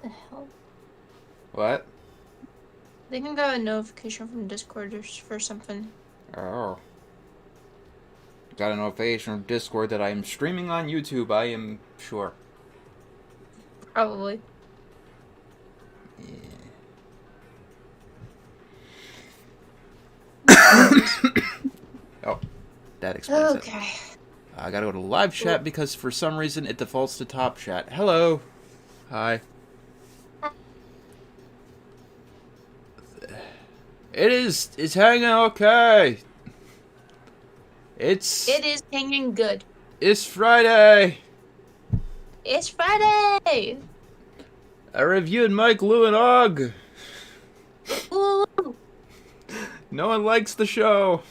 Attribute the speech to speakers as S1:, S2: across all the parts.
S1: the hell?
S2: What?
S1: I think I got a notification from Discord for something.
S2: Oh. Got a notification from Discord that I am streaming on YouTube, I am sure.
S1: Probably.
S2: Oh, that explains it.
S1: Okay.
S2: I gotta go to live chat because for some reason it defaults to top chat. Hello. Hi. It's hanging okay.
S1: It is hanging good.
S2: It's Friday.
S1: It's Friday!
S2: I reviewed Mike, Lou, and Og.
S1: Ooh.
S2: No one likes the show.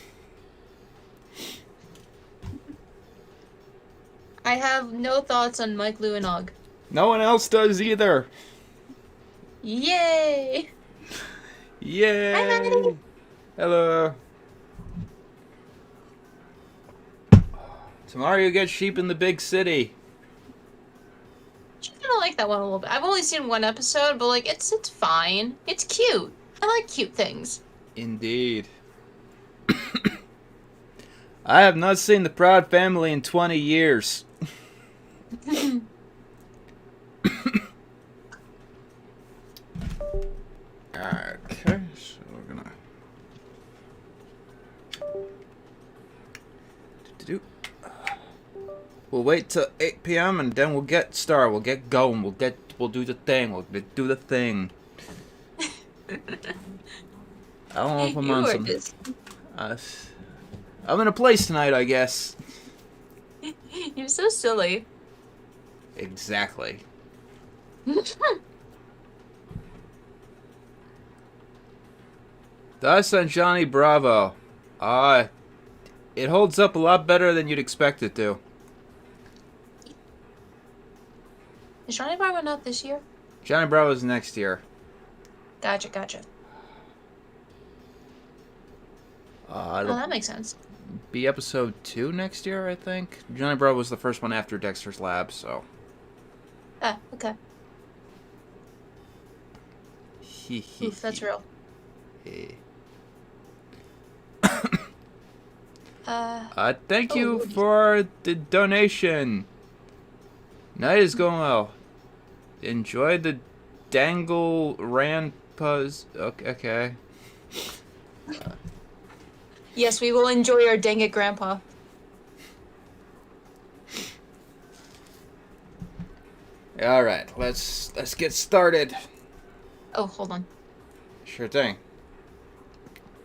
S1: I have no thoughts on Mike, Lou, and Og.
S2: No one else does either.
S1: Yay!
S2: Yay!
S1: Hi, Maddie.
S2: Hello. Tomorrow you get sheep in the big city.
S1: I kind of like that one a little bit. I've only seen one episode, but like it's fine. It's cute. I like cute things.
S2: Indeed. I have not seen the Proud Family in 20 years. Okay, so we're gonna we'll wait till 8 p.m. and then we'll get started. We'll get going. We'll do the thing. We'll do the thing. I don't know if I'm on some. I'm in a place tonight, I guess.
S1: You're so silly.
S2: Exactly. Thus on Johnny Bravo. It holds up a lot better than you'd expect it to.
S1: Is Johnny Bravo not this year?
S2: Johnny Bravo's next year.
S1: Gotcha. Oh, that makes sense.
S2: Be episode 2 next year, I think. Johnny Bravo was the first one after Dexter's Lab, so.
S1: Ah, okay. Oof, that's real.
S2: Thank you for the donation. Night is going well. Enjoy the dangle ranpas. Okay.
S1: Yes, we will enjoy our dang it, Grandpa.
S2: All right, let's get started.
S1: Oh, hold on.
S2: Sure thing.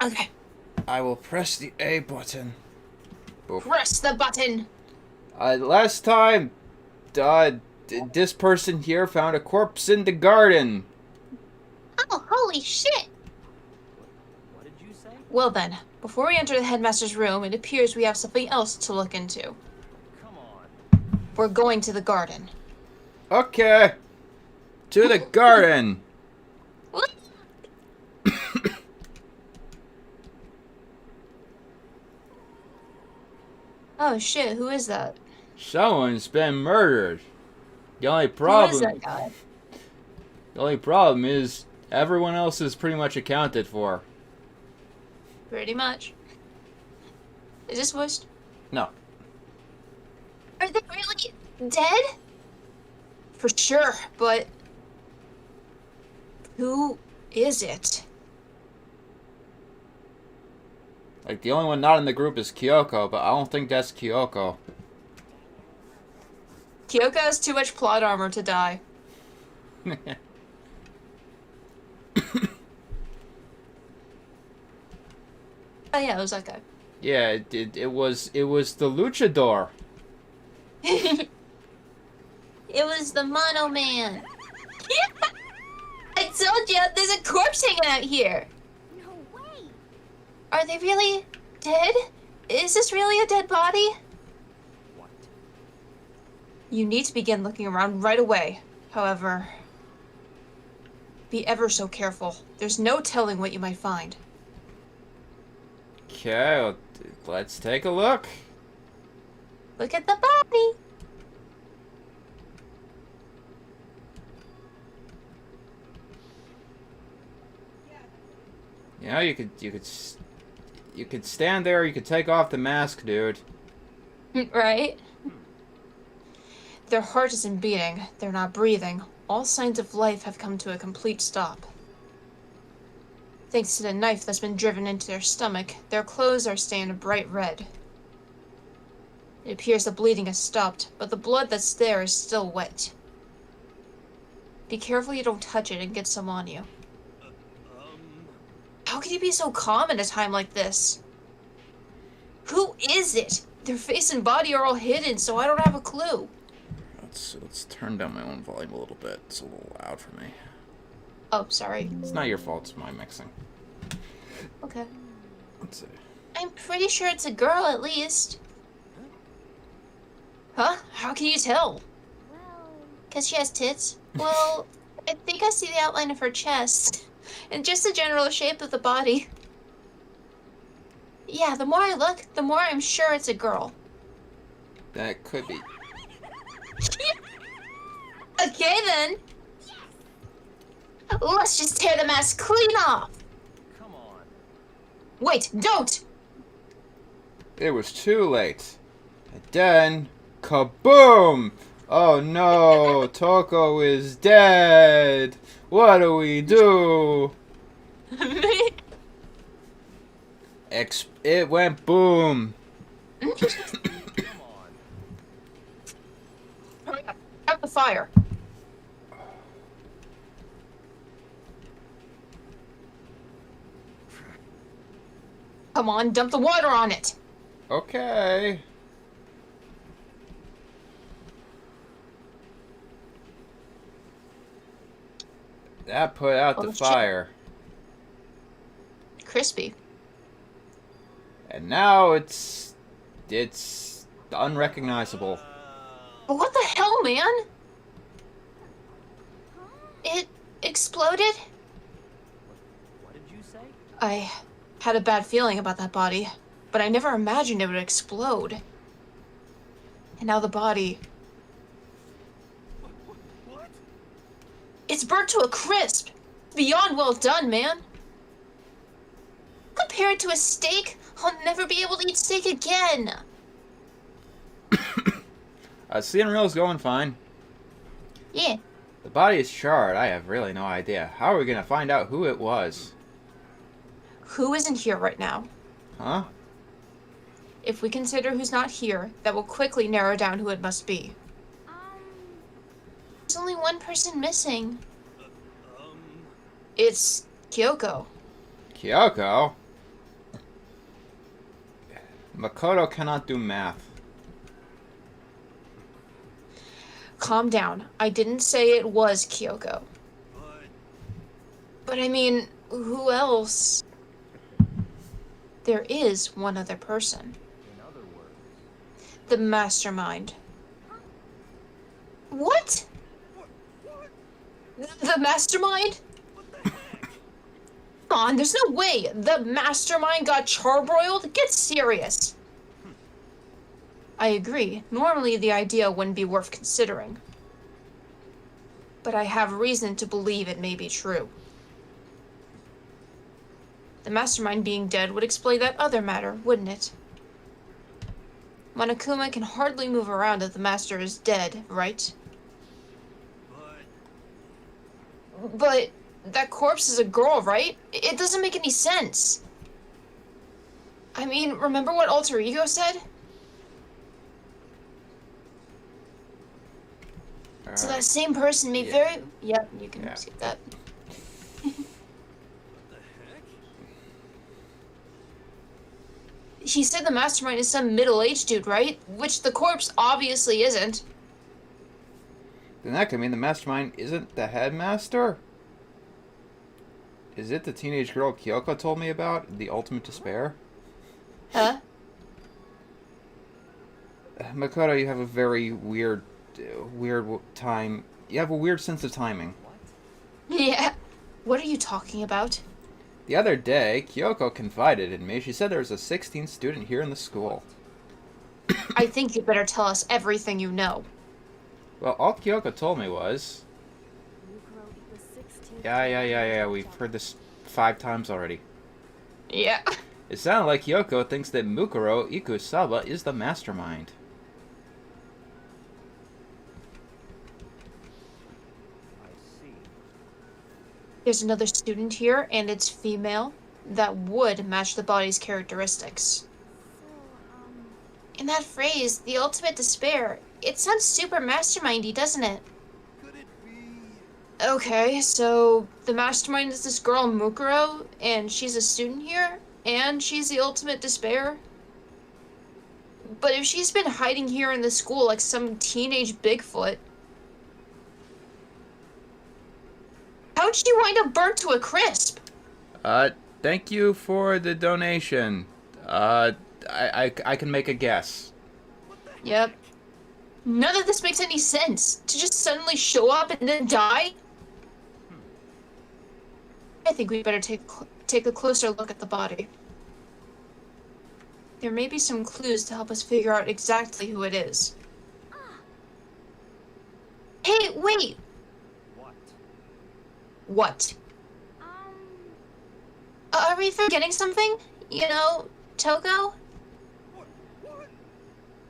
S1: Okay.
S2: I will press the A button.
S1: Oof. Press the button.
S2: Last time, this person here found a corpse in the garden.
S1: Oh, holy shit!
S3: What did you say?
S1: Well then, before we enter the headmaster's room, it appears we have something else to look into.
S3: Come on.
S1: We're going to the garden.
S2: Okay. To the garden.
S1: Oh shit, who is that?
S2: Someone's been murdered. The only problem.
S1: Who is that guy?
S2: The only problem is everyone else is pretty much accounted for.
S1: Pretty much. Is this voiced?
S2: No.
S1: Are they really dead? For sure, but who is it?
S2: Like, the only one not in the group is Kyoko, but I don't think that's Kyoko.
S1: Kyoko has too much plot armor to die. Oh yeah, it was that guy.
S2: Yeah, it was the luchador.
S1: It was the Mono Man. I told you, there's a corpse hanging out here.
S4: No way!
S1: Are they really dead? Is this really a dead body?
S3: What?
S1: You need to begin looking around right away. However, be ever so careful. There's no telling what you might find.
S2: Okay, well, let's take a look.
S1: Look at the body.
S2: You know, you could stand there. You could take off the mask, dude.
S1: Right? Their heart isn't beating. They're not breathing. All signs of life have come to a complete stop. Thanks to the knife that's been driven into their stomach, their clothes are stained a bright red. It appears the bleeding has stopped, but the blood that's there is still wet. Be careful you don't touch it and get some on you. How can you be so calm at a time like this? Who is it? Their face and body are all hidden, so I don't have a clue.
S2: Let's turn down my own volume a little bit. It's a little loud for me.
S1: Oh, sorry.
S2: It's not your fault. It's my mixing.
S1: Okay.
S2: Let's see.
S1: I'm pretty sure it's a girl, at least. Huh? How can you tell? Because she has tits. Well, I think I see the outline of her chest. And just the general shape of the body. Yeah, the more I look, the more I'm sure it's a girl.
S2: That could be.
S1: Okay, then. Let's just tear the mask clean off.
S3: Come on.
S1: Wait, don't!
S2: It was too late. And then, kaboom! Oh no, Toko is dead. What do we do? It went boom.
S3: Come on.
S1: Hurry up. Out the fire. Come on, dump the water on it.
S2: Okay. That put out the
S1: shit.
S2: fire.
S1: Crispy.
S2: And now it's unrecognizable.
S1: But what the hell, man? It exploded?
S3: What did you say?
S1: I had a bad feeling about that body, but I never imagined it would explode. And now the body...
S3: What?
S1: It's burnt to a crisp! Beyond well done, man! Compared to a steak, I'll never be able to eat steak again!
S2: Seeing reel's going fine.
S1: Yeah.
S2: The body is charred. I have really no idea. How are we gonna find out who it was?
S1: Who isn't here right now?
S2: Huh?
S1: If we consider who's not here, that will quickly narrow down who it must be. There's only one person missing. It's Kyoko.
S2: Kyoko? Makoto cannot do math.
S1: Calm down. I didn't say it was Kyoko. But I mean, who else? There is one other person.
S3: In other words.
S1: The mastermind. What? The mastermind? Come on, there's no way the mastermind got charbroiled. Get serious. I agree. Normally the idea wouldn't be worth considering. But I have reason to believe it may be true. The mastermind being dead would explain that other matter, wouldn't it? Monokuma can hardly move around if the master is dead, right? But that corpse is a girl, right? It doesn't make any sense. I mean, remember what Alter Ego said? So that same person may very... Yep, you can skip that. He said the mastermind is some middle-aged dude, right? Which the corpse obviously isn't.
S2: Then that could mean the mastermind isn't the headmaster? Is it the teenage girl Kyoko told me about? The ultimate despair?
S1: Huh?
S2: Makoto, you have a very weird time. You have a weird sense of timing.
S1: Yeah. What are you talking about?
S2: The other day, Kyoko confided in me. She said there was a 16th student here in the school.
S1: I think you'd better tell us everything you know.
S2: Well, all Kyoko told me was... Yeah, we've heard this 5 times already.
S1: Yeah.
S2: It sounded like Yoko thinks that Mukuro Ikusaba is the mastermind.
S3: I see.
S1: There's another student here, and it's female. That would match the body's characteristics. In that phrase, the ultimate despair, it sounds super mastermindy, doesn't it?
S3: Could it be?
S1: Okay, so the mastermind is this girl Mukuro, and she's a student here, and she's the ultimate despair. But if she's been hiding here in the school like some teenage Bigfoot, how'd she wind up burnt to a crisp?
S2: Thank you for the donation. I can make a guess.
S1: Yep. None of this makes any sense. To just suddenly show up and then die? I think we'd better take a closer look at the body. There may be some clues to help us figure out exactly who it is. Hey, wait!
S3: What?
S1: What? Are we forgetting something? You know, Toko?
S3: What?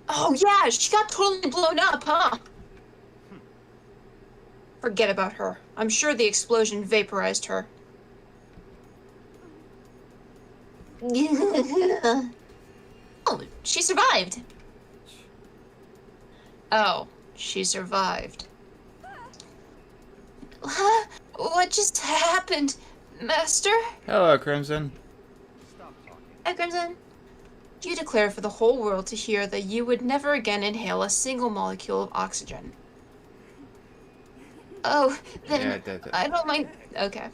S1: Oh yeah, she got totally blown up, huh? Forget about her. I'm sure the explosion vaporized her. Oh, she survived. Oh, she survived. Huh? What just happened, Master?
S2: Hello, Crimson.
S3: Stop talking.
S1: Crimson, you declared for the whole world to hear that you would never again inhale a single molecule of oxygen. Oh, then I don't mind. Okay.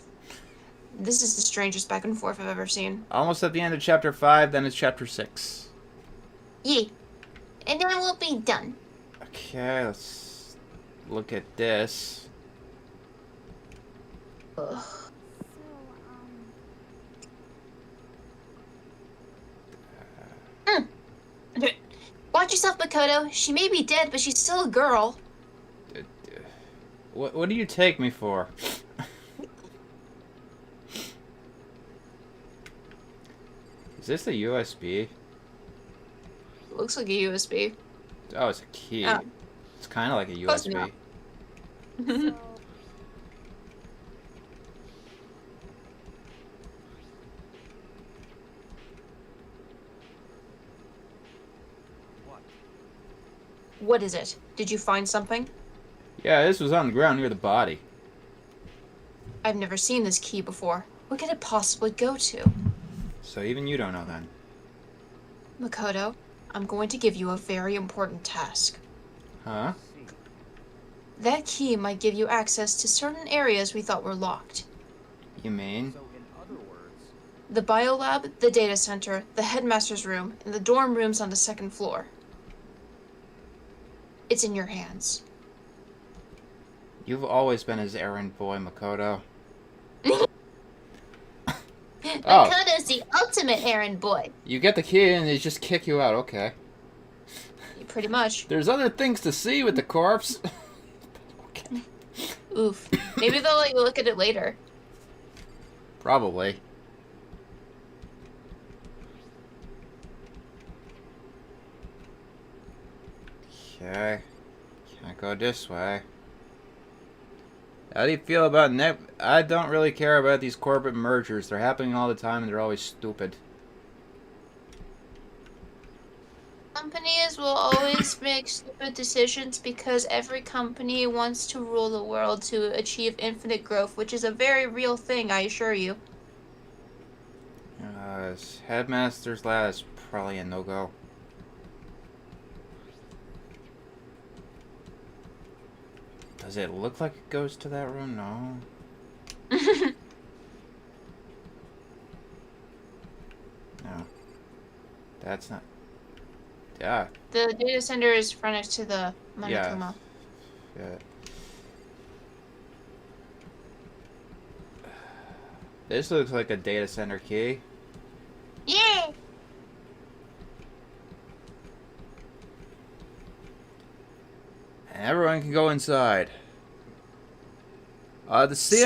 S1: This is the strangest back and forth I've ever seen.
S2: Almost at the end of chapter 5, then it's chapter 6.
S1: Yeah. And then we'll be done.
S2: Okay, let's look at this.
S1: Ugh. Watch yourself, Makoto. She may be dead, but she's still a girl.
S2: What do you take me for? Is this a USB?
S1: Looks like a USB.
S2: Oh, it's a key.
S1: Oh.
S2: It's kind of like a
S1: Close
S2: USB.
S1: enough.
S3: What?
S1: What is it? Did you find something?
S2: Yeah, this was on the ground near the body.
S1: I've never seen this key before. What could it possibly go to?
S2: So even you don't know then.
S1: Makoto, I'm going to give you a very important task.
S2: Huh?
S3: See.
S1: That key might give you access to certain areas we thought were locked.
S2: You mean?
S3: So in other words,
S1: The biolab, the data center, the headmaster's room, and the dorm rooms on the second floor. It's in your hands.
S2: You've always been his errand boy, Makoto.
S1: Makoto's the ultimate errand boy.
S2: You get the key and they just kick you out, okay.
S1: Pretty much.
S2: There's other things to see with the corpse. Okay.
S1: Oof. Maybe they'll let you look at it later.
S2: Probably. Okay. Can't go this way. How do you feel about I don't really care about these corporate mergers. They're happening all the time and they're always stupid.
S1: Companies will always make stupid decisions because every company wants to rule the world to achieve infinite growth, which is a very real thing, I assure you.
S2: Headmaster's lab is probably a no-go. Does it look like it goes to that room? No. No. That's not... Yeah.
S1: The data center is right next to the
S2: Yeah.
S1: Monokuma.
S2: Yeah. This looks like a data center key.
S1: Yeah!
S2: And everyone can go inside. The C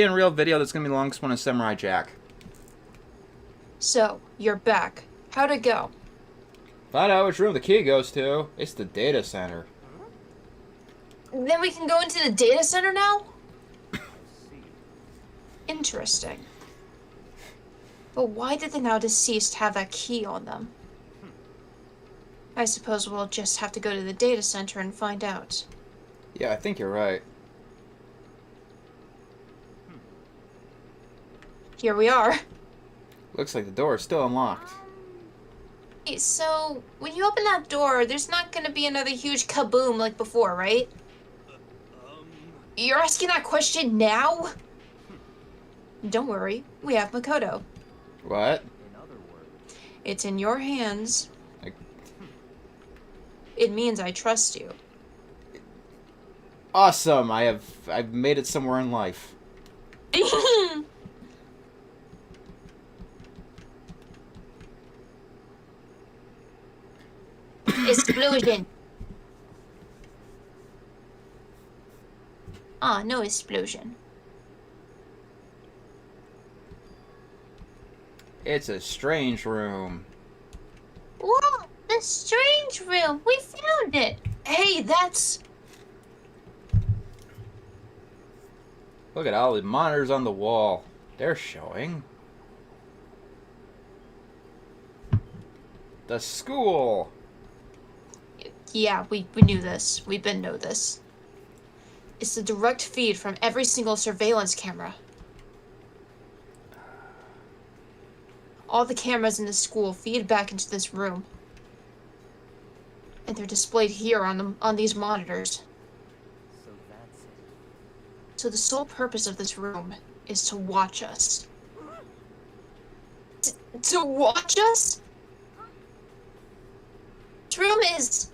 S2: and real video that's gonna be the longest one is Samurai Jack.
S1: So, you're back. How'd it go?
S2: Find out which room the key goes to. It's the data center.
S1: Then we can go into the data center now?
S3: I see.
S1: Interesting. But why did the now deceased have that key on them? I suppose we'll just have to go to the data center and find out.
S2: Yeah, I think you're right.
S1: Here we are.
S2: Looks like the door is still unlocked.
S1: Hey, so, when you open that door, there's not gonna be another huge kaboom like before, right? You're asking that question now? Don't worry, we have Mukuro.
S2: What?
S3: In other words,
S1: It's in your hands.
S2: I-
S1: It means I trust you.
S2: Awesome! I've made it somewhere in life.
S1: Explosion. Ah, no explosion.
S2: It's a strange room.
S1: Whoa, the strange room. We found it. Hey, that's...
S2: Look at all the monitors on the wall. They're showing. The school.
S1: Yeah, we knew this. We've been know this. It's the direct feed from every single surveillance camera. All the cameras in the school feed back into this room. And they're displayed here on these monitors.
S3: so that's it.
S1: So the sole purpose of this room is to watch us. To watch us? This room is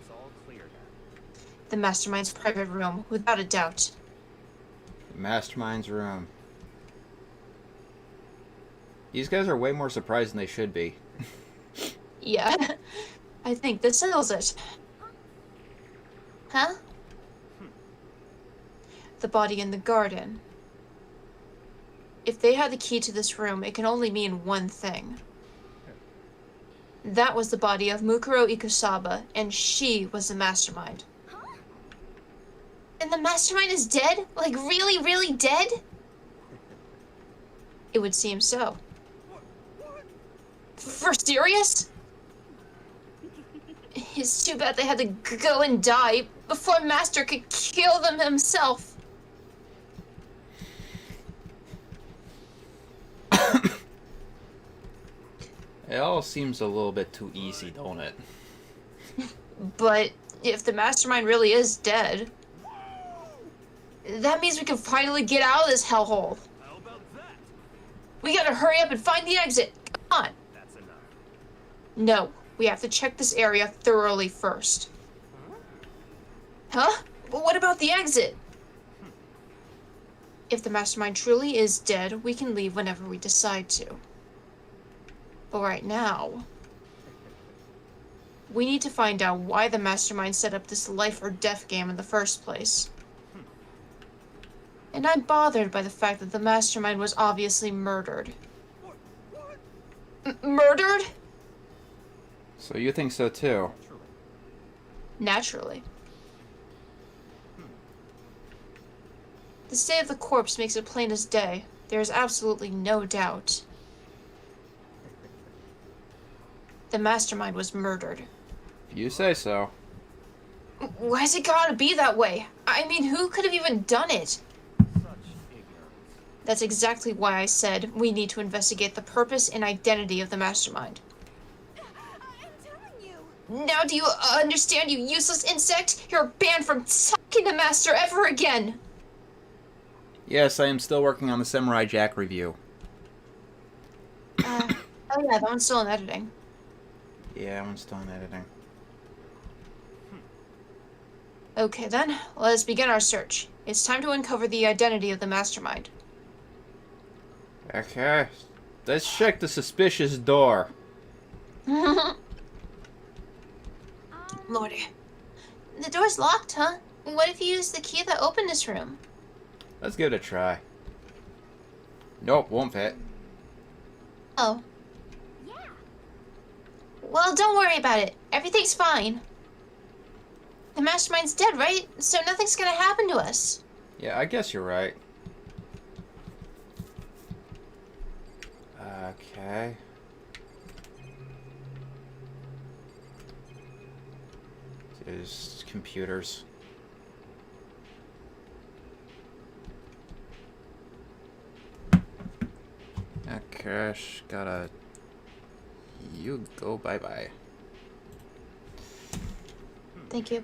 S3: It's all clear now.
S1: the Mastermind's private room, without a doubt.
S2: The Mastermind's room. These guys are way more surprised than they should be.
S1: Yeah, I think this settles it. Huh? The body in the garden. If they had the key to this room, it can only mean one thing. That was the body of Mukuro Ikusaba, and she was the mastermind. And the mastermind is dead? Like, really, really dead? It would seem so. For serious? It's too bad they had to go and die before Master could kill them himself.
S2: It all seems a little bit too easy, don't it?
S1: But if the mastermind really is dead, that means we can finally get out of this hellhole.
S3: How about that?
S1: We gotta hurry up and find the exit. Come on.
S3: That's enough.
S1: No, we have to check this area thoroughly first. Huh? But what about the exit? If the mastermind truly is dead, we can leave whenever we decide to. But right now, we need to find out why the mastermind set up this life or death game in the first place. And I'm bothered by the fact that the mastermind was obviously murdered. Murdered?
S2: So you think so too?
S3: Naturally.
S1: Naturally. The state of the corpse makes it plain as day. There is absolutely no doubt. The mastermind was murdered.
S2: You say so.
S1: Why's it gotta be that way? I mean, who could have even done it?
S3: Such ignorance.
S1: That's exactly why I said we need to investigate the purpose and identity of the mastermind.
S4: I'm telling you.
S1: Now do you understand, you useless insect? You're banned from talking to Master ever again!
S2: Yes, I am still working on the Samurai Jack review.
S1: Oh yeah, that one's still in editing.
S2: Yeah, I'm still in editing.
S1: Okay then, let's begin our search. It's time to uncover the identity of the mastermind.
S2: Okay, let's check the suspicious door.
S1: Lordy. The door's locked, huh? What if you use the key that opened this room?
S2: Let's give it a try. Nope, won't fit.
S1: Oh, Well, don't worry about it. Everything's fine. The mastermind's dead, right? So nothing's gonna happen to us.
S2: Yeah, I guess you're right. Okay. There's computers. Okay, gotta... You go bye-bye.
S1: Thank you.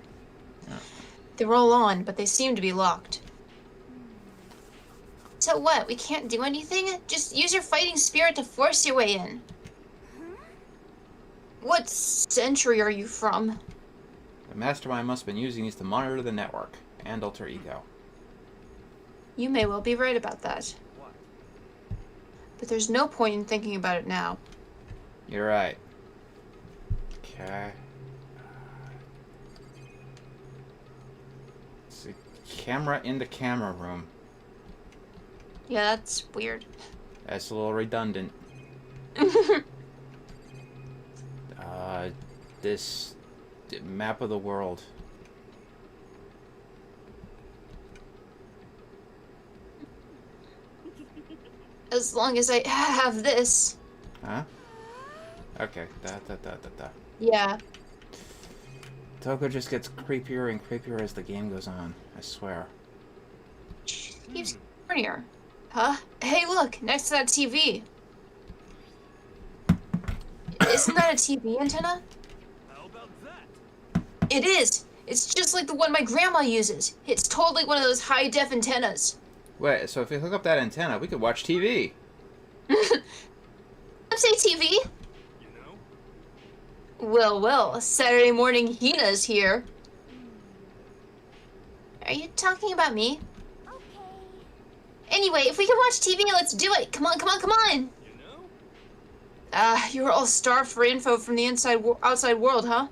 S2: Yeah.
S1: They were all on, but they seem to be locked. So what? We can't do anything? Just use your fighting spirit to force your way in. What century are you from?
S2: The mastermind must have been using these to monitor the network and alter ego.
S1: You may well be right about that.
S3: What?
S1: But there's no point in thinking about it now.
S2: You're right. Okay. It's a camera in the camera room.
S1: Yeah, that's weird.
S2: That's a little redundant. This map of the world.
S1: As long as I have this.
S2: Huh? Okay.
S1: Yeah.
S2: Toko just gets creepier and creepier as the game goes on. I swear.
S1: Keeps cornier. Huh? Hey, look, next to that TV. Isn't that a TV antenna?
S3: How about that?
S1: It is. It's just like the one my grandma uses. It's totally one of those high-def antennas.
S2: Wait, so if we hook up that antenna, we could watch TV.
S1: Say TV?
S3: You know?
S1: Well, Saturday morning Hina's here. Are you talking about me?
S4: Okay.
S1: Anyway, if we can watch TV, let's do it. Come on.
S3: You know?
S1: You were all starved for info from the outside world, huh?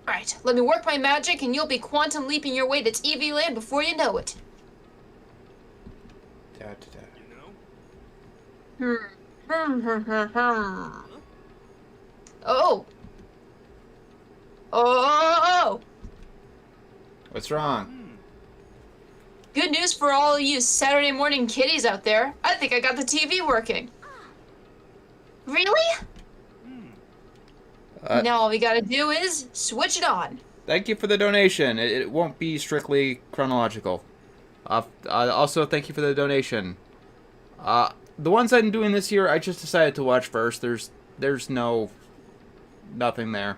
S1: Right, let me work my magic and you'll be quantum leaping your way to TV land before you know it.
S3: You know?
S1: Oh. Oh.
S2: What's wrong?
S1: Good news for all you Saturday morning kiddies out there. I think I got the TV working. Really? Now all we gotta do is switch it on.
S2: Thank you for the donation. It won't be strictly chronological. Also, thank you for the donation. The ones I'm doing this year, I just decided to watch first. There's nothing there.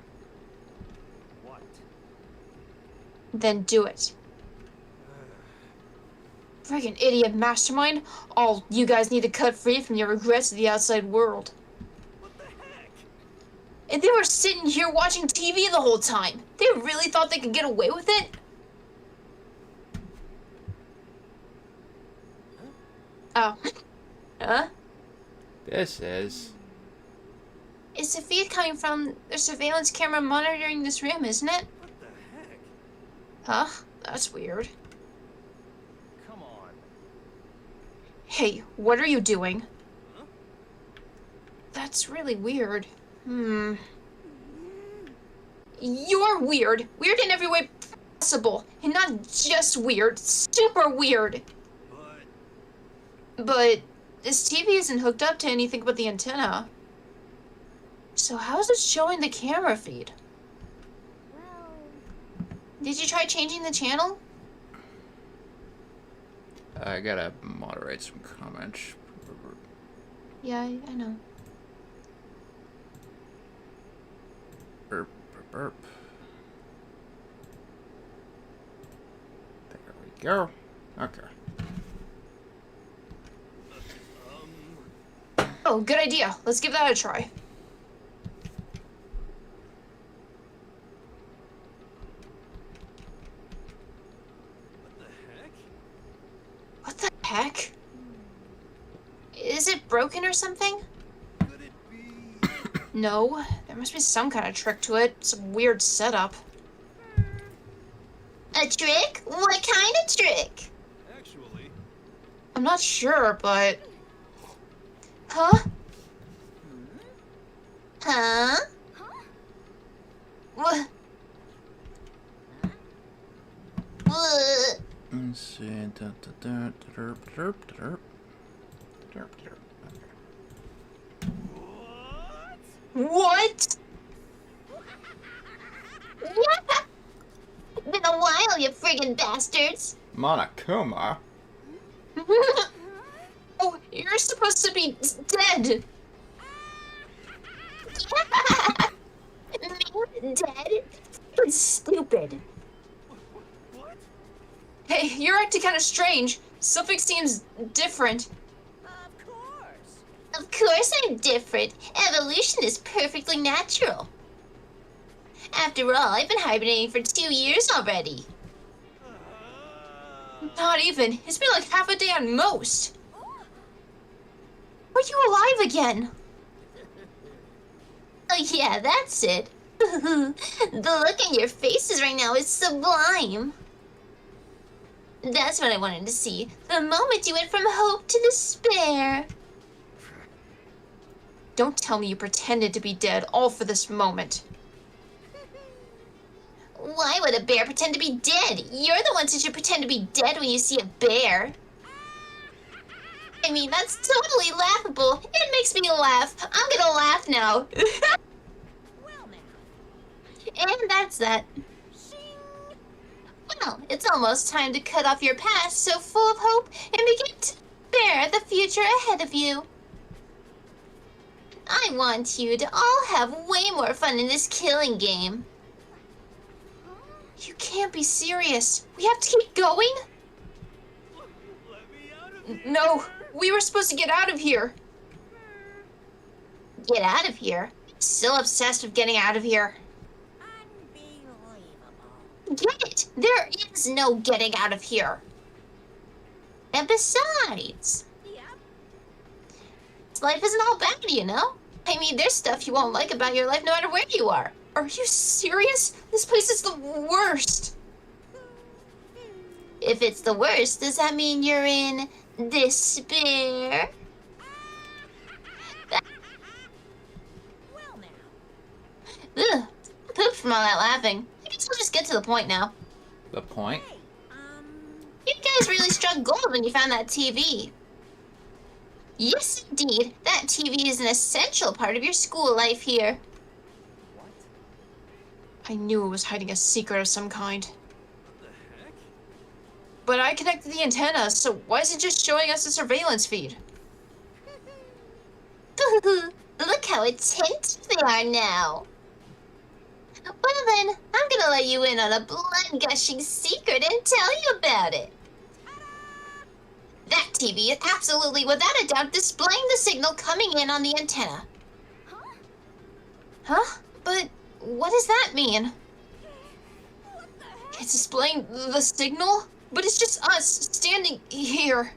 S3: What?
S1: Then do it. Friggin' idiot mastermind. All you guys need to cut free from your regrets of the outside world.
S3: What the heck?
S1: And they were sitting here watching TV the whole time. They really thought they could get away with it? Oh. Huh?
S2: This is...
S1: It's the feed coming from the surveillance camera monitoring this room, isn't it?
S3: What the heck?
S1: Huh? That's weird.
S3: Come on.
S1: Hey, what are you doing?
S3: Huh?
S1: That's really weird. You're weird. Weird in every way possible. And not just weird. Super weird. But this TV isn't hooked up to anything but the antenna. So how is it showing the camera feed?
S4: Well,
S1: Did you try changing the channel?
S2: I gotta moderate some comments.
S1: Yeah, I know.
S2: Burp, burp. There we go. Okay.
S1: Oh, good idea. Let's give that a try.
S3: What the heck?
S1: What the heck? Is it broken or something?
S3: Could it be?
S1: No, there must be some kind of trick to it. Some weird setup. A trick? What kind of trick?
S3: Actually,
S1: I'm not sure, but... Huh? Huh? What? What?
S2: Let's see.
S1: What? Yeah! Been a while, you friggin' bastards!
S2: Monokuma?
S1: Oh, you're supposed to be dead! Me dead? It's stupid.
S3: What?
S1: Hey, you're acting kind of strange. Something seems different.
S3: Of course.
S1: Of course I'm different. Evolution is perfectly natural. After all, I've been hibernating for 2 years already. Not even. It's been like half a day at most. Are you alive again? Oh yeah, that's it. The look in your faces right now is sublime. That's what I wanted to see. The moment you went from hope to despair. Don't tell me you pretended to be dead all for this moment. Why would a bear pretend to be dead? You're the ones who should pretend to be dead when you see a bear. I mean, that's totally laughable. It makes me laugh. I'm gonna laugh now.
S4: Well now.
S1: And that's that. Well, it's almost time to cut off your past so full of hope and begin to bear the future ahead of you. I want you to all have way more fun in this killing game. You can't be serious. We have to keep going?
S3: Let me out of here.
S1: No, we were supposed to get out of here. Get out of here? Still obsessed with getting out of here.
S4: Unbelievable.
S1: Get it! There is no getting out of here. And besides,
S4: Yep.
S1: life isn't all bad, you know? I mean, there's stuff you won't like about your life no matter where you are. Are you serious? This place is the worst. If it's the worst, does that mean you're in despair?
S4: Well now.
S1: Ugh, pooped from all that laughing. I guess we'll just get to the point now.
S2: The point?
S4: Hey,
S1: You guys really struck gold when you found that TV. Yes, indeed. That TV is an essential part of your school life here.
S3: What?
S1: I knew it was hiding a secret of some kind.
S3: The heck?
S1: But I connected the antenna, so why is it just showing us a surveillance feed? Look how attentive they are now. Well then, I'm gonna let you in on a blood-gushing secret and tell you about it. That TV is absolutely, without a doubt, displaying the signal coming in on the antenna.
S4: huh?
S1: Huh? But what does that mean?
S4: What the heck?
S1: It's displaying the signal? But it's just us standing here.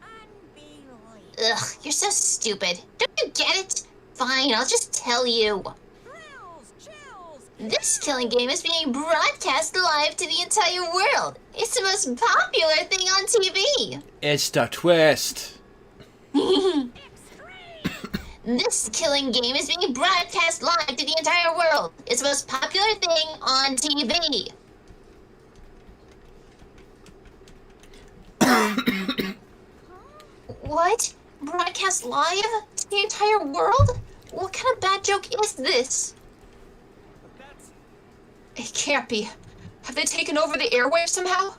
S4: Unbelievable.
S1: Ugh, you're so stupid. Don't you get it? Fine, I'll just tell you.
S4: Thrills, chills.
S1: This killing game is being broadcast live to the entire world. It's the most popular thing on TV.
S2: It's the twist.
S4: Extreme.
S1: This killing game is being broadcast live to the entire world. It's the most popular thing on TV. What? Broadcast live to the entire world? What kind of bad joke is this?
S3: But that's...
S1: It can't be. Have they taken over the airwaves somehow?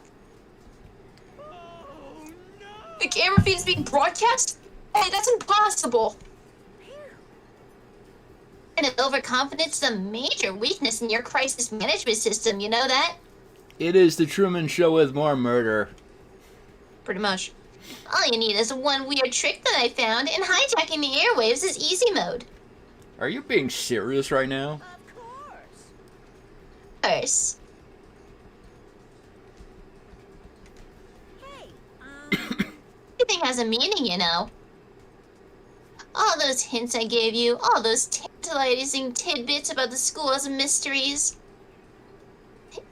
S3: Oh, no!
S1: The camera feed is being broadcast? Hey, that's impossible. And overconfidence is a major weakness in your crisis management system, you know that?
S2: It is the Truman Show with more murder.
S1: Pretty much. All you need is one weird trick that I found, and hijacking the airwaves is easy mode.
S2: Are you being serious right now?
S4: Of course.
S1: First,
S4: Hey,
S1: everything has a meaning, you know. All those hints I gave you, all those tantalizing tidbits about the school's mysteries.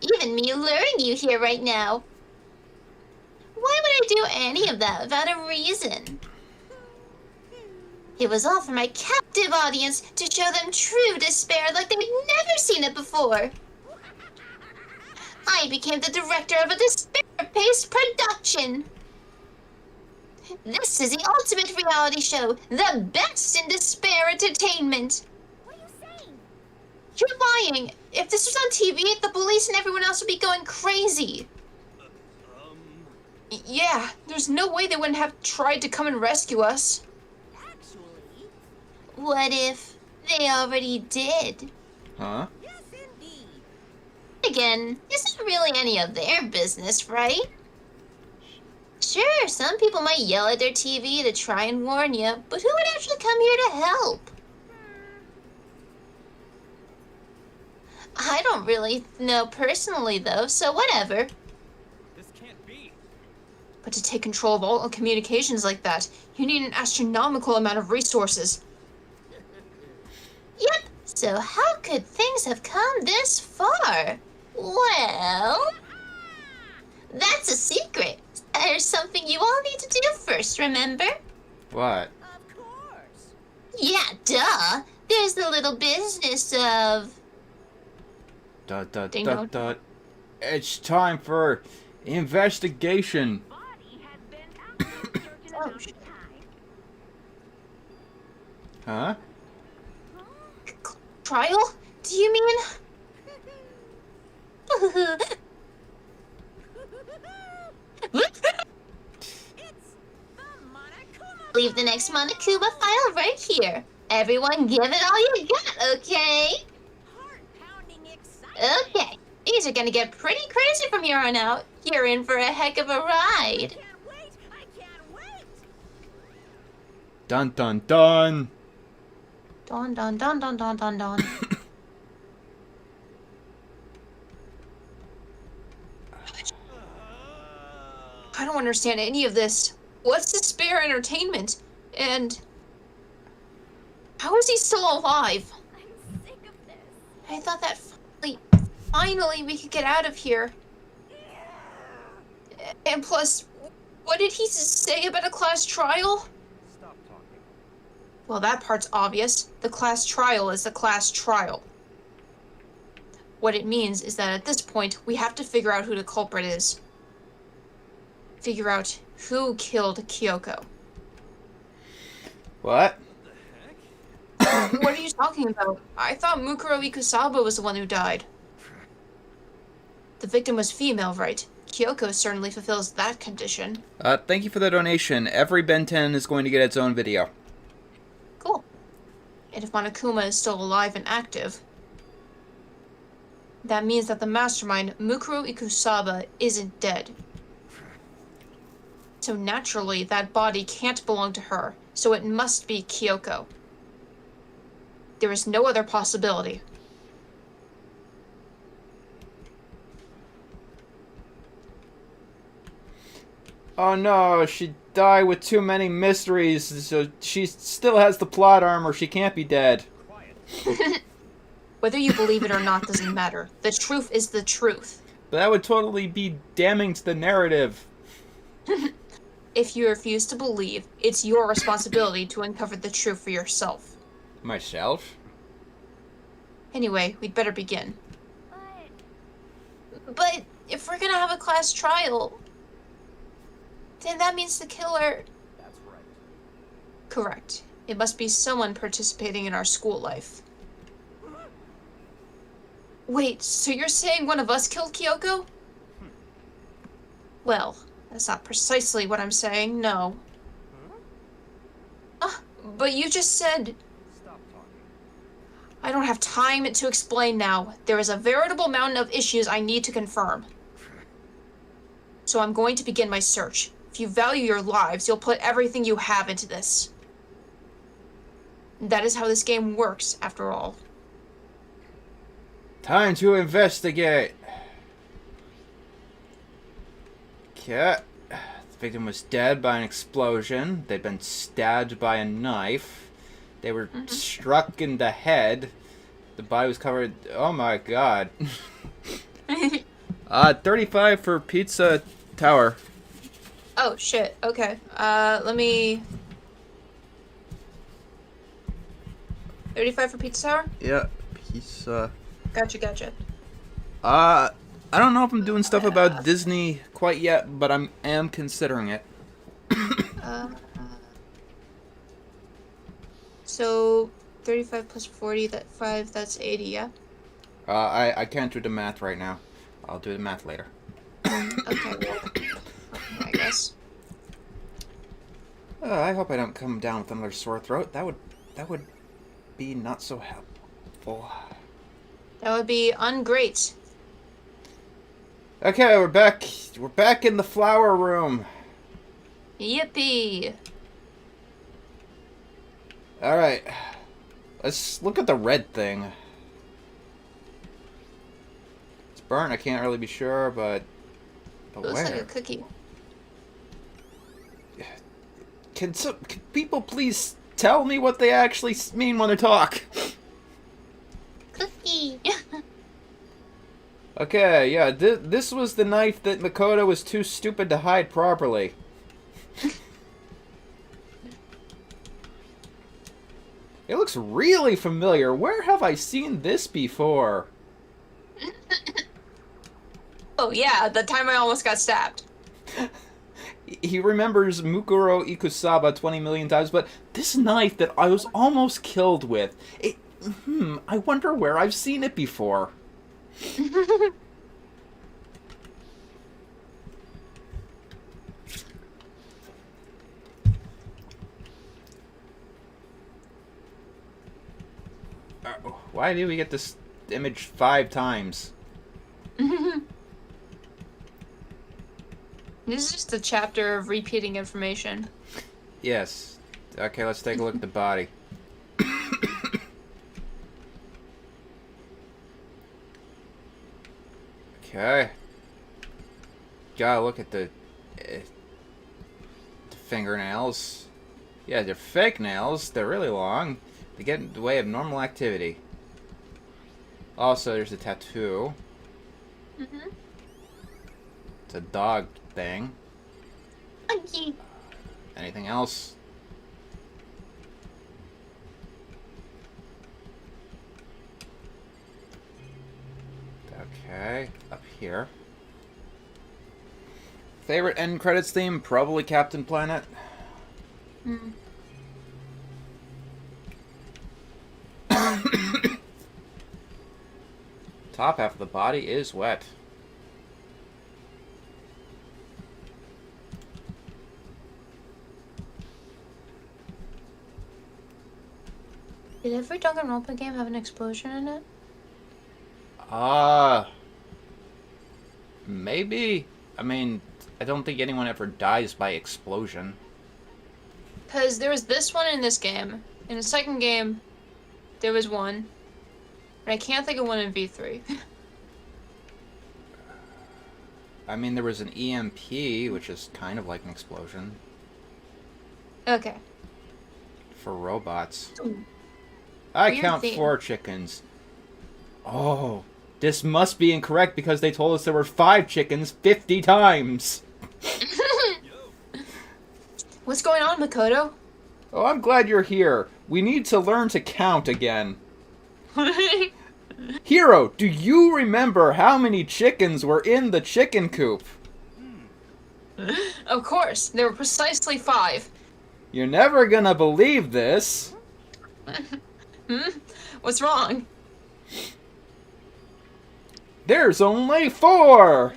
S1: Even me luring you here right now. Why would I do any of that without a reason? It was all for my captive audience to show them true despair like they'd never seen it before. I became the director of a despair-paced production. This is the ultimate reality show, the best in despair entertainment.
S4: What are you saying?
S1: You're lying. If this was on TV, the police and everyone else would be going crazy. Yeah, there's no way they wouldn't have tried to come and rescue us.
S4: Actually,
S1: What if they already did?
S2: Huh?
S4: yes, indeed.
S1: Again, isn't really any of their business, right? Sure, some people might yell at their TV to try and warn you, but who would actually come here to help? I don't really know personally, though, so whatever.
S3: This can't be.
S1: But to take control of all communications like that, you need an astronomical amount of resources. Yep, so how could things have come this far? Well, that's a secret. There's something you all need to do first, remember?
S2: What?
S4: Of course.
S1: Yeah, duh. There's the little business of...
S2: Dot, dot,
S1: Dingo.
S2: dot, dot. It's time for investigation.
S4: Body has been out there a certain
S1: Oh,
S4: amount
S1: shit.
S4: of time.
S2: Huh?
S1: Trial? Do you mean...
S4: It's the Monokuma.
S1: Leave the next Monokuma file right here. Everyone give it all you got, okay?
S4: Heart-pounding excitement.
S1: Okay. Things are gonna get pretty crazy from here on out. You're in for a heck of a ride.
S4: Can't wait. I can't wait.
S2: Dun dun dun.
S1: Don, don, don, don, don, don, don. I don't understand any of this. What's despair entertainment? And how is he still alive?
S4: I'm sick of this.
S1: I thought that finally we could get out of here. And plus, what did he say about a class trial?
S3: Stop talking.
S1: Well, that part's obvious. The class trial is the class trial. What it means is that at this point, we have to figure out who the culprit is. Figure out who killed Kyoko.
S2: What?
S3: The heck?
S1: What are you talking about? I thought Mukuro Ikusaba was the one who died. The victim was female, right? Kyoko certainly fulfills that condition.
S2: Thank you for the donation. Every Ben 10 is going to get its own video.
S1: Cool. And if Monokuma is still alive and active, that means that the mastermind, Mukuro Ikusaba, isn't dead. So naturally, that body can't belong to her, so it must be Kyoko. There is no other possibility.
S2: Oh no, she died with too many mysteries, so she still has the plot armor. She can't be dead.
S3: Quiet.
S1: Whether you believe it or not doesn't matter. The truth is the truth.
S2: But that would totally be damning to the narrative.
S1: If you refuse to believe, it's your responsibility to uncover the truth for yourself.
S2: Myself?
S1: Anyway, we'd better begin.
S4: But
S1: But if we're gonna have a class trial, then that means the killer...
S3: That's right.
S1: Correct. It must be someone participating in our school life. Wait, so you're saying one of us killed Kyoko? Well, that's not precisely what I'm saying, no.
S3: Huh?
S1: But you just said...
S3: Stop talking.
S1: I don't have time to explain now. There is a veritable mountain of issues I need to confirm. So I'm going to begin my search. If you value your lives, you'll put everything you have into this. That is how this game works, after all.
S2: Time to investigate. Okay. The victim was dead by an explosion. They'd been stabbed by a knife. They were struck in the head. The body was covered... Oh my god. 35 for Pizza Tower.
S1: Oh, shit. Okay. Let me... 35 for pizza tower?
S2: Yeah, pizza.
S1: Gotcha.
S2: I don't know if I'm doing stuff about Disney quite yet, but I am considering it.
S1: So 35 plus 40, that's 80, yeah?
S2: I can't do the math right now. I'll do the math later.
S1: Okay, well, okay, I guess.
S2: I hope I don't come down with another sore throat. That would be not so helpful.
S1: That would be ungreat.
S2: Okay, we're back. We're back in the flower room.
S1: Yippee!
S2: All right, let's look at the red thing. It's burnt. I can't really be sure, but
S1: Looks
S2: where?
S1: like a cookie.
S2: Can people please tell me what they actually mean when they talk?
S1: Cookie!
S2: Okay, yeah, this was the knife that Mukuro was too stupid to hide properly. It looks really familiar. Where have I seen this before?
S1: Oh yeah, the time I almost got stabbed.
S2: He remembers Mukuro Ikusaba 20 million times, but this knife that I was almost killed with, I wonder where I've seen it before. Why did we get this image 5 times?
S1: This is just a chapter of repeating information.
S2: Yes. Okay, let's take a look at the body. Okay. Gotta look at the fingernails. Yeah, they're fake nails. They're really long. They get in the way of normal activity. Also, there's a tattoo.
S1: Mm-hmm.
S2: It's a dog thing.
S1: Okay.
S2: Anything else? Okay, up here. Favorite end credits theme? Probably Captain Planet.
S1: Hmm.
S2: Top half of the body is wet.
S1: Did every Danganronpa game have an explosion in it?
S2: Maybe. I mean, I don't think anyone ever dies by explosion.
S1: Because there was this one in this game. In the second game, there was one. And I can't think of one in V3.
S2: I mean, there was an EMP, which is kind of like an explosion.
S1: Okay.
S2: For robots. I
S1: Weird
S2: count
S1: theme.
S2: 4 chickens. Oh, this must be incorrect because they told us there were 5 chickens 50 times.
S1: What's going on, Mukuro?
S2: Oh, I'm glad you're here. We need to learn to count again. Hero, do you remember how many chickens were in the chicken coop?
S1: Of course, there were precisely 5.
S2: You're never gonna believe this.
S1: What's wrong?
S2: There's only 4!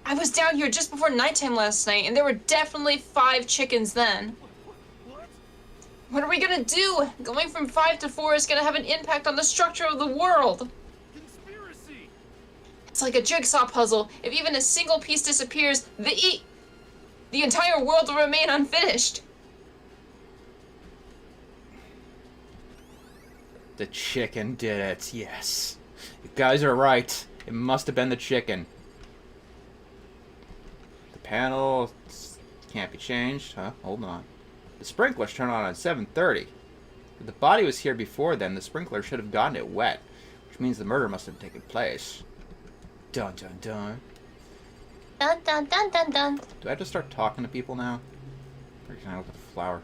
S1: I was down here just before nighttime last night, and there were definitely 5 chickens then.
S3: What?
S1: What are we gonna do? Going from 5 to 4 is gonna have an impact on the structure of the world.
S3: Conspiracy!
S1: It's like a jigsaw puzzle. If even a single piece disappears, the entire world will remain unfinished.
S2: The chicken did it, yes. You guys are right. It must have been the chicken. The panel can't be changed, huh? Hold on. The sprinklers turn on at 7:30. If the body was here before then, the sprinkler should have gotten it wet, which means the murder must have taken place. Dun dun dun.
S1: Dun dun dun dun dun.
S2: Do I have to start talking to people now? Or can I look at the flower?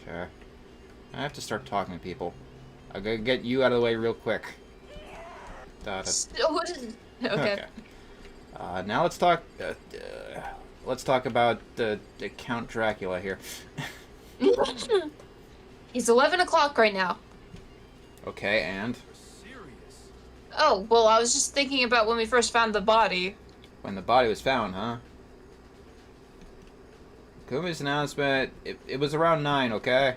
S2: Okay. I have to start talking to people. I gotta get you out of the way real quick.
S1: Okay.
S2: Now let's talk. Let's talk about the Count Dracula here.
S1: It's 11 o'clock right now.
S2: Okay, and
S3: Serious.
S1: Oh, well, I was just thinking about when we first found the body.
S2: when the body was found, huh? Kumi's announcement. It was around 9. Okay.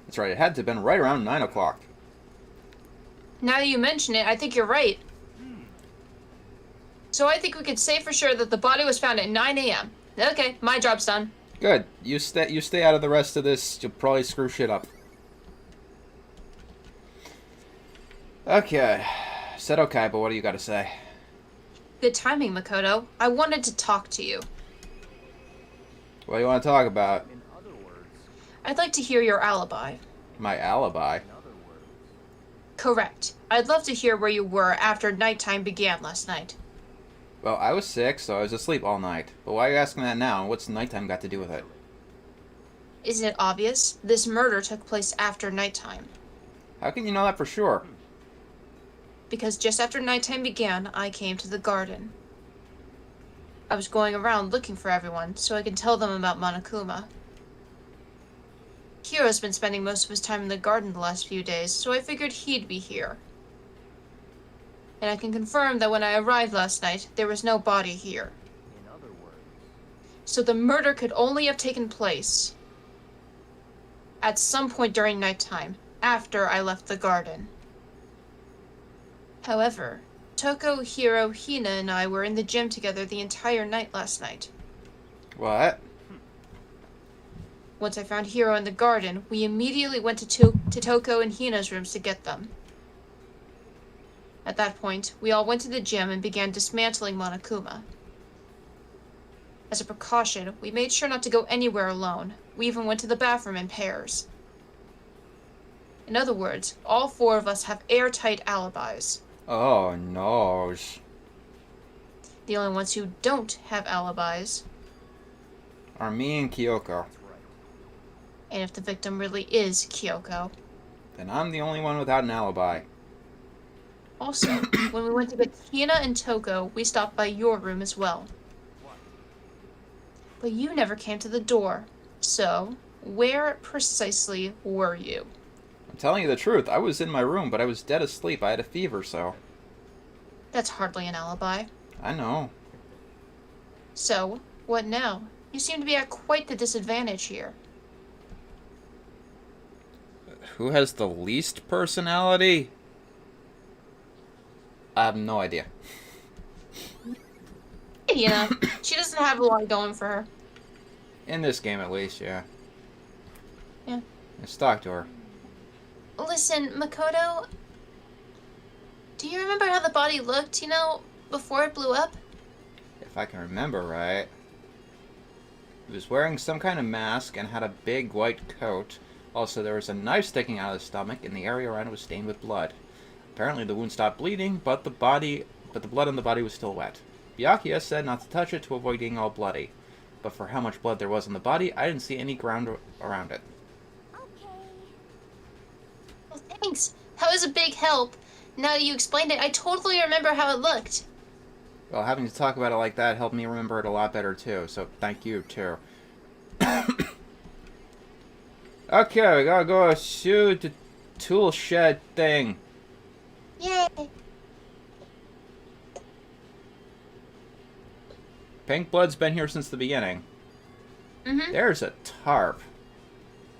S2: That's right. It had to have been right around 9 o'clock.
S1: Now that you mention it, I think you're right. So I think we could say for sure that the body was found at 9 a.m. Okay, my job's done.
S2: Good. You stay out of the rest of this. You'll probably screw shit up. Okay. Said okay, but what do you got to say?
S1: Good timing, Makoto. I wanted to talk to you.
S2: What do you want to talk about?
S3: In other words,
S1: I'd like to hear your alibi.
S2: My alibi.
S3: in other words.
S1: Correct. I'd love to hear where you were after nighttime began last night.
S2: Well, I was sick, so I was asleep all night. But why are you asking that now? What's nighttime got to do with it?
S1: Isn't it obvious? This murder took place after nighttime.
S2: How can you know that for sure?
S1: Because just after nighttime began, I came to the garden. I was going around looking for everyone, so I can tell them about Monokuma. Hiro's been spending most of his time in the garden the last few days, so I figured he'd be here. And I can confirm that when I arrived last night, there was no body here.
S3: In other words.
S1: So the murder could only have taken place at some point during nighttime, after I left the garden. However, Toko, Hiro, Hina, and I were in the gym together the entire night last night.
S2: What?
S1: Once I found Hiro in the garden, we immediately went to Toko and Hina's rooms to get them. At that point, we all went to the gym and began dismantling Monokuma. As a precaution, we made sure not to go anywhere alone. We even went to the bathroom in pairs. In other words, all 4 of us have airtight alibis.
S2: Oh, no.
S1: The only ones who don't have alibis,
S2: Are me and Kyoko.
S3: That's right.
S1: and if the victim really is Kyoko.
S2: Then I'm the only one without an alibi.
S1: Also, when we went to get Hina and Toko, we stopped by your room as well.
S3: What?
S1: But you never came to the door. So, where precisely were you?
S2: I'm telling you the truth. I was in my room, but I was dead asleep. I had a fever, so...
S1: That's hardly an alibi.
S2: I know.
S1: So, what now? You seem to be at quite the disadvantage here.
S2: Who has the least personality? I have no idea.
S1: Hina, she doesn't have a lot going for her.
S2: In this game, at least, yeah.
S1: Yeah.
S2: Let's talk to her.
S1: Listen, Makoto, do you remember how the body looked, before it blew up?
S2: If I can remember right. He was wearing some kind of mask and had a big white coat. Also, there was a knife sticking out of his stomach, and the area around it was stained with blood. Apparently, the wound stopped bleeding, but the blood on the body was still wet. Byakuya said not to touch it to avoid getting all bloody. But for how much blood there was on the body, I didn't see any ground around it.
S4: Okay.
S1: Well, thanks. That was a big help. Now that you explained it, I totally remember how it looked.
S2: Well, having to talk about it like that helped me remember it a lot better, too. So, thank you, too. Okay, we gotta go shoot the tool shed thing.
S1: Yay!
S2: Pink blood's been here since the beginning.
S1: Mm-hmm.
S2: There's a tarp.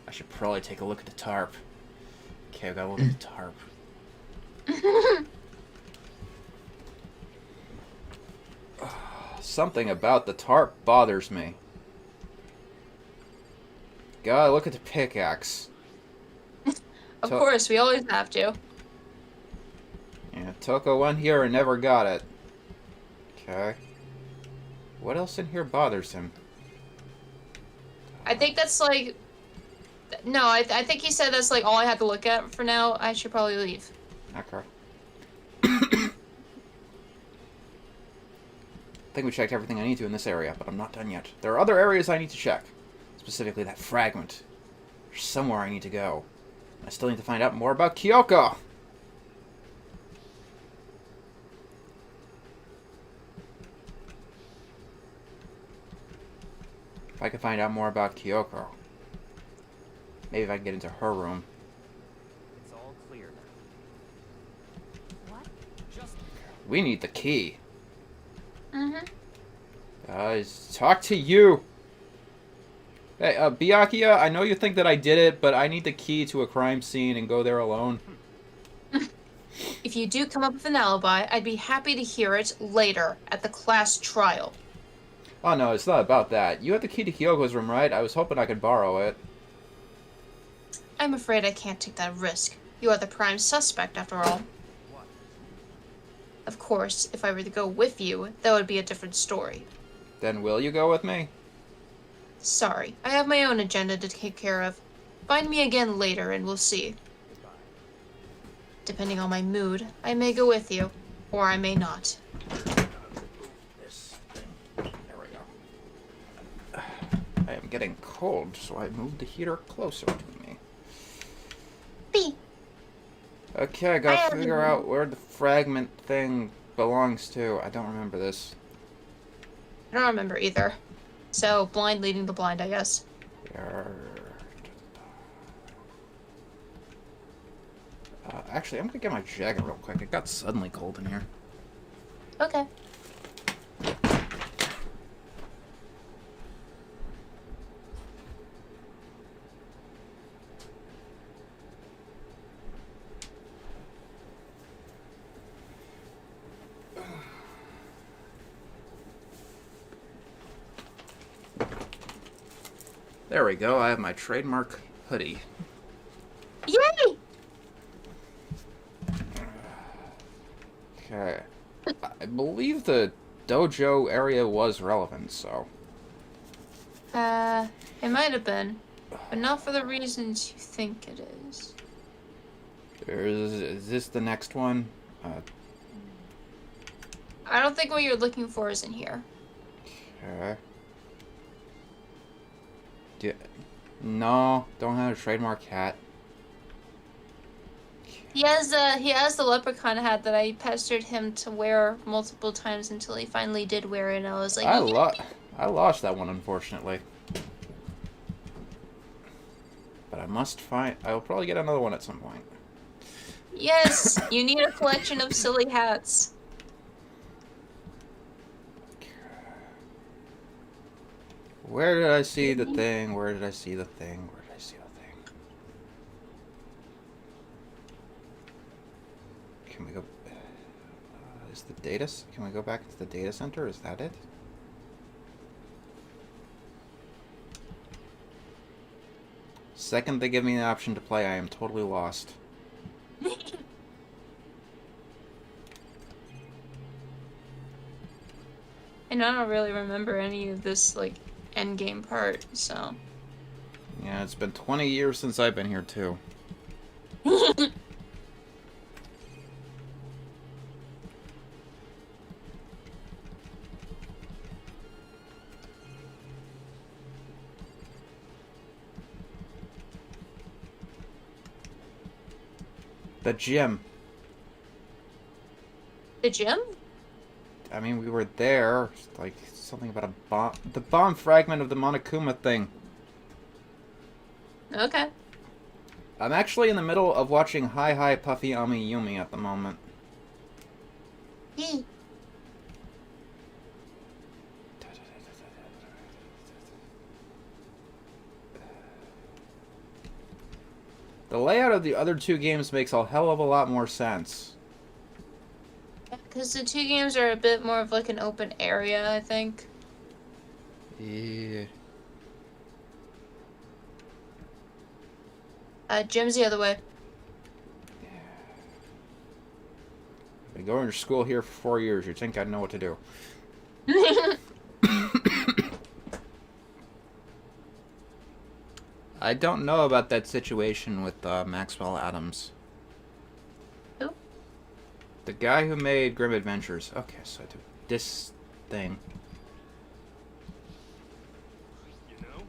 S2: I should probably take a look at the tarp. Okay, we gotta look at the tarp. Something about the tarp bothers me. Gotta look at the pickaxe.
S1: Of course, we always have to.
S2: Yeah, Toko went here and never got it. Okay. What else in here bothers him?
S1: I think that's like... No, I think he said that's like all I had to look at for now. I should probably leave.
S2: Okay. I think we checked everything I need to in this area, but I'm not done yet. There are other areas I need to check. Specifically that fragment. There's somewhere I need to go. I still need to find out more about Kyoko. If I could find out more about Kyoko. Maybe if I can get into her room.
S3: It's all clear now.
S4: What?
S3: Just
S2: We need the key.
S1: Mm-hmm.
S2: Guys, talk to you. Hey, Byakuya, I know you think that I did it, but I need the key to a crime scene and go there alone.
S1: If you do come up with an alibi, I'd be happy to hear it later at the class trial.
S2: Oh, no, it's not about that. You have the key to Kyoko's room, right? I was hoping I could borrow it.
S1: I'm afraid I can't take that risk. You are the prime suspect, after all.
S3: what?
S1: Of course, if I were to go with you, that would be a different story.
S2: Then will you go with me?
S1: Sorry, I have my own agenda to take care of. Find me again later and we'll see.
S3: Goodbye.
S1: Depending on my mood, I may go with you, or I may not.
S2: This thing. There we go. I am getting cold, so I moved the heater closer to me.
S1: B.
S2: Okay, I gotta figure out where the fragment thing belongs to. I don't remember this.
S1: I don't remember either. So, blind leading the blind, I guess.
S2: Actually, I'm gonna get my jacket real quick. It got suddenly cold in here.
S1: Okay.
S2: There we go. I have my trademark hoodie.
S1: Yay!
S2: Okay. I believe the dojo area was relevant, so...
S1: It might have been. But not for the reasons you think it is.
S2: Is this the next one?
S1: I don't think what you're looking for is in here.
S2: Okay. No, don't have a trademark hat.
S1: He has the leprechaun hat that I pestered him to wear multiple times until he finally did wear it, and I was like,
S2: I lost that one, unfortunately. But I must find... I will probably get another one at some point.
S1: yes, you need a collection of silly hats.
S2: Where did I see the thing? Where did I see the thing? Where did I see the thing? Can we go... is the data... Can we go back to the data center? Is that it? Second they give me the option to play, I am totally lost.
S1: And I don't really remember any of this, like, endgame part, so...
S2: Yeah, it's been 20 years since I've been here, too. The gym.
S1: The gym?
S2: I mean, we were there. Like, something about a bomb. The bomb fragment of the Monokuma thing.
S1: Okay.
S2: I'm actually in the middle of watching Hi Hi Puffy Ami Yumi at the moment.
S1: Hey.
S2: The layout of the other two games makes a hell of a lot more sense.
S1: Because the two games are a bit more of like an open area, I think.
S2: Yeah.
S1: Gym's the other way.
S2: I've been going to school here for 4 years. You'd think I'd know what to do. I don't know about that situation with Maxwell Adams.
S1: Who?
S2: The guy who made Grim Adventures. Okay, so I do this thing.
S3: You know?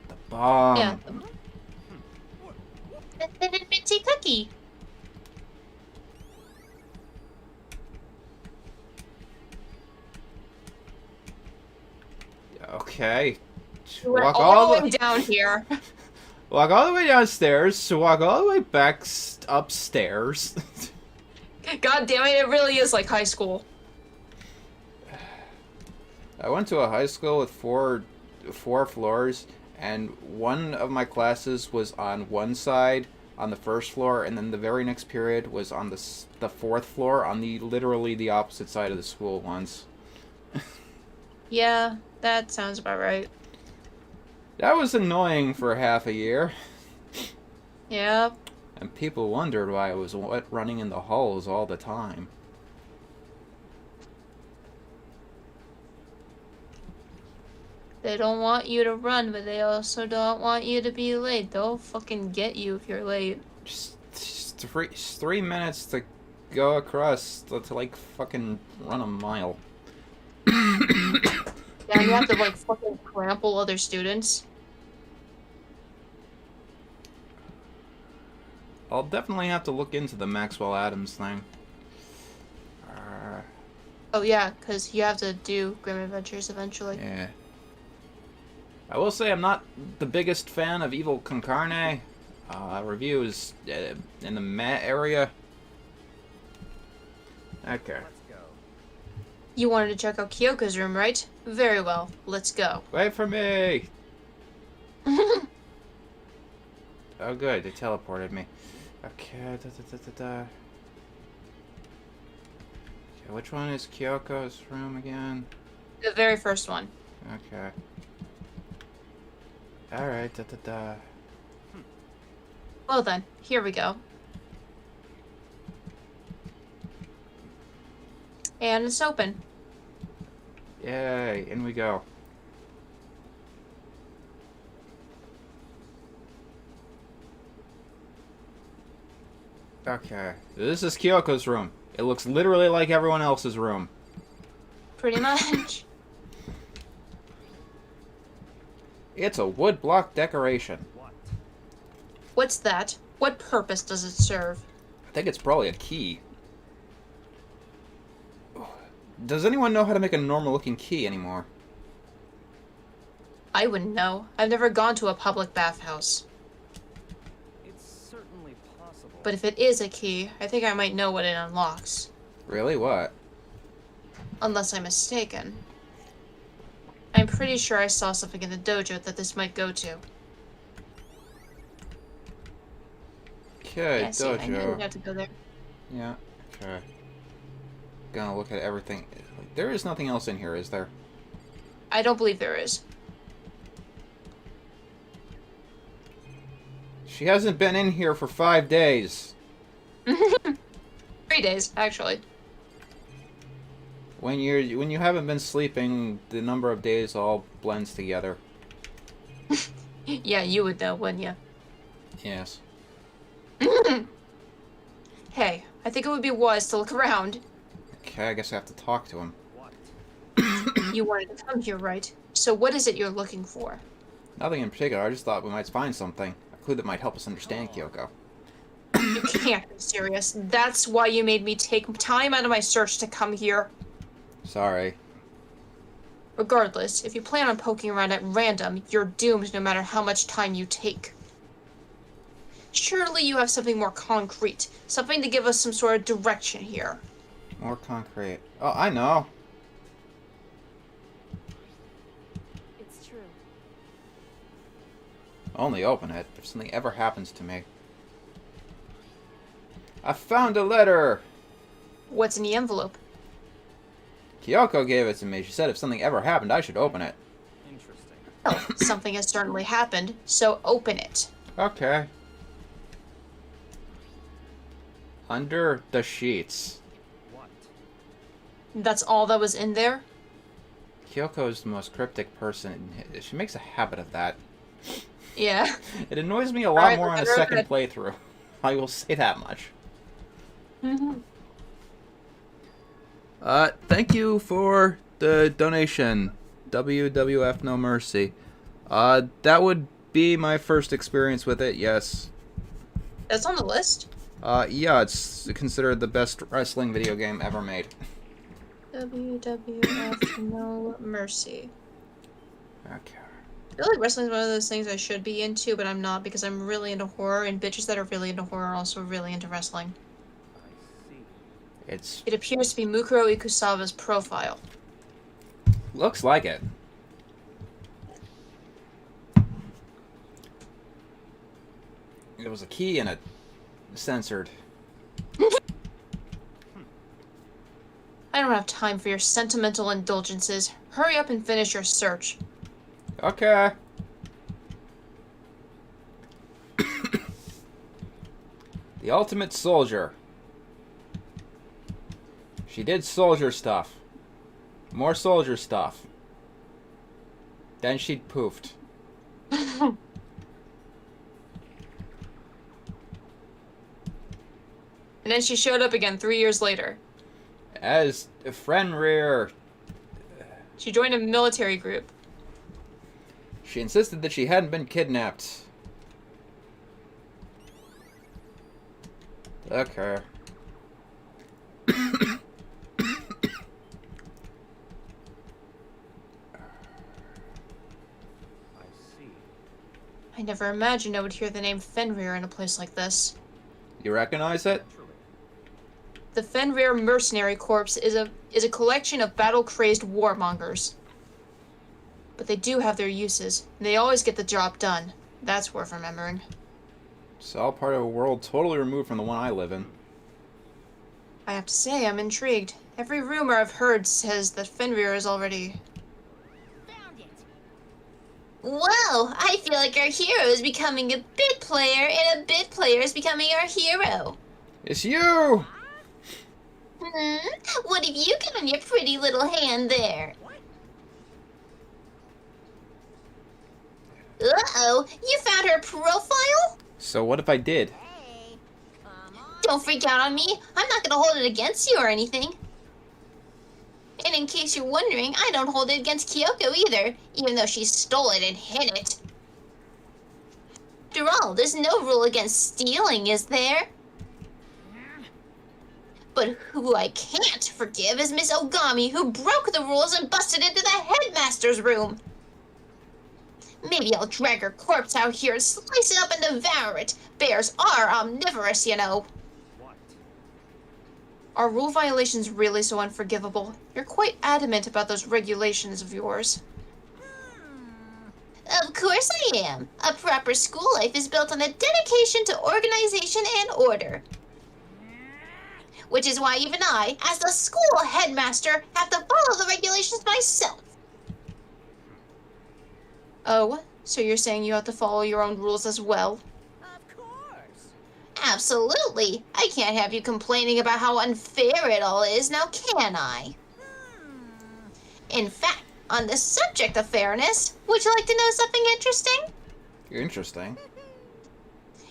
S2: The bomb.
S1: Yeah. The minty cookie.
S2: Okay.
S1: We're
S2: Walk
S1: all the way down here.
S2: Walk all the way downstairs, to walk all the way back upstairs.
S1: God damn it, it really is like high school.
S2: I went to a high school with four floors, and one of my classes was on one side on the first floor, and then the very next period was on the fourth floor on literally the opposite side of the school once.
S1: Yeah, that sounds about right.
S2: That was annoying for half a year.
S1: Yep.
S2: And people wondered why I was running in the halls all the time.
S1: They don't want you to run, but they also don't want you to be late. They'll fucking get you if you're late.
S2: Just 3 minutes to go across to like fucking run a mile.
S1: Yeah, and you have to like fucking trample other students.
S2: I'll definitely have to look into the Maxwell Adams thing.
S1: Oh yeah, because you have to do Grim Adventures eventually.
S2: Yeah. I will say I'm not the biggest fan of Evil Con Carne. Reviews in the meh area. Okay.
S3: Let's go.
S1: You wanted to check out Kyoko's room, right? Very well, let's go.
S2: Wait for me! Oh good, they teleported me. Okay, Okay, which one is Kyoko's room again?
S1: The very first one.
S2: Okay. Alright,
S1: Well then, here we go. And it's open.
S2: Yay, in we go. Okay, this is Kyoko's room. It looks literally like everyone else's room.
S1: Pretty much.
S2: It's a wood block decoration.
S3: What?
S1: What's that? What purpose does it serve?
S2: I think it's probably a key. Does anyone know how to make a normal looking key anymore?
S1: I wouldn't know. I've never gone to a public bathhouse.
S3: It's certainly possible.
S1: But if it is a key, I think I might know what it unlocks.
S2: Really? What?
S1: Unless I'm mistaken. I'm pretty sure I saw something in the dojo that this might go to.
S2: Okay,
S1: Yeah, see, I knew
S2: dojo.
S1: we'd have to go there.
S2: Yeah, okay. Gonna look at everything. There is nothing else in here, is there?
S1: I don't believe there is.
S2: She hasn't been in here for 5 days.
S1: 3 days, actually.
S2: When you haven't been sleeping, the number of days all blends together.
S1: Yeah, you would know, wouldn't you?
S2: Yes.
S1: Hey, I think it would be wise to look around.
S2: Okay, I guess I have to talk to him.
S3: What?
S1: You wanted to come here, right? So what is it you're looking for?
S2: Nothing in particular, I just thought we might find something. A clue that might help us understand Kyoko.
S1: You can't be serious. That's why you made me take time out of my search to come here.
S2: Sorry.
S1: Regardless, if you plan on poking around at random, you're doomed no matter how much time you take. Surely you have something more concrete. Something to give us some sort of direction here.
S2: More concrete. Oh, I know.
S4: It's true.
S2: Only open it if something ever happens to me. I found a letter!
S1: What's in the envelope?
S2: Kyoko gave it to me. She said if something ever happened, I should open it.
S3: Interesting.
S1: Well, something has certainly happened, so open it.
S2: Okay. Under the sheets.
S3: What?
S1: That's all that was in there?
S2: Kyoko is the most cryptic person. She makes a habit of that.
S1: Yeah.
S2: It annoys me a lot
S1: Alright,
S2: more on a
S1: look at her
S2: second
S1: bed.
S2: playthrough. I will say that much. Thank you for the donation. WWF No Mercy. That would be my first experience with it, yes.
S1: That's on the list.
S2: Yeah, it's considered the best wrestling video game ever made.
S1: WWF No Mercy.
S2: Okay.
S1: I feel like wrestling is one of those things I should be into, but I'm not because I'm really into horror, and bitches that are really into horror are also really into wrestling.
S3: I see.
S2: It's
S1: It appears to be Mukuro Ikusawa's profile.
S2: looks like it. There was a key in it. Censored.
S1: I don't have time for your sentimental indulgences. Hurry up and finish your search.
S2: Okay. The ultimate soldier. She did soldier stuff. More soldier stuff. Then she poofed.
S1: And then she showed up again 3 years later.
S2: As Fenrir,
S1: She joined a military group.
S2: she insisted that she hadn't been kidnapped. Okay.
S3: I see.
S1: I never imagined I would hear the name Fenrir in a place like this.
S2: You recognize it?
S3: Naturally.
S1: The Fenrir Mercenary Corps is a collection of battle-crazed warmongers. But they do have their uses, and they always get the job done. That's worth remembering.
S2: It's all part of a world totally removed from the one I live in.
S1: I have to say, I'm intrigued. Every rumor I've heard says that Fenrir is already...
S4: Found it.
S5: Whoa, I feel like our hero is becoming a bit player and a bit player is becoming our hero.
S2: It's you!
S5: What have you got on your pretty little hand there? Uh-oh, you found her profile?
S2: So what if I did?
S4: Hey, come on.
S5: Don't freak out on me. I'm not gonna hold it against you or anything. And in case you're wondering, I don't hold it against Kyoko either, even though she stole it and hid it. After all, there's no rule against stealing, is there? But who I can't forgive is Miss Ogami, who broke the rules and busted into the headmaster's room. Maybe I'll drag her corpse out here and slice it up and devour it. Bears are omnivorous, you know.
S3: What?
S1: Are rule violations really so unforgivable? You're quite adamant about those regulations of yours.
S5: Of course I am. A proper school life is built on a dedication to organization and order. Which is why even I, as the school headmaster, have to follow the regulations myself.
S1: Oh, so you're saying you have to follow your own rules as well?
S4: Of course.
S5: Absolutely. I can't have you complaining about how unfair it all is, now can I? In fact, on the subject of fairness, would you like to know something interesting?
S2: Interesting.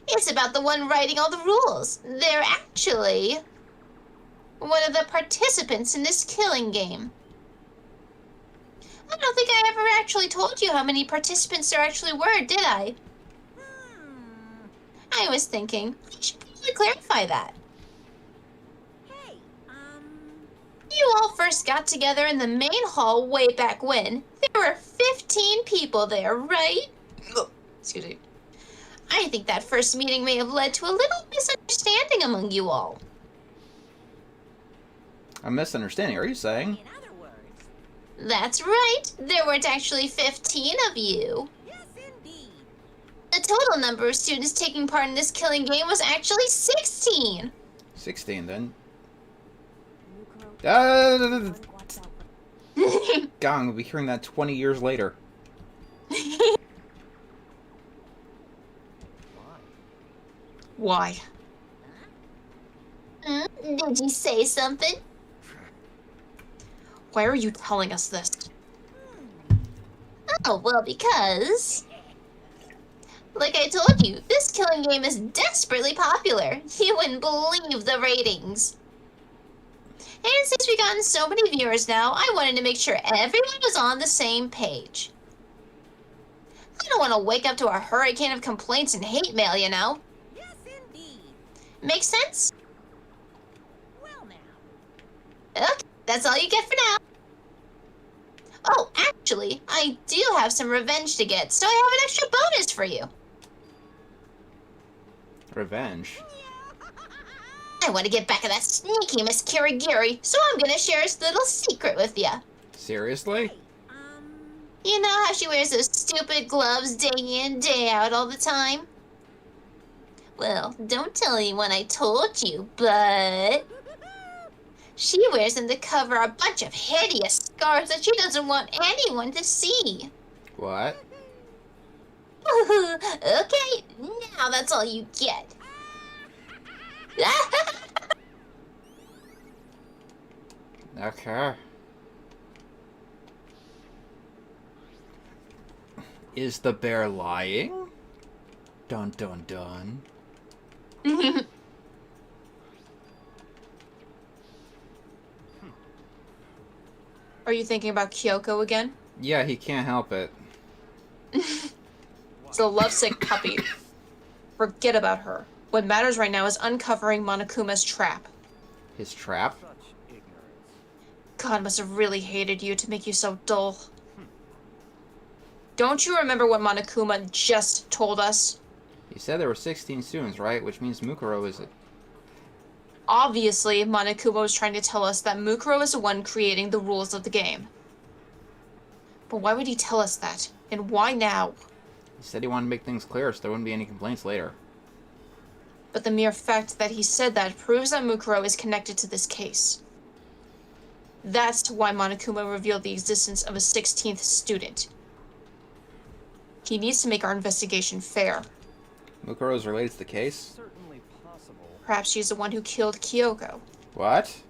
S5: It's about the one writing all the rules. They're actually one of the participants in this killing game. I don't think I ever actually told you how many participants there actually were, did I? I was thinking, I should probably clarify that.
S4: Hey,
S5: You all first got together in the main hall way back when. There were 15 people there, right?
S1: Excuse me.
S5: I think that first meeting may have led to a little misunderstanding among you all.
S2: A misunderstanding, are you saying?
S4: in other words,
S5: That's right. There weren't actually 15 of you.
S4: yes indeed.
S5: The total number of students taking part in this killing game was actually 16.
S2: 16 then.
S4: Mukuro, watch out for
S2: Gong, we'll be hearing that 20 years later.
S3: Why?
S1: Why?
S5: Did you say something?
S1: Why are you telling us this?
S5: Oh, well, because Like I told you, this killing game is desperately popular. You wouldn't believe the ratings. And since we've gotten so many viewers now, I wanted to make sure everyone was on the same page. I don't want to wake up to a hurricane of complaints and hate mail, you know?
S4: Yes, indeed.
S5: Make sense?
S4: Well now.
S5: Okay, that's all you get for now. Oh, actually, I do have some revenge to get, so I have an extra bonus for you.
S2: Revenge.
S5: I want to get back at that sneaky Miss Kirigiri, so I'm gonna share a little secret with you.
S2: Seriously?
S4: Hey,
S5: You know how she wears those stupid gloves day in, day out all the time? Well, don't tell anyone I told you, but she wears them to cover a bunch of hideous scars that she doesn't want anyone to see.
S2: What?
S5: Okay, now that's all you get.
S2: Okay. Is the bear lying? Dun dun dun.
S1: Are you thinking about Kyoko again?
S2: Yeah, he can't help it.
S1: It's a lovesick puppy. Forget about her. What matters right now is uncovering Monokuma's trap.
S2: His trap?
S3: Such ignorance.
S1: God must have really hated you to make you so dull. Don't you remember what Monokuma just told us?
S2: He said there were 16 students, right? Which means Mukuro is...
S1: Obviously, Monokuma was trying to tell us that Mukuro is the one creating the rules of the game. But why would he tell us that? And why now?
S2: He said he wanted to make things clear so there wouldn't be any complaints later.
S1: But the mere fact that he said that proves that Mukuro is connected to this case. That's why Monokuma revealed the existence of a 16th student. He needs to make our investigation fair.
S2: Mukuro is related to the case?
S3: Certainly possible.
S1: Perhaps she's the one who killed Kyoko.
S2: What?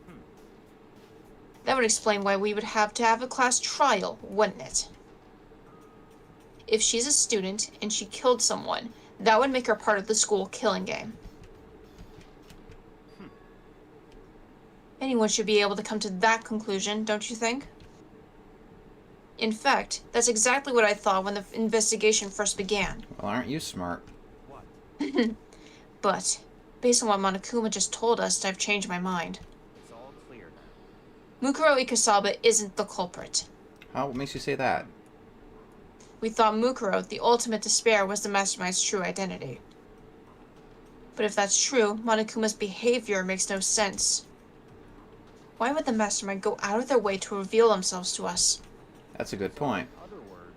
S1: That would explain why we would have to have a class trial, wouldn't it? If she's a student and she killed someone, that would make her part of the school killing game. Anyone should be able to come to that conclusion, don't you think? In fact, that's exactly what I thought when the investigation first began.
S2: Well, aren't you smart?
S3: What?
S1: But, based on what Monokuma just told us, I've changed my mind.
S3: It's all clear now.
S1: Mukuro Ikasaba isn't the culprit.
S2: How? What makes you say that?
S1: We thought Mukuro, the ultimate despair, was the mastermind's true identity. But if that's true, Monokuma's behavior makes no sense. Why would the mastermind go out of their way to reveal themselves to us?
S2: That's a good point.
S3: In other words,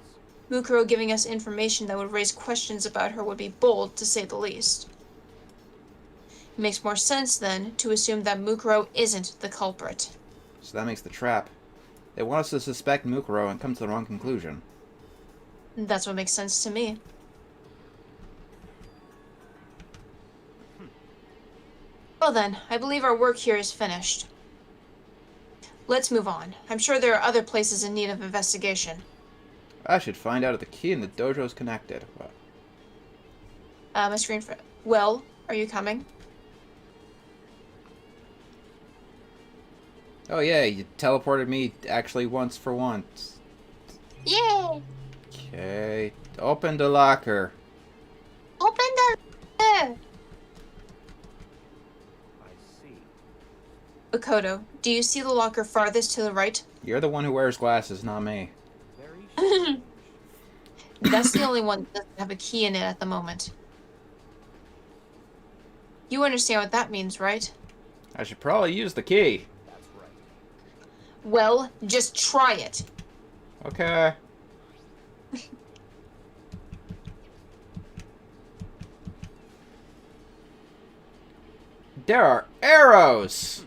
S1: Mukuro giving us information that would raise questions about her would be bold, to say the least. It makes more sense, then, to assume that Mukuro isn't the culprit.
S2: So that makes the trap. They want us to suspect Mukuro and come to the wrong conclusion.
S1: That's what makes sense to me. Well then, I believe our work here is finished. Let's move on. I'm sure there are other places in need of investigation.
S2: I should find out if the key in the dojo is connected. What?
S1: My screen for... Well, are you coming?
S2: Oh yeah, you teleported me actually once for once.
S5: Yay!
S2: Okay, open the locker.
S5: Open the door.
S3: I see.
S1: Okoto, do you see the locker farthest to the right?
S2: You're the one who wears glasses, not me.
S3: Very strange.
S1: That's the only one that doesn't have a key in it at the moment. You understand what that means, right?
S2: I should probably use the key.
S3: That's right.
S1: Well, just try it.
S2: Okay. There are arrows!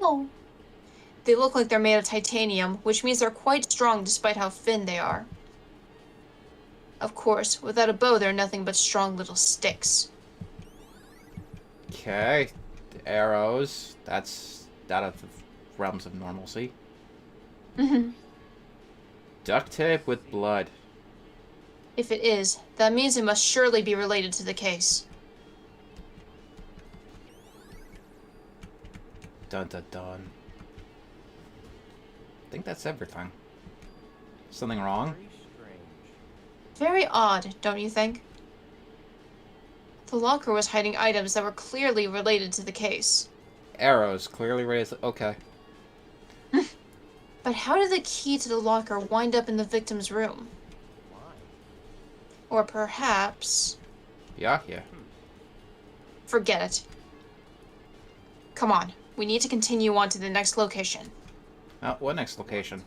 S5: Oh,
S1: They look like they're made of titanium, which means they're quite strong despite how thin they are. Of course, without a bow, they're nothing but strong little sticks.
S2: Okay. Arrows. That's out of the realms of normalcy.
S1: Mhm.
S2: Duct tape with blood.
S1: If it is, that means it must surely be related to the case.
S2: Dun dun dun. I think that's everything. Something wrong?
S3: Very strange.
S1: Very odd, don't you think? The locker was hiding items that were clearly related to the case.
S2: Arrows, clearly raised. Okay.
S1: But how did the key to the locker wind up in the victim's room?
S3: Why?
S1: Or
S2: Yeah.
S1: perhaps... Forget it. Come on, we need to continue on to the next location.
S2: What next location?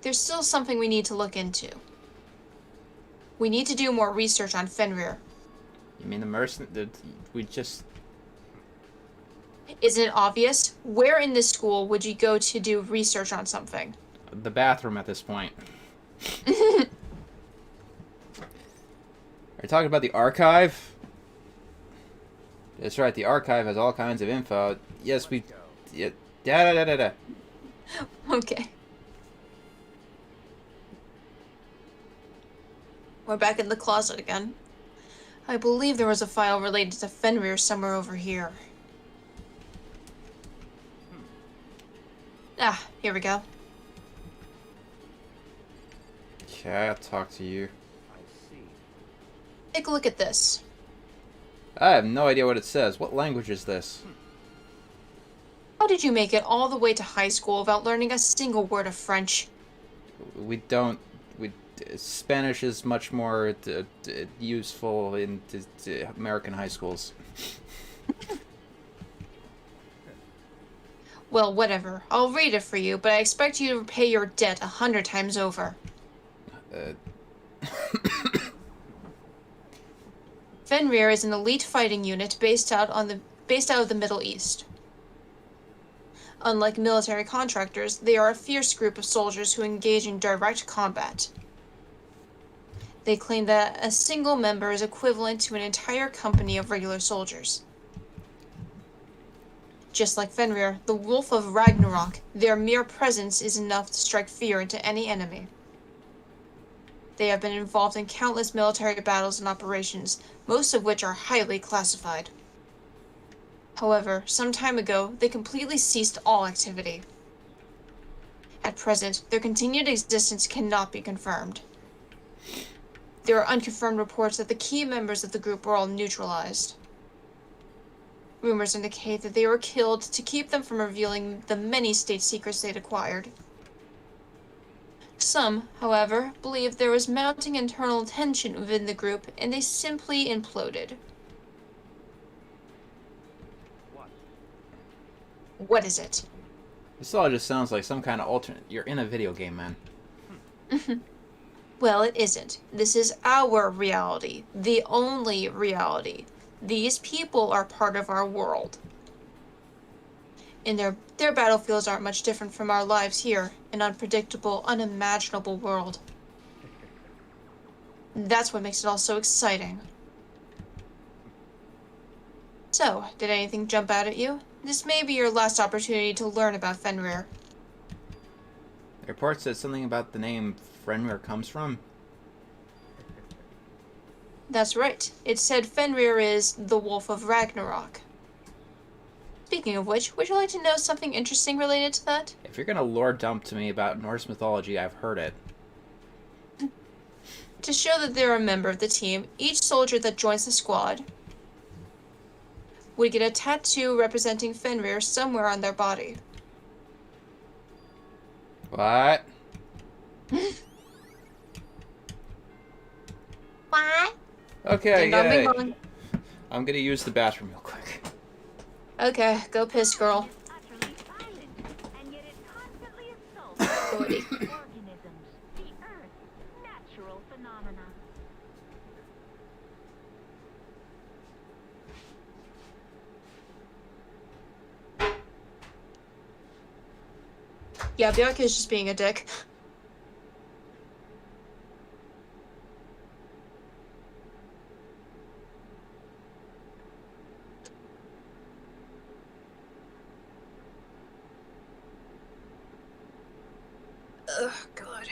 S1: There's still something we need to look into. We need to do more research on Fenrir.
S2: You mean the mercenary? We just...
S1: Isn't it obvious? Where in this school would you go to do research on something?
S2: The bathroom at this point. Are you talking about the archive? That's right, the archive has all kinds of info. Yes, we... Yeah, da-da-da-da-da.
S1: Okay. We're back in the closet again. I believe there was a file related to Fenrir somewhere over here. Ah, here we go.
S2: Okay, I'll talk to you.
S3: I see.
S1: Take a look at this.
S2: I have no idea what it says. What language is this?
S1: How did you make it all the way to high school without learning a single word of French?
S2: We don't... Spanish is much more useful in American high schools.
S1: Well, whatever. I'll read it for you, but I expect you to repay your debt 100 times over. Fenrir is an elite fighting unit based out of the Middle East. Unlike military contractors, they are a fierce group of soldiers who engage in direct combat. They claim that a single member is equivalent to an entire company of regular soldiers. Just like Fenrir, the Wolf of Ragnarok, their mere presence is enough to strike fear into any enemy. They have been involved in countless military battles and operations, most of which are highly classified. However, some time ago, they completely ceased all activity. At present, their continued existence cannot be confirmed. There are unconfirmed reports that the key members of the group were all neutralized. Rumors indicate that they were killed to keep them from revealing the many state secrets they'd acquired. Some, however, believe there was mounting internal tension within the group and they simply imploded.
S3: What?
S1: What is it?
S2: This all just sounds like some kind of alternate... You're in a video game, man.
S1: Well, it isn't. This is our reality. The only reality. These people are part of our world. And their battlefields aren't much different from our lives here, an unpredictable, unimaginable world. That's what makes it all so exciting. So, did anything jump out at you? This may be your last opportunity to learn about Fenrir.
S2: The report said something about the name Fenrir comes from.
S1: That's right. It said Fenrir is the Wolf of Ragnarok. Speaking of which, would you like to know something interesting related to that?
S2: If you're gonna lore dump to me about Norse mythology, I've heard it.
S1: To show that they're a member of the team, each soldier that joins the squad would get a tattoo representing Fenrir somewhere on their body.
S2: What?
S5: What?
S2: Okay,
S1: Ding dong, ding
S2: yeah.
S1: dong.
S2: I'm gonna use the bathroom real quick.
S1: Okay, go piss, girl.
S4: It's utterly silent, and yet it constantly assaults
S1: Goody.
S4: organisms, the earth, natural phenomena.
S1: Yeah, Bianca's just being a dick. Ugh, God.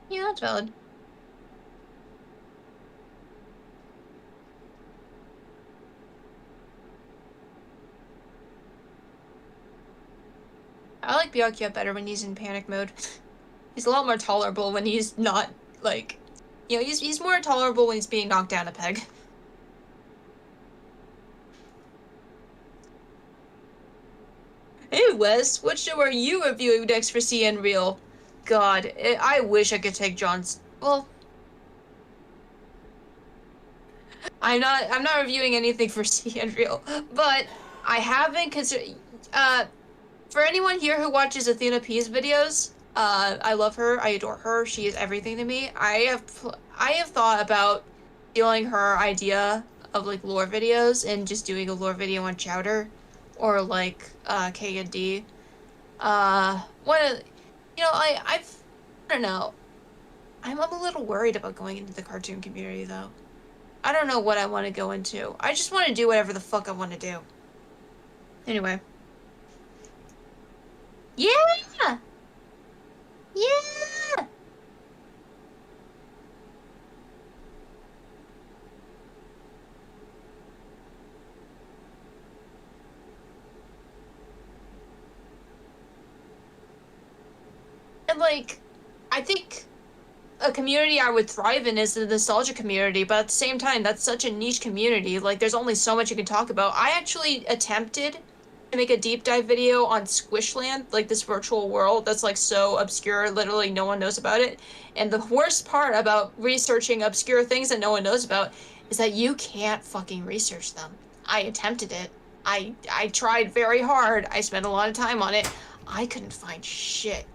S1: Yeah, that's valid. I like Byakuya better when he's in panic mode. He's a lot more tolerable when he's not, like... You know, he's more tolerable when he's being knocked down a peg. Hey Wes, what show are you reviewing next for CN Real? God, I wish I could take John's... Well... I'm not reviewing anything for CN Real, but I have been considering... For anyone here who watches Athena P's videos, I love her, I adore her, she is everything to me. I have thought about stealing her idea of, like, lore videos and just doing a lore video on Chowder. Or like K and D. I don't know. I'm a little worried about going into the cartoon community though. I don't know what I want to go into. I just want to do whatever the fuck I want to do. Anyway. Yeah! Yeah! And, like, I think a community I would thrive in is the nostalgia community, but at the same time, that's such a niche community. Like, there's only so much you can talk about. I actually attempted to make a deep dive video on Squishland, like this virtual world that's, like, so obscure, literally no one knows about it. And the worst part about researching obscure things that no one knows about is that you can't fucking research them. I attempted it. I tried very hard. I spent a lot of time on it. I couldn't find shit.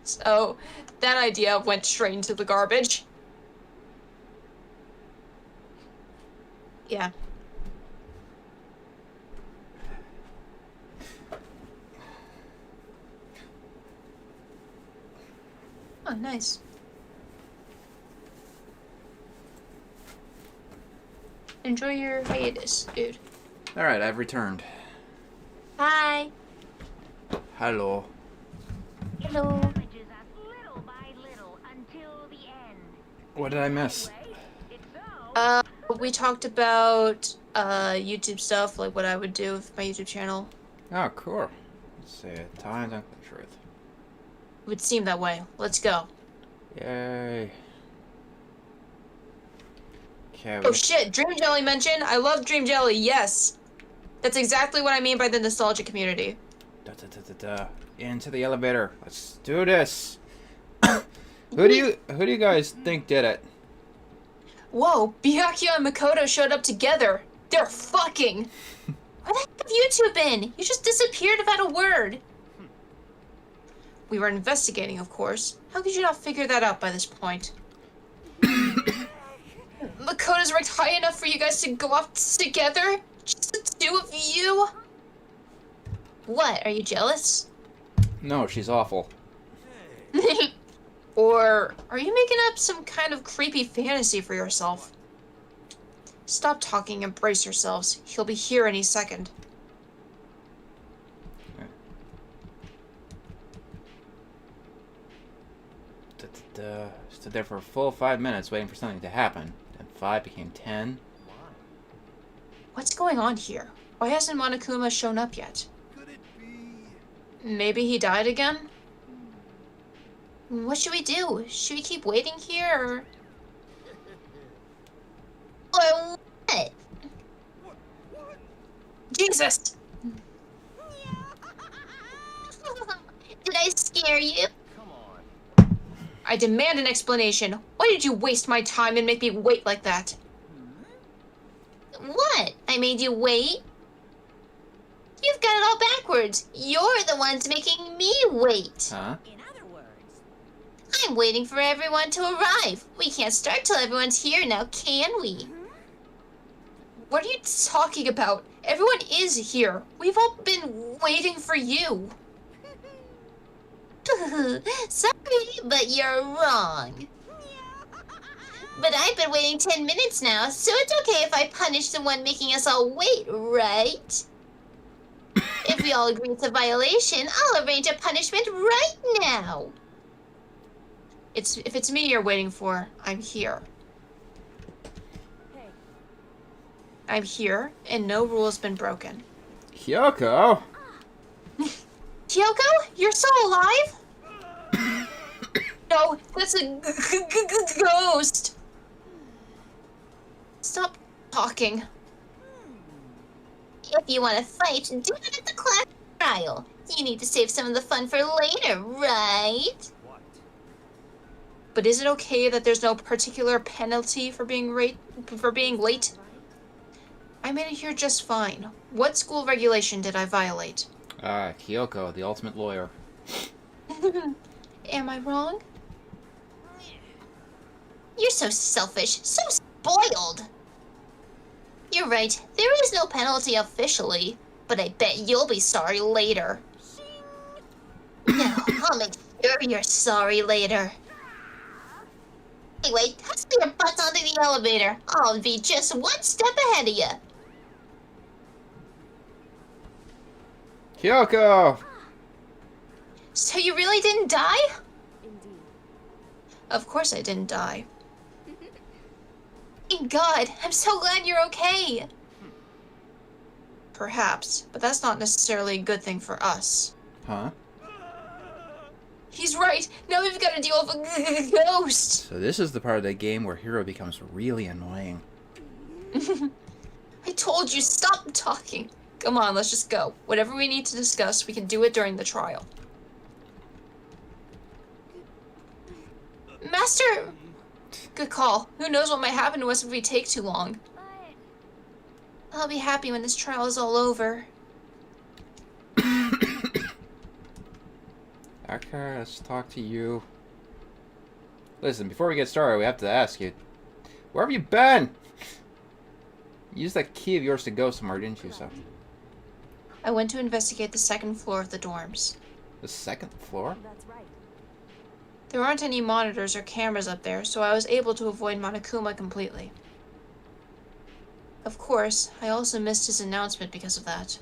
S1: So, that idea went straight into the garbage. Yeah. Oh, nice. Enjoy your hiatus, dude.
S2: Alright, I've returned.
S1: Hi.
S2: Hello.
S1: Hello.
S4: Damages us little by little until the end.
S2: What did I miss?
S4: It's so.
S1: We talked about, YouTube stuff, like what I would do with my YouTube channel.
S2: Oh, cool. Let's see. Times on the truth.
S1: It would seem that way. Let's go.
S2: Yay. Okay.
S1: Oh shit, Dream Jelly mentioned. I love Dream Jelly, yes. That's exactly what I mean by the nostalgia community.
S2: Into the elevator. Let's do this. Who do you guys think did it?
S1: Whoa, Byakuya and Mukuro showed up together. They're fucking. Where the heck have you two been? You just disappeared without a word. We were investigating, of course. How could you not figure that out by this point? Makoto's ranked high enough for you guys to go off together? Just the two of you? What, are you jealous?
S2: No, she's awful.
S1: Or are you making up some kind of creepy fantasy for yourself? Stop talking and brace yourselves. He'll be here any second.
S2: Stood there for a full 5 minutes waiting for something to happen. Then 5 became 10.
S1: What's going on here? Why hasn't Monokuma shown up yet? Maybe he died again? What should we do? Should we keep waiting here, or what? Jesus!
S5: Did I scare you?
S3: Come on.
S1: I demand an explanation. Why did you waste my time and make me wait like that?
S5: What? I made you wait? You've got it all backwards. You're the ones making me wait.
S2: Huh?
S4: In other words,
S5: I'm waiting for everyone to arrive. We can't start till everyone's here now, can we?
S1: What are you talking about? Everyone is here. We've all been waiting for you.
S5: Sorry, but you're wrong. But I've been waiting 10 minutes now, so it's okay if I punish the one making us all wait, right? If we all agree it's a violation, I'll arrange a punishment right now.
S1: If it's me you're waiting for, I'm here.
S4: Hey,
S1: I'm here, and no rule has been broken.
S2: Kyoko?
S1: Kyoko, you're still alive? No, that's a ghost. Stop talking.
S5: If you want to fight, do it at the class trial. You need to save some of the fun for later, right?
S3: What?
S1: But is it okay that there's no particular penalty for being late? I made it here just fine. What school regulation did I violate?
S2: Kyoko, the ultimate lawyer.
S1: Am I wrong?
S5: You're so selfish, so spoiled. You're right, there is no penalty officially, but I bet you'll be sorry later. No, I'll make sure you're sorry later. Anyway, hustle your butts onto the elevator. I'll be just one step ahead of you.
S2: Kyoko!
S1: So you really didn't die?
S4: indeed.
S1: Of course I didn't die. Thank God, I'm so glad you're okay. Perhaps, but that's not necessarily a good thing for us.
S2: Huh?
S1: He's right. Now we've got to deal with a ghost.
S2: So this is the part of the game where Hero becomes really annoying.
S1: I told you, stop talking. Come on, let's just go. Whatever we need to discuss, we can do it during the trial. Master! Good call. Who knows what might happen to us if we take too long.
S4: But
S1: I'll be happy when this trial is all over.
S2: Okay, let's talk to you. Listen, before we get started, we have to ask you, where have you been? You used that key of yours to go somewhere, didn't you, so?
S1: I went to investigate the second floor of the dorms.
S2: The second floor?
S4: that's right.
S1: There aren't any monitors or cameras up there, so I was able to avoid Monokuma completely. Of course, I also missed his announcement because of that.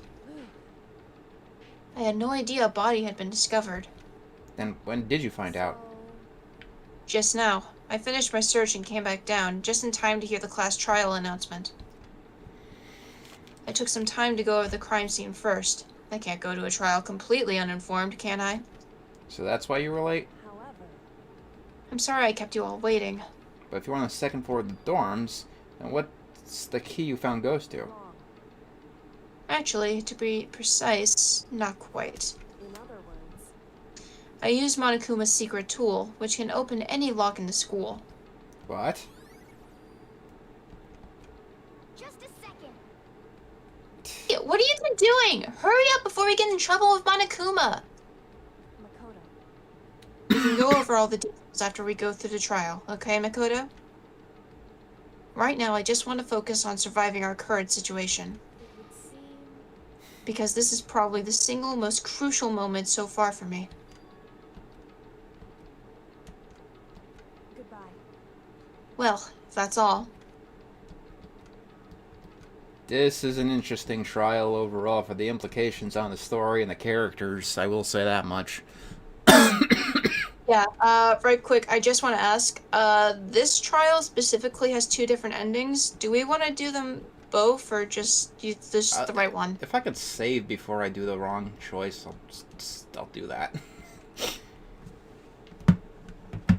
S1: I had no idea a body had been discovered.
S2: Then when did you find out?
S1: Just now, I finished my search and came back down, just in time to hear the class trial announcement. I took some time to go over the crime scene first. I can't go to a trial completely uninformed, can I?
S2: So that's why you were late?
S4: However,
S1: I'm sorry I kept you all waiting.
S2: But if you're on the second floor of the dorms, then what's the key you found goes to?
S4: wrong.
S1: Actually, to be precise, not quite.
S4: In other words,
S1: I used Monokuma's secret tool, which can open any lock in the school.
S2: What?
S4: just a second.
S1: Hey, what are you doing? Hurry up before we get in trouble with Monokuma!
S4: Makoto,
S1: We can go over all the details after we go through the trial, okay, Makoto? Right now, I just want to focus on surviving our current situation,
S4: it would seem
S1: because this is probably the single most crucial moment so far for me.
S4: goodbye.
S1: Well, if that's all.
S2: This is an interesting trial overall for the implications on the story and the characters, I will say that much.
S1: Yeah, right quick, I just want to ask, this trial specifically has two different endings. Do we want to do them both, or just use the right one?
S2: If I could save before I do the wrong choice, I'll do that.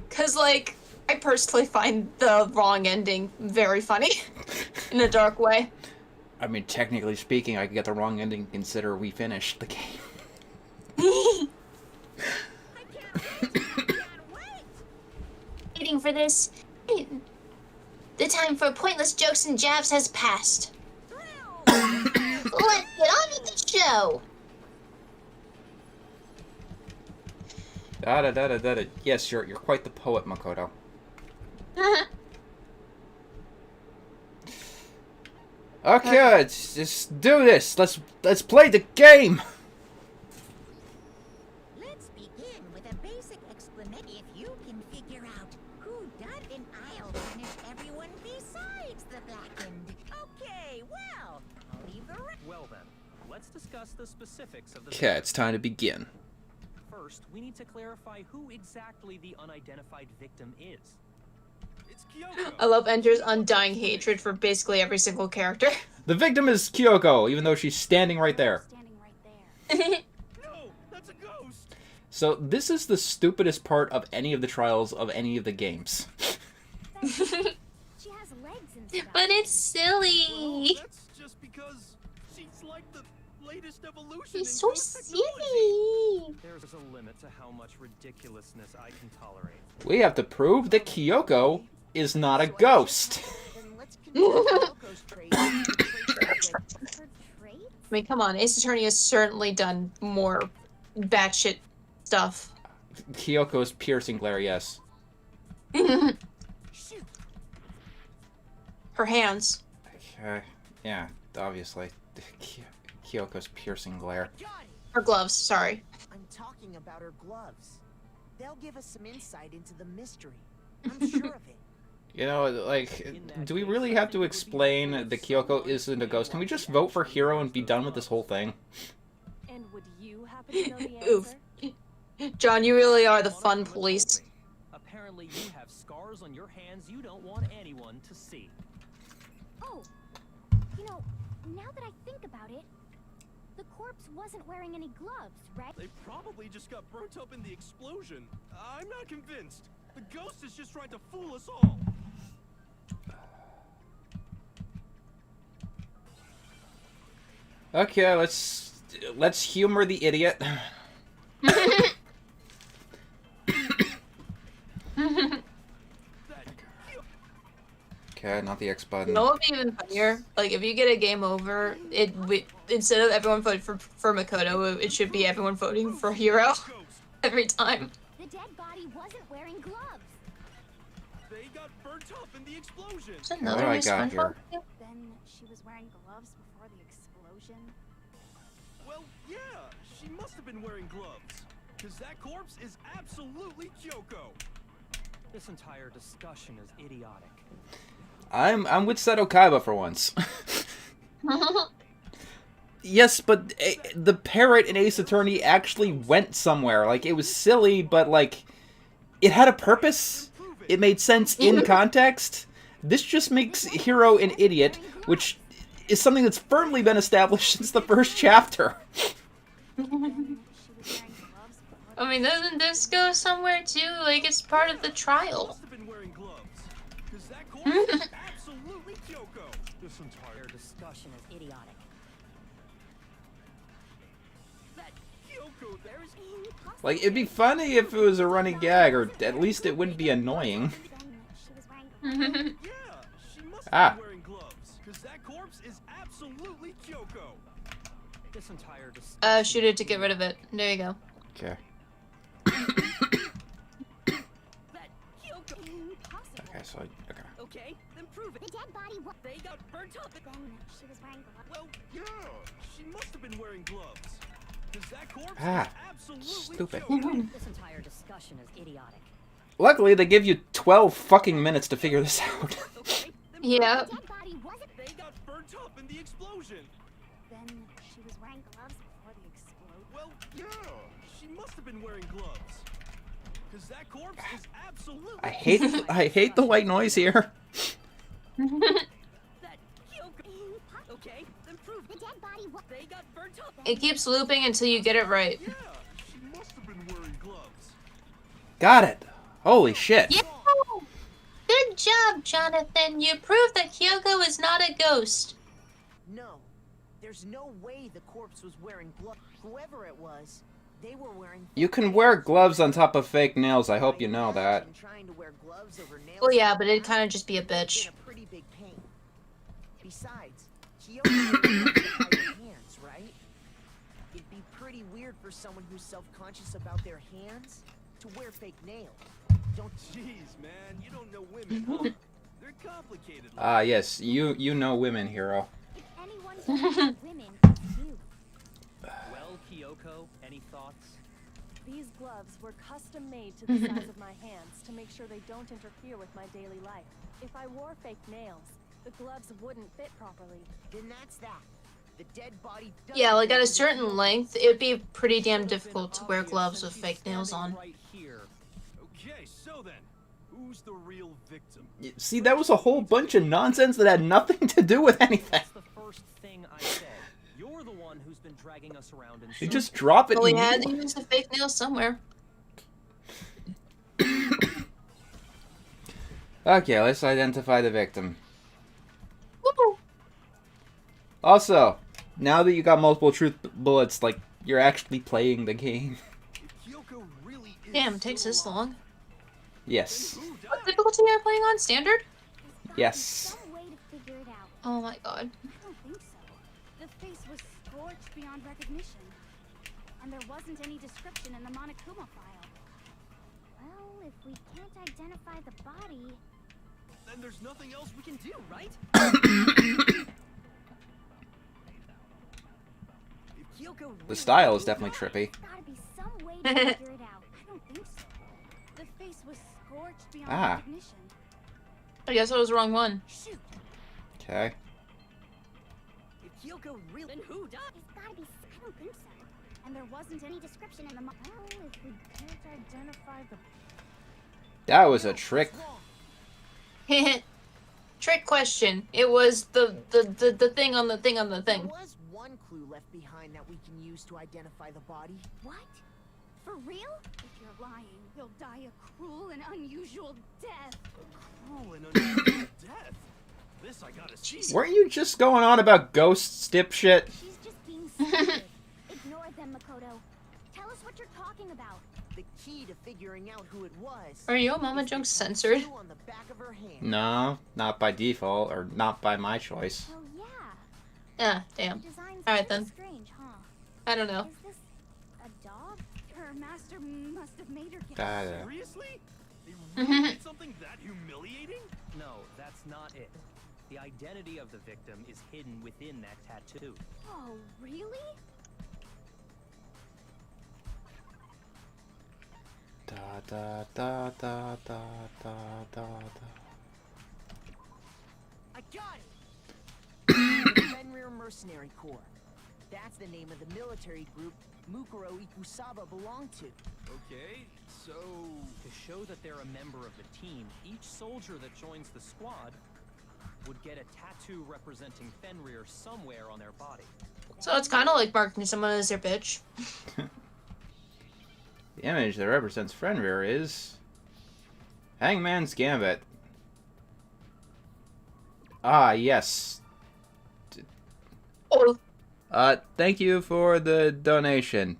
S1: Because, like, I personally find the wrong ending very funny, in a dark way.
S2: I mean, technically speaking, I could get the wrong ending and consider we finished the game.
S4: I can't wait.
S5: Waiting for this. The time for pointless jokes and jabs has passed. Let's get on with the show.
S2: Da-da-da-da-da-da. Yes, you're quite the poet, Makoto. Okay, let's just do this. Let's play the game.
S6: Let's begin with a basic explanation. If you can figure out who done, then I'll punish everyone besides the blackened. Okay, well, I'll leave the rest.
S3: Well then, let's discuss the specifics of the.
S2: Okay, it's time to begin.
S3: First, we need to clarify who exactly the unidentified victim is. It's Kyoko.
S1: I love Ender's undying hatred for basically every single character.
S2: The victim is Kyoko, even though she's standing right there.
S4: Standing right there.
S3: No, that's a ghost.
S2: So this is the stupidest part of any of the trials of any of the games.
S4: She has legs and stuff.
S5: But it's
S3: Well,
S5: silly.
S3: that's just because she's like the latest evolution
S5: He's
S3: in
S5: so
S3: ghost technology.
S5: silly.
S3: There's a limit to how much ridiculousness I can tolerate.
S2: We have to prove that Kyoko is not a ghost.
S6: Then let's control Kyoko's traits.
S4: Her traits?
S1: I mean, come on, Ace Attorney has certainly done more batshit stuff.
S2: Kyoko's piercing glare, yes.
S3: Shoot.
S1: Her hands.
S2: Yeah, obviously. Kyoko's piercing glare.
S6: Got it.
S1: Her gloves, sorry.
S6: I'm talking about her gloves. They'll give us some insight into the mystery. I'm sure of it.
S2: You know, like, do we really have to explain that Kyoko isn't a ghost? Can we just vote for Hero and be done with this whole thing?
S7: And would you happen to know the
S1: Oof.
S7: answer?
S1: John, you really are the
S3: One of
S1: fun
S3: them has
S1: police.
S3: told me. Apparently, you have scars on your hands you don't want anyone to see.
S4: Oh, you know, now that I think about it, the corpse wasn't wearing any gloves, right?
S3: They probably just got burnt up in the explosion. I'm not convinced. The ghost is just trying to fool us all.
S2: Okay, let's humor the idiot. Okay, not the X button.
S1: You know what would be even funnier? Like, if you get a game over, instead of everyone voting for Makoto, it should be everyone voting for Hero
S3: Ghost.
S1: every time.
S4: The dead body wasn't wearing gloves.
S3: They got burnt up in the explosion.
S1: Is that another
S2: What do I
S1: new
S2: got
S1: SpongeBob?
S2: here?
S4: Then she was wearing gloves before the explosion.
S3: Well, yeah, she must have been wearing gloves. Because that corpse is absolutely Kyoko. This entire discussion is idiotic.
S2: I'm with Seto Kaiba for once. Yes, but the parrot in Ace Attorney actually went somewhere. Like, it was silly, but, like, it had a purpose. It made sense in context. This just makes Hero an idiot, which is something that's firmly been established since the first chapter.
S4: Then she was wearing gloves before
S1: I mean, doesn't this go somewhere too? Like, it's part of the trial.
S3: Must have been wearing gloves. Because that corpse is absolutely Kyoko. This entire discussion is idiotic. That Kyoko there is
S2: Like, it'd be funny if it was a running gag, or at least it wouldn't be annoying.
S4: Then she was wearing gloves.
S3: Yeah, she must
S2: Ah.
S3: have been wearing gloves. Because that corpse is absolutely Kyoko. This entire discussion.
S1: Shoot it to get rid of it. There you go.
S2: Okay.
S3: That Kyoko.
S4: Impossible.
S2: Okay, so, okay.
S3: Okay, then prove it.
S4: The dead body was.
S3: They got burnt up.
S4: Then she was wearing gloves.
S3: Well, yeah, she must have been wearing gloves. Because that corpse
S2: Ah,
S3: is absolutely
S2: stupid.
S3: Kyoko.
S7: This entire discussion is idiotic.
S2: Luckily, they give you 12 fucking minutes to figure this out.
S3: Okay, then
S1: Yeah.
S4: The dead body wasn't.
S3: they got burnt up in the explosion.
S4: Then she was wearing gloves before the explosion.
S3: Well, yeah, she must have been wearing gloves. Because that corpse is absolutely
S2: I hate the white noise here.
S3: that Kyoko. Okay, then prove
S4: The
S3: it.
S4: dead body was.
S3: They got burnt up.
S1: It keeps looping until you get it right.
S3: Yeah, she must have been wearing gloves.
S2: Got it. Holy shit.
S1: Yeah. Good job, Jonathan. You proved that Kyoko is not a ghost.
S6: No, there's no way the corpse was wearing gloves. Whoever it was, they were wearing.
S2: You can wear gloves on top of fake nails. I hope you know that.
S6: Imagine trying to wear gloves over nails.
S1: Well, yeah, but it'd kind of just be a bitch.
S6: Been a pretty big pain. Besides, Kyoko would hide her hands, right? It'd be pretty weird for someone who's self-conscious about their hands to wear fake nails. Don't you?
S3: Jeez, man, you don't know women, huh? They're complicated. like
S2: Ah, yes, you know women, Hero.
S4: If anyone can women, it's you.
S3: Well, Kyoko, any thoughts?
S7: These gloves were custom made to the size of my hands to make sure they don't interfere with my daily life. If I wore fake nails, the gloves wouldn't fit properly.
S6: Then that's that. The dead body
S1: Yeah, like at a
S6: doesn't
S1: certain length, it'd be pretty damn difficult to wear gloves with fake nails on.
S3: Right here. Okay, so then, who's the real victim?
S2: See, that was a whole bunch of nonsense that had nothing to do with anything.
S3: That's the first thing I said. You're the one who's been dragging us around in
S2: You just drop it.
S1: Well, we had to use the fake nails somewhere.
S2: Okay, let's identify the victim.
S1: Woo!
S2: Also, now that you got multiple truth bullets, like, you're actually playing the game.
S3: Kyoko really is
S1: Damn, it takes this long.
S2: Yes.
S3: Who
S1: What
S3: died?
S1: difficulty are you playing on? Standard?
S4: There's gotta be
S2: Yes.
S4: some way to figure it out.
S1: Oh my god.
S4: I don't think so. The face was scorched beyond recognition. And there wasn't any description in the Monokuma file. Well, if we can't identify the body...
S3: Then there's nothing else we can do, right? If Kyoko
S2: The style is definitely trippy.
S4: There's gotta be some way to figure it out. I don't think so. The face was scorched beyond
S2: Ah.
S4: recognition.
S1: I guess I was the wrong one.
S4: Shoot.
S2: Okay.
S6: If Kyoko really... Then who died?
S4: There's gotta be... I don't think so. And there wasn't any description in the... Well, if we can't identify the...
S2: That was a trick.
S1: Trick question. It was the thing on the thing on the
S6: There
S1: thing.
S6: was one clue left behind that we can use to identify the body.
S4: What? For real? If you're lying, you'll die a cruel and unusual death.
S3: cruel and unusual death? This I gotta see.
S2: Weren't you just going on about ghosts, dipshit?
S4: She's just being stupid. Ignore them, Makoto. Tell us what you're talking about.
S6: The key to figuring out who it was.
S1: Are you Mama
S6: is the
S1: Junk censored?
S6: tattoo on the back of her hand.
S2: No, not by default, or not by my choice.
S4: Oh yeah.
S1: Ah, damn.
S4: The design's
S1: Alright
S4: kinda
S1: then.
S4: strange, huh?
S1: I don't know.
S4: Is this a dog? Her master must have made her get
S2: Da-da.
S3: Seriously? They really did something that humiliating? No, that's not it. The identity of the victim is hidden within that tattoo.
S4: Oh, really?
S2: Da da da da da da da da.
S6: I got it! The Fenrir Mercenary Corps. That's the name of the military group Mukuro Ikusaba belonged to.
S3: Okay, so... To show that they're a member of the team, each soldier that joins the squad would get a tattoo representing Fenrir somewhere on their body.
S1: So it's kind of like marking someone as their bitch.
S2: The image that represents Fenrir is Hangman's Gambit. Ah, yes.
S1: Oh,
S2: Thank you for the donation.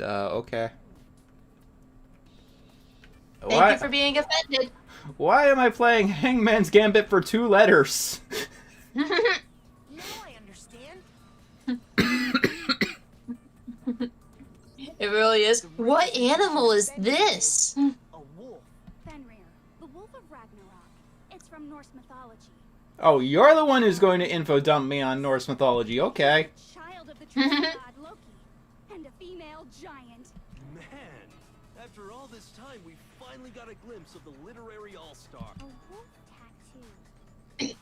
S2: Okay.
S1: thank you for being offended.
S2: Why am I playing Hangman's Gambit for 2 letters?
S6: Now I understand.
S1: It really is. What animal is this?
S6: A wolf.
S4: Fenrir, the wolf of Ragnarok. It's from Norse mythology.
S2: Oh, you're the one who's going to info dump me on Norse mythology. Okay.
S4: Child of the tree god Loki. And a female giant.
S3: Man, after all this time, we finally got a glimpse of the literary all-star.
S4: A wolf tattoo.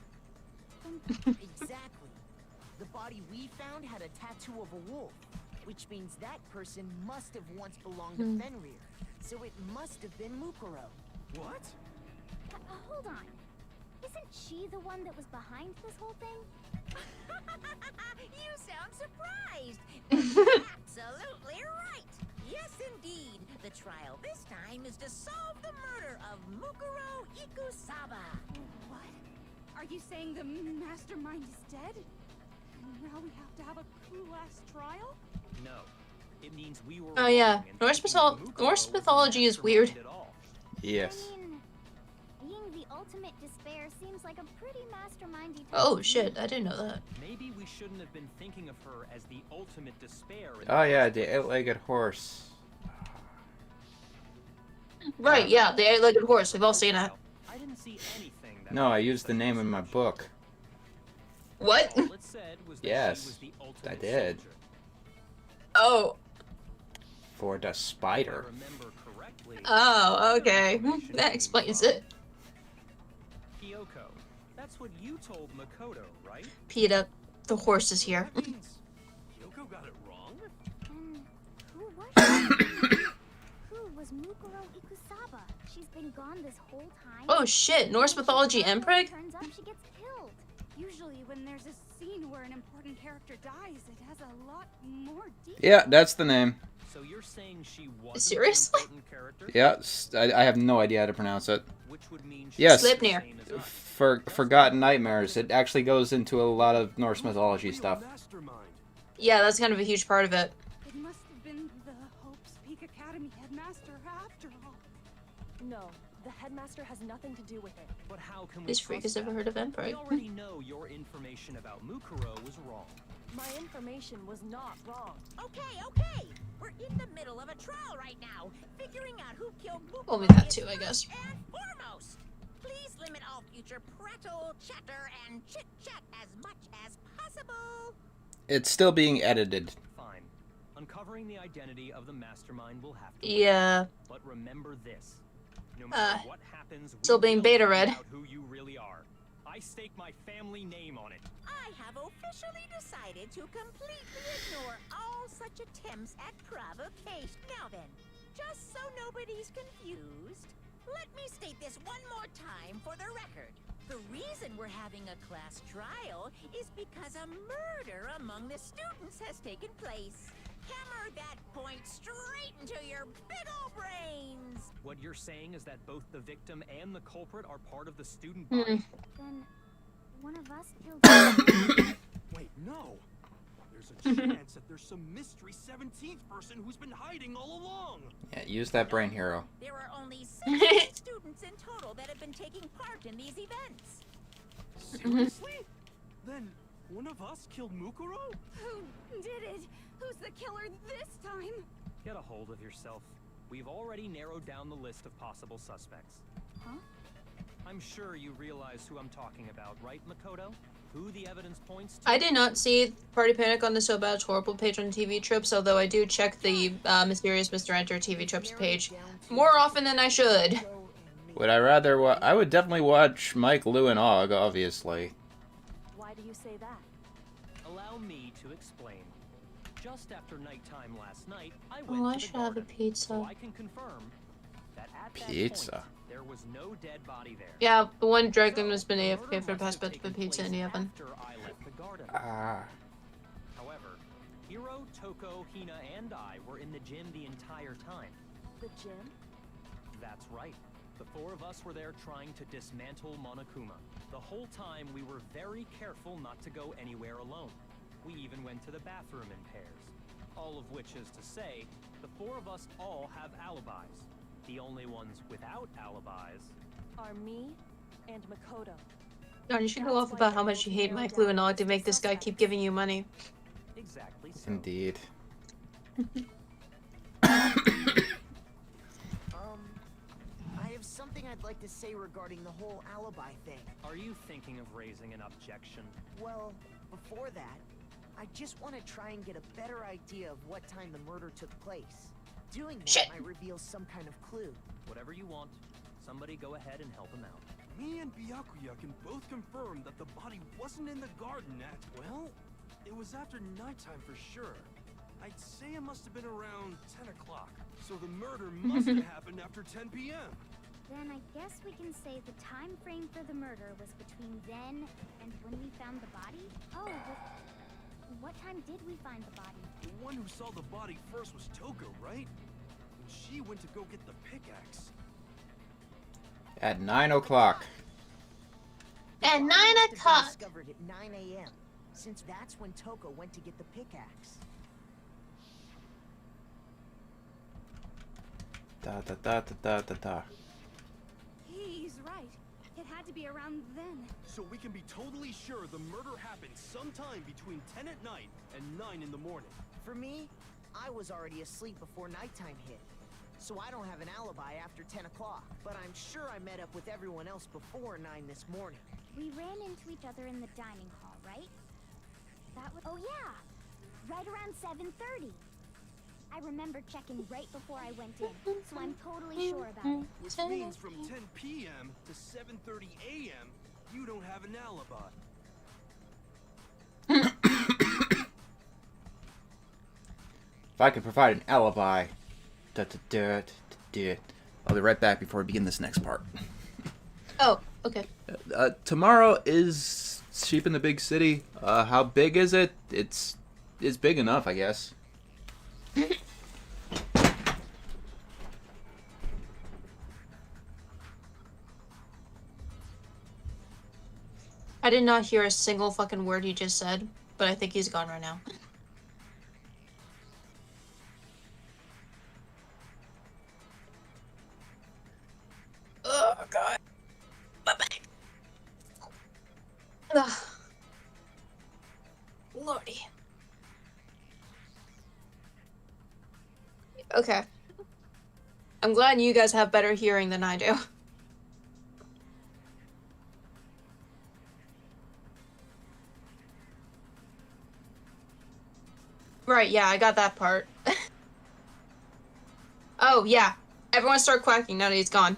S6: Exactly. The body we found had a tattoo of a wolf, which means that person must have once belonged to Fenrir. So it must have been Mukuro.
S3: What?
S4: Hold on. Isn't she the one that was behind this whole thing?
S8: You sound surprised. Absolutely right. Yes, indeed. The trial this time is to solve the murder of Mukuro Ikusaba.
S4: What? Are you saying the mastermind is dead? And now we have to have a clue-ass trial?
S3: No. It means we were
S1: Oh yeah,
S3: wrong in
S1: Norse
S3: thinking Mukuro
S1: Norse
S3: was
S1: mythology is
S3: the
S1: weird.
S3: mastermind at all.
S2: Yes.
S4: I mean, being the ultimate despair seems like a pretty mastermindy type
S1: Oh
S4: of
S1: shit,
S4: thing.
S1: I didn't know that.
S3: Maybe we shouldn't have been thinking of her as the ultimate despair. in
S2: Oh
S3: the
S2: yeah,
S3: first
S2: the
S3: place.
S2: 8-legged horse.
S1: Right, yeah, the 8-legged horse. We've all seen it.
S3: I didn't see anything that
S2: No, I
S3: made
S2: used the
S3: such
S2: name in my
S3: assumption.
S2: book.
S1: What?
S3: All it said was that
S2: Yes,
S3: she was the ultimate
S2: I did.
S3: soldier.
S1: Oh.
S2: For the
S3: If I
S2: spider.
S3: remember correctly,
S1: Oh, okay.
S3: information
S1: That
S3: came
S1: explains
S3: from
S1: it.
S3: Kyoko. That's what you told Makoto, right?
S1: Peta. The horse is here.
S3: That means Kyoko got it wrong?
S4: And who was she? Who was Mukuro Ikusaba? She's been gone this whole time.
S1: Oh shit, Norse mythology Empreg?
S4: Turns up, she gets killed.
S7: Usually when there's a scene where an important character dies, it has a lot more detail.
S2: Yeah, that's the name.
S3: So you're saying she wasn't
S1: Seriously?
S3: an important character?
S2: Yeah, I have no idea how to pronounce it.
S3: Which would mean she's
S2: Yes.
S3: the
S1: Sleipnir.
S3: same as us.
S2: Forgotten Nightmares. It actually goes into a lot of Norse mythology stuff.
S1: Yeah, that's kind of a huge part of it.
S7: It must have been the Hope's Peak Academy headmaster after all. No, the headmaster has nothing to do with it.
S3: But how can we
S1: This freak has
S3: trust
S1: never
S3: that?
S1: heard of
S3: We
S1: Empreg.
S3: already know your information about Mukuro was wrong.
S7: My information was not wrong.
S8: Okay. We're in the middle of a trial right now, figuring out who killed Mukuro.
S1: Only that
S8: is
S1: too, I guess.
S8: first and foremost. Please limit all future prattle, chatter, and chit-chat as much as possible.
S2: It's still being edited.
S3: Fine. Uncovering the identity of the mastermind will have to wait.
S1: Yeah.
S3: But remember this. No matter what happens,
S1: still
S3: we
S1: being
S3: will
S1: beta
S3: find
S1: read.
S3: out who you really are. I stake my family name on it.
S8: I have officially decided to completely ignore all such attempts at provocation. Now then, just so nobody's confused, let me state this one more time for the record. The reason we're having a class trial is because a murder among the students has taken place. Hammer that point straight into your big ol' brains!
S3: What you're saying is that both the victim and the culprit are part of the student
S1: Hmm.
S3: body?
S4: Then one of us killed.
S9: Wait, no. There's a chance that there's some mystery 17th person who's been hiding all along.
S2: Yeah, use that brain hero.
S8: There are only 6 students in total that have been taking part in these events.
S9: Seriously? Then one of us killed Mukuro?
S7: Who did it? Who's the killer this time?
S3: Get a hold of yourself. We've already narrowed down the list of possible suspects.
S4: Huh?
S3: I'm sure you realize who I'm talking about, right, Makoto? Who the evidence points to?
S1: I did not see Party Panic on the So Bad It's Horrible page on TV Trips, although I do check the Mysterious Mr. Enter TV Trips page more often than I should.
S2: Would I rather I would definitely watch Mike, Lou, and Og, obviously.
S7: Why do you say that?
S3: Allow me to explain. Just after nighttime last night, I went
S1: Oh, I
S3: to
S1: should
S3: the
S1: have a
S3: garden,
S1: pizza.
S3: so I can confirm that at that
S2: Pizza?
S3: point, there was no dead body there.
S1: Yeah, the one dragon has been
S3: The
S1: AFK
S3: murder
S1: for the
S3: must
S1: past
S3: have
S1: bit to put
S3: taken
S1: pizza in
S3: place
S1: the oven.
S3: after I left the garden.
S2: Ah.
S3: However, Hiro, Toko, Hina, and I were in the gym the entire time.
S7: The gym?
S3: That's right. The 4 of us were there trying to dismantle Monokuma. The whole time we were very careful not to go anywhere alone. We even went to the bathroom in pairs. All of which is to say, the 4 of us all have alibis. The only ones without alibis.
S7: Are me and Makoto.
S1: Darn, you should go off about how much you hate Mike, Lou, and Og to make this guy keep giving you money.
S3: Exactly so.
S2: Indeed.
S6: I have something I'd like to say regarding the whole alibi thing.
S3: Are you thinking of raising an objection?
S6: Well, before that, I just want to try and get a better idea of what time the murder took place. Doing that
S1: Shit.
S6: might reveal some kind of clue.
S3: Whatever you want. Somebody go ahead and help him out.
S9: Me and Byakuya can both confirm that the body wasn't in the garden at, well, it was after nighttime for sure. I'd say it must have been around 10 o'clock. So the murder must have happened after 10 p.m.
S4: Then I guess we can say the time frame for the murder was between then and when we found the body? Oh, but what time did we find the body?
S9: The one who saw the body first was Toko, right? And she went to go get the pickaxe.
S2: At 9 o'clock.
S1: At
S6: The
S1: 9
S6: body must have been
S1: o'clock.
S6: discovered at 9 a.m., since that's when Toko went to get the pickaxe.
S2: Da da da da da da da.
S7: He's right. It had to be around then.
S9: So we can be totally sure the murder happened sometime between 10 at night and 9 in the morning.
S6: For me, I was already asleep before nighttime hit, so I don't have an alibi after 10 o'clock. But I'm sure I met up with everyone else before 9 this morning.
S4: We ran into each other in the dining hall, right? That was— oh yeah! Right around 7:30. I remember checking right before I went in, so I'm totally sure about it.
S9: Which means from 10 p.m. to 7:30 a.m., you don't have an alibi.
S2: I could provide an alibi. I'll be right back before we begin this next part.
S1: Oh, okay.
S2: Tomorrow is Sheep in the Big City. How big is it? It's big enough, I guess.
S1: I did not hear a single fucking word he just said, but I think he's gone right now. Oh, God. Bye-bye. Ugh. Lordy. Okay. I'm glad you guys have better hearing than I do. Right, yeah, I got that part. Oh, yeah. Everyone start quacking now that he's gone.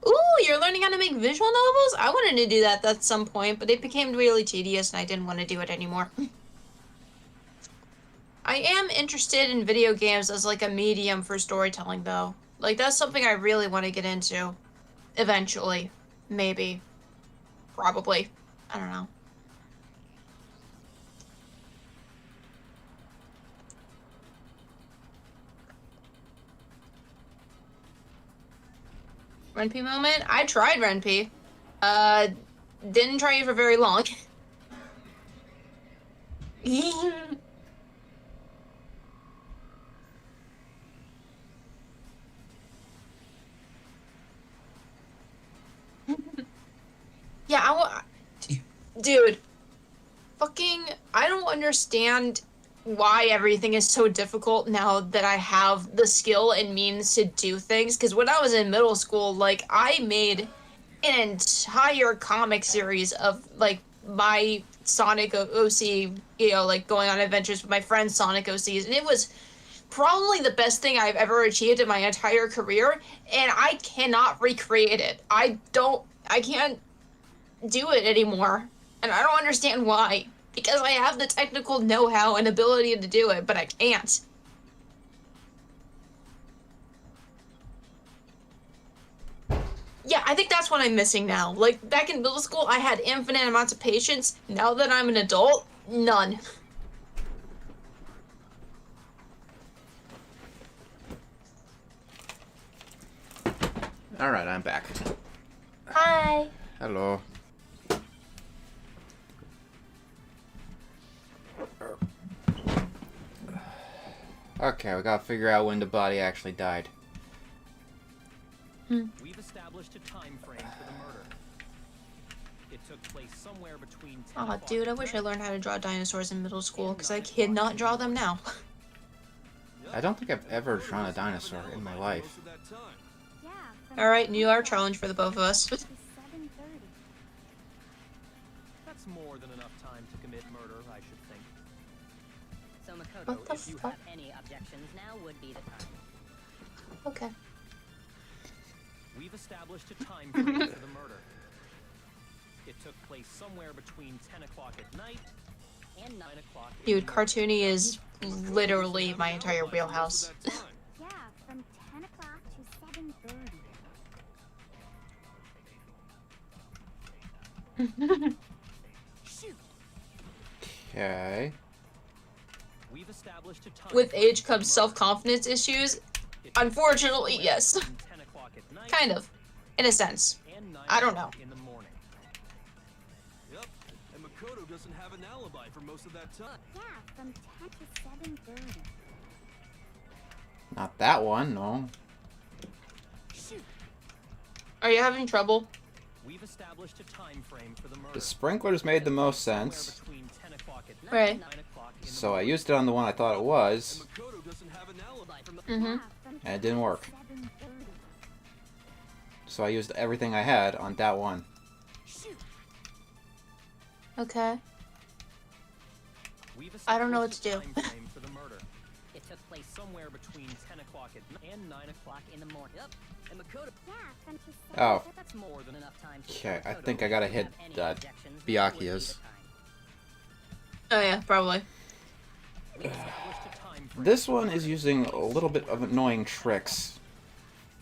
S1: Ooh, you're learning how to make visual novels? I wanted to do that at some point, but it became really tedious and I didn't want to do it anymore. I am interested in video games as like a medium for storytelling though. Like that's something I really want to get into. Eventually. Maybe. Probably. I don't know. Renpy moment? I tried Renpy. Didn't try it for very long. Yeah, dude. Fucking, I don't understand why everything is so difficult now that I have the skill and means to do things. Because when I was in middle school, like, I made an entire comic series of, like, my Sonic OC, you know, like, going on adventures with my friends' Sonic OCs. And it was probably the best thing I've ever achieved in my entire career. And I cannot recreate it. I can't do it anymore. And I don't understand why. Because I have the technical know-how and ability to do it, but I can't. Yeah, I think that's what I'm missing now. Like, back in middle school, I had infinite amounts of patience. Now that I'm an adult, none.
S2: Alright, I'm back.
S1: Hi.
S2: Hello. Okay, we gotta figure out when the body actually died.
S3: We've established a time frame for the murder. It took place somewhere between 10
S1: Aw, dude, I wish I learned how to draw dinosaurs in middle school, because I cannot draw them now.
S2: I don't think I've ever drawn a dinosaur in my life.
S1: Alright, new art challenge for the both of us.
S3: That's more than enough time to commit murder, I should think.
S8: So Mukuro,
S1: What the
S8: if you
S1: fuck?
S8: have any objections, now would be the time.
S1: Okay.
S3: We've established a time frame for the murder. It took place somewhere between 10 o'clock at night and 9 o'clock.
S1: Dude, cartoony is literally my entire wheelhouse.
S4: Yeah, from 10 o'clock to 7:30.
S2: Okay.
S3: We've established a time
S1: With
S3: frame
S1: age
S3: for the
S1: comes
S3: murder.
S1: self-confidence issues.
S3: It took
S1: Unfortunately,
S3: place
S1: yes.
S3: between 10 o'clock at night
S1: Kind of. In a sense.
S3: and 9
S1: I don't know.
S3: o'clock in the morning.
S9: Yep, and Mukuro doesn't have an alibi for most of that time.
S4: Yeah, from 10 to 7:30.
S2: Not that one, no.
S1: Are you having trouble?
S3: We've established a time frame for the murder.
S2: The sprinklers made the most
S3: Somewhere
S2: sense,
S3: between 10 o'clock at night
S1: Right.
S3: and 9 o'clock in the
S2: so I
S3: morning.
S2: used it on the one I thought it was,
S9: Mukuro doesn't have an alibi for
S1: Mm-hmm.
S4: Yeah, from
S2: and it didn't work.
S4: 7:30.
S2: So I used everything I had on that one.
S1: Okay.
S3: We've
S1: I don't know what
S3: established
S1: to
S3: a
S1: do.
S3: time frame for the murder.
S8: It took place somewhere between 10 o'clock at night and 9 o'clock in the morning. Yep. And Mukuro,
S4: Yeah, from to 7.
S2: Oh,
S8: that's more than enough time. for
S2: okay, I
S8: Mukuro.
S2: think I gotta
S8: If you
S2: hit
S8: have any
S2: that
S8: objections, now would be the
S2: Byakuya's.
S8: time.
S1: Oh yeah, probably.
S3: established a time frame.
S2: This one is using a little bit of annoying tricks.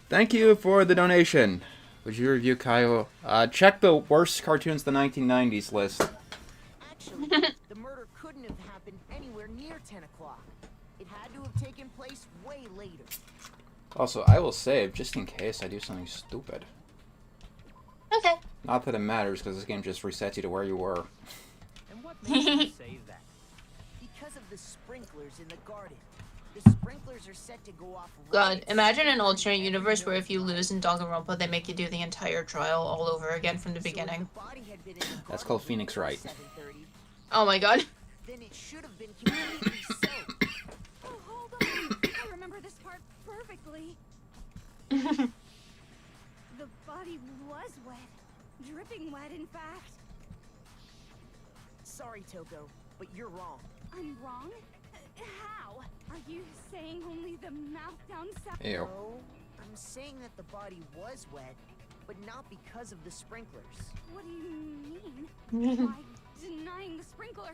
S2: Thank you for the donation. Would you review Kyle? Check the worst cartoons of the 1990s list.
S6: Actually, the murder couldn't have happened anywhere near 10 o'clock. It had to have taken place way later.
S2: Also, I will save just in case I do something stupid.
S5: Okay.
S2: Not that it matters, because this game just resets you to where you were.
S3: And what makes you say that?
S6: Because of the sprinklers in the garden. The sprinklers are set to go off right
S1: God,
S6: at
S1: imagine an
S6: 7:30
S1: alternate universe where
S6: every
S1: if you
S6: morning.
S1: lose in Danganronpa, they make you do the entire trial all over again from the
S6: So if
S1: beginning.
S6: the body had been in the
S2: That's
S6: garden
S2: called Phoenix
S6: before
S2: Wright.
S6: 7:30,
S1: Oh my god.
S6: then it should have been completely soaked.
S7: Oh, hold on. I remember this part perfectly. The body was wet. Dripping wet, in fact.
S6: Sorry, Toko, but you're wrong.
S7: I'm wrong? How? Are you saying only the mouth down south?
S2: Ew.
S6: No, I'm saying that the body was wet, but not because of the sprinklers.
S7: What do you mean? By denying the sprinkler,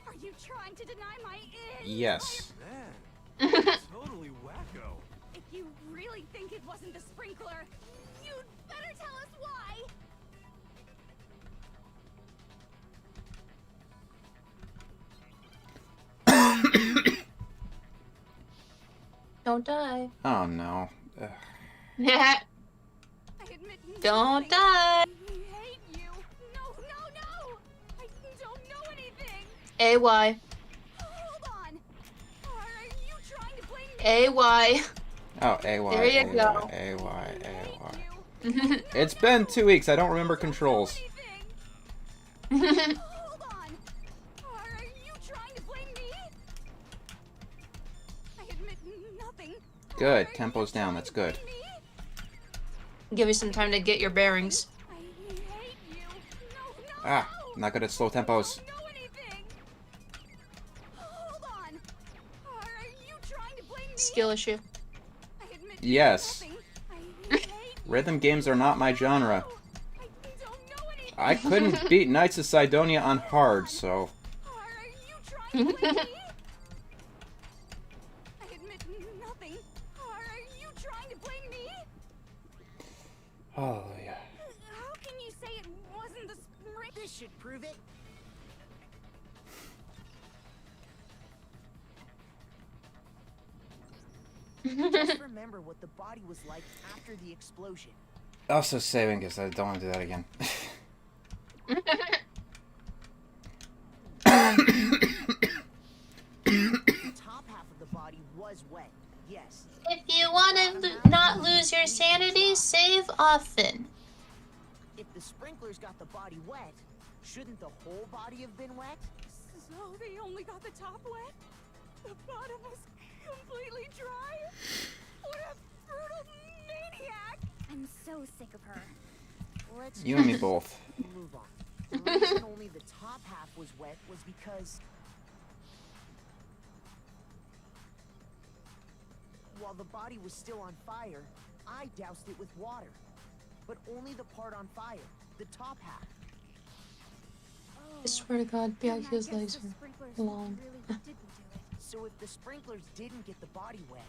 S7: are you trying to deny my
S2: Yes.
S9: Man, that's totally wacko.
S7: If you really think it wasn't the sprinkler, you'd better tell us why.
S1: Don't die.
S2: Oh no. Ugh.
S7: I admit
S1: Don't
S7: nothing.
S1: die.
S7: I hate you. No, no, no. I don't know anything.
S1: AY.
S7: Hold on. Are you trying to blame me?
S1: AY.
S2: Oh, AY.
S1: There you
S2: AY,
S1: go.
S2: AY, AY.
S7: You.
S2: It's been 2 weeks. I don't remember controls.
S7: Hold on. Are you trying to blame me? I admit nothing.
S2: Good.
S7: Are
S2: Tempo's
S7: you
S2: down.
S7: trying
S2: That's
S7: to
S2: good.
S7: blame me?
S1: Give you some time to get your bearings.
S7: I hate you. No, no,
S2: Ah,
S7: no.
S2: not good at slow tempos.
S7: I don't know anything. Hold on. Are you trying to blame me?
S1: Skill issue.
S7: I admit
S2: Yes.
S7: nothing. I hate you.
S2: Rhythm games are not my genre.
S7: I don't know anything.
S2: I couldn't beat Knights of Sidonia on hard, so...
S7: Are you trying to blame me? I admit nothing. Are you trying to blame me?
S2: Oh, yeah.
S7: How can you say it wasn't the spring?
S6: This should prove it. Just remember what the body was like after the explosion.
S2: Also saving, because I don't want to do that again.
S6: The top half of the body was wet, yes.
S5: If you want to not lose your sanity, save often.
S6: If the sprinklers got the body wet, shouldn't the whole body have been wet?
S7: So they only got the top wet? The bottom was completely dry? What a brutal maniac!
S4: I'm so sick of her.
S6: Let's
S2: You and me
S6: just
S2: both.
S6: move on. The reason only the top half was wet was because while the body was still on fire, I doused it with water. But only the part on fire, the top half.
S1: I swear to God,
S7: Then I
S1: BIQ's
S7: guess
S1: legs
S7: the
S1: are
S7: sprinklers
S1: long.
S7: really didn't do it.
S6: So if the sprinklers didn't get the body wet,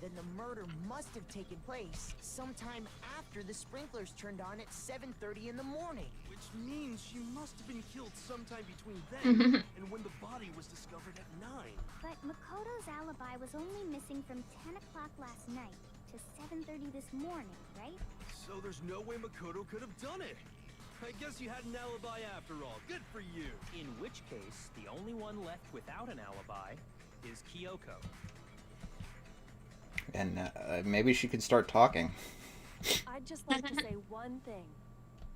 S6: then the murder must have taken place sometime after the sprinklers turned on at 7:30 in the morning.
S9: Which means she must have been killed sometime between then and when the body was discovered at 9.
S4: But Makoto's alibi was only missing from 10 o'clock last night to 7:30 this morning, right?
S9: So there's no way Makoto could have done it. I guess you had an alibi after all. Good for you.
S3: In which case, the only one left without an alibi is Kyoko.
S2: And maybe she could start talking.
S10: I'd just like to say one thing.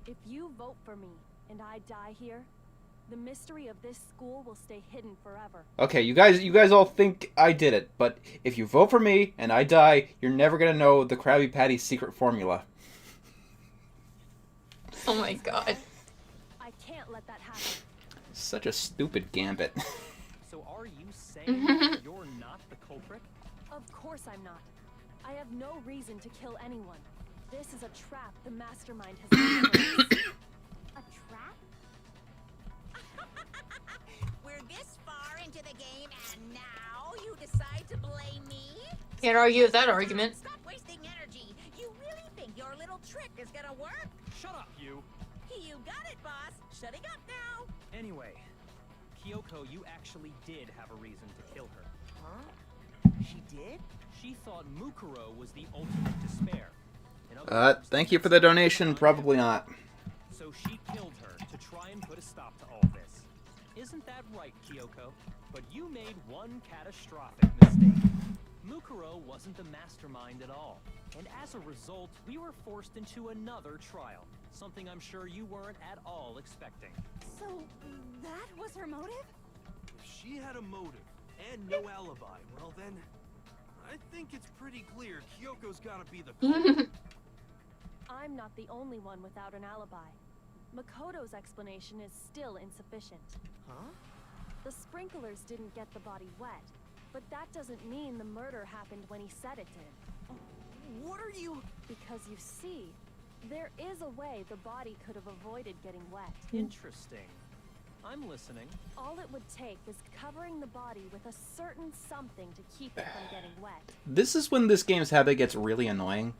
S10: If you vote for me and I die here, the mystery of this school will stay hidden forever.
S2: Okay, you guys all think I did it, but if you vote for me and I die, you're never gonna know the Krabby Patty's secret formula.
S1: Oh my god.
S10: I can't let that happen.
S2: Such a stupid gambit.
S3: So are you saying that you're not the culprit?
S10: Of course I'm not. I have no reason to kill anyone. This is a trap the mastermind has set for us.
S4: A trap?
S8: We're this far into the game, and now you decide to blame me?
S1: Can't argue with that argument.
S8: Stop wasting energy. You really think your little trick is gonna work?
S3: Shut up, you.
S8: You got it, boss. Shutting up now.
S3: Anyway, Kyoko, you actually did have a reason to kill her.
S6: Huh? She did?
S3: She thought Mukuro was the ultimate despair. In other words,
S2: Thank you for the donation. Probably not.
S3: So she killed her to try and put a stop to all this. Isn't that right, Kyoko? But you made one catastrophic mistake. Mukuro wasn't the mastermind at all. And as a result, we were forced into another trial. Something I'm sure you weren't at all expecting.
S7: So, that was her motive?
S9: If she had a motive and no alibi, well then, I think it's pretty clear Kyoko's gotta be the culprit.
S10: I'm not the only one without an alibi. Makoto's explanation is still insufficient.
S6: Huh?
S10: The sprinklers didn't get the body wet, but that doesn't mean the murder happened when he said it did.
S6: What are you...
S10: Because you see, there is a way the body could have avoided getting wet.
S3: Interesting. I'm listening.
S10: All it would take is covering the body with a certain something to keep it from getting wet.
S2: This is when this game's habit gets really annoying.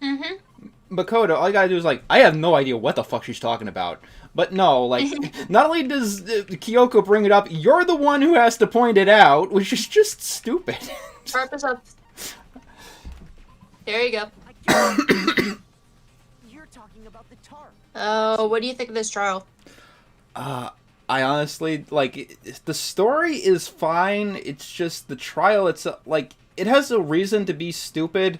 S1: Mm-hmm.
S2: Makoto, all you gotta do is like, I have no idea what the fuck she's talking about. But no, like, not only does Kyoko bring it up, you're the one who has to point it out, which is just stupid.
S1: Purpose up. There you go.
S6: You're talking about the tarp.
S1: Oh, what do you think of this trial?
S2: I honestly, like, the story is fine, it's just the trial, it's, like, it has a reason to be stupid,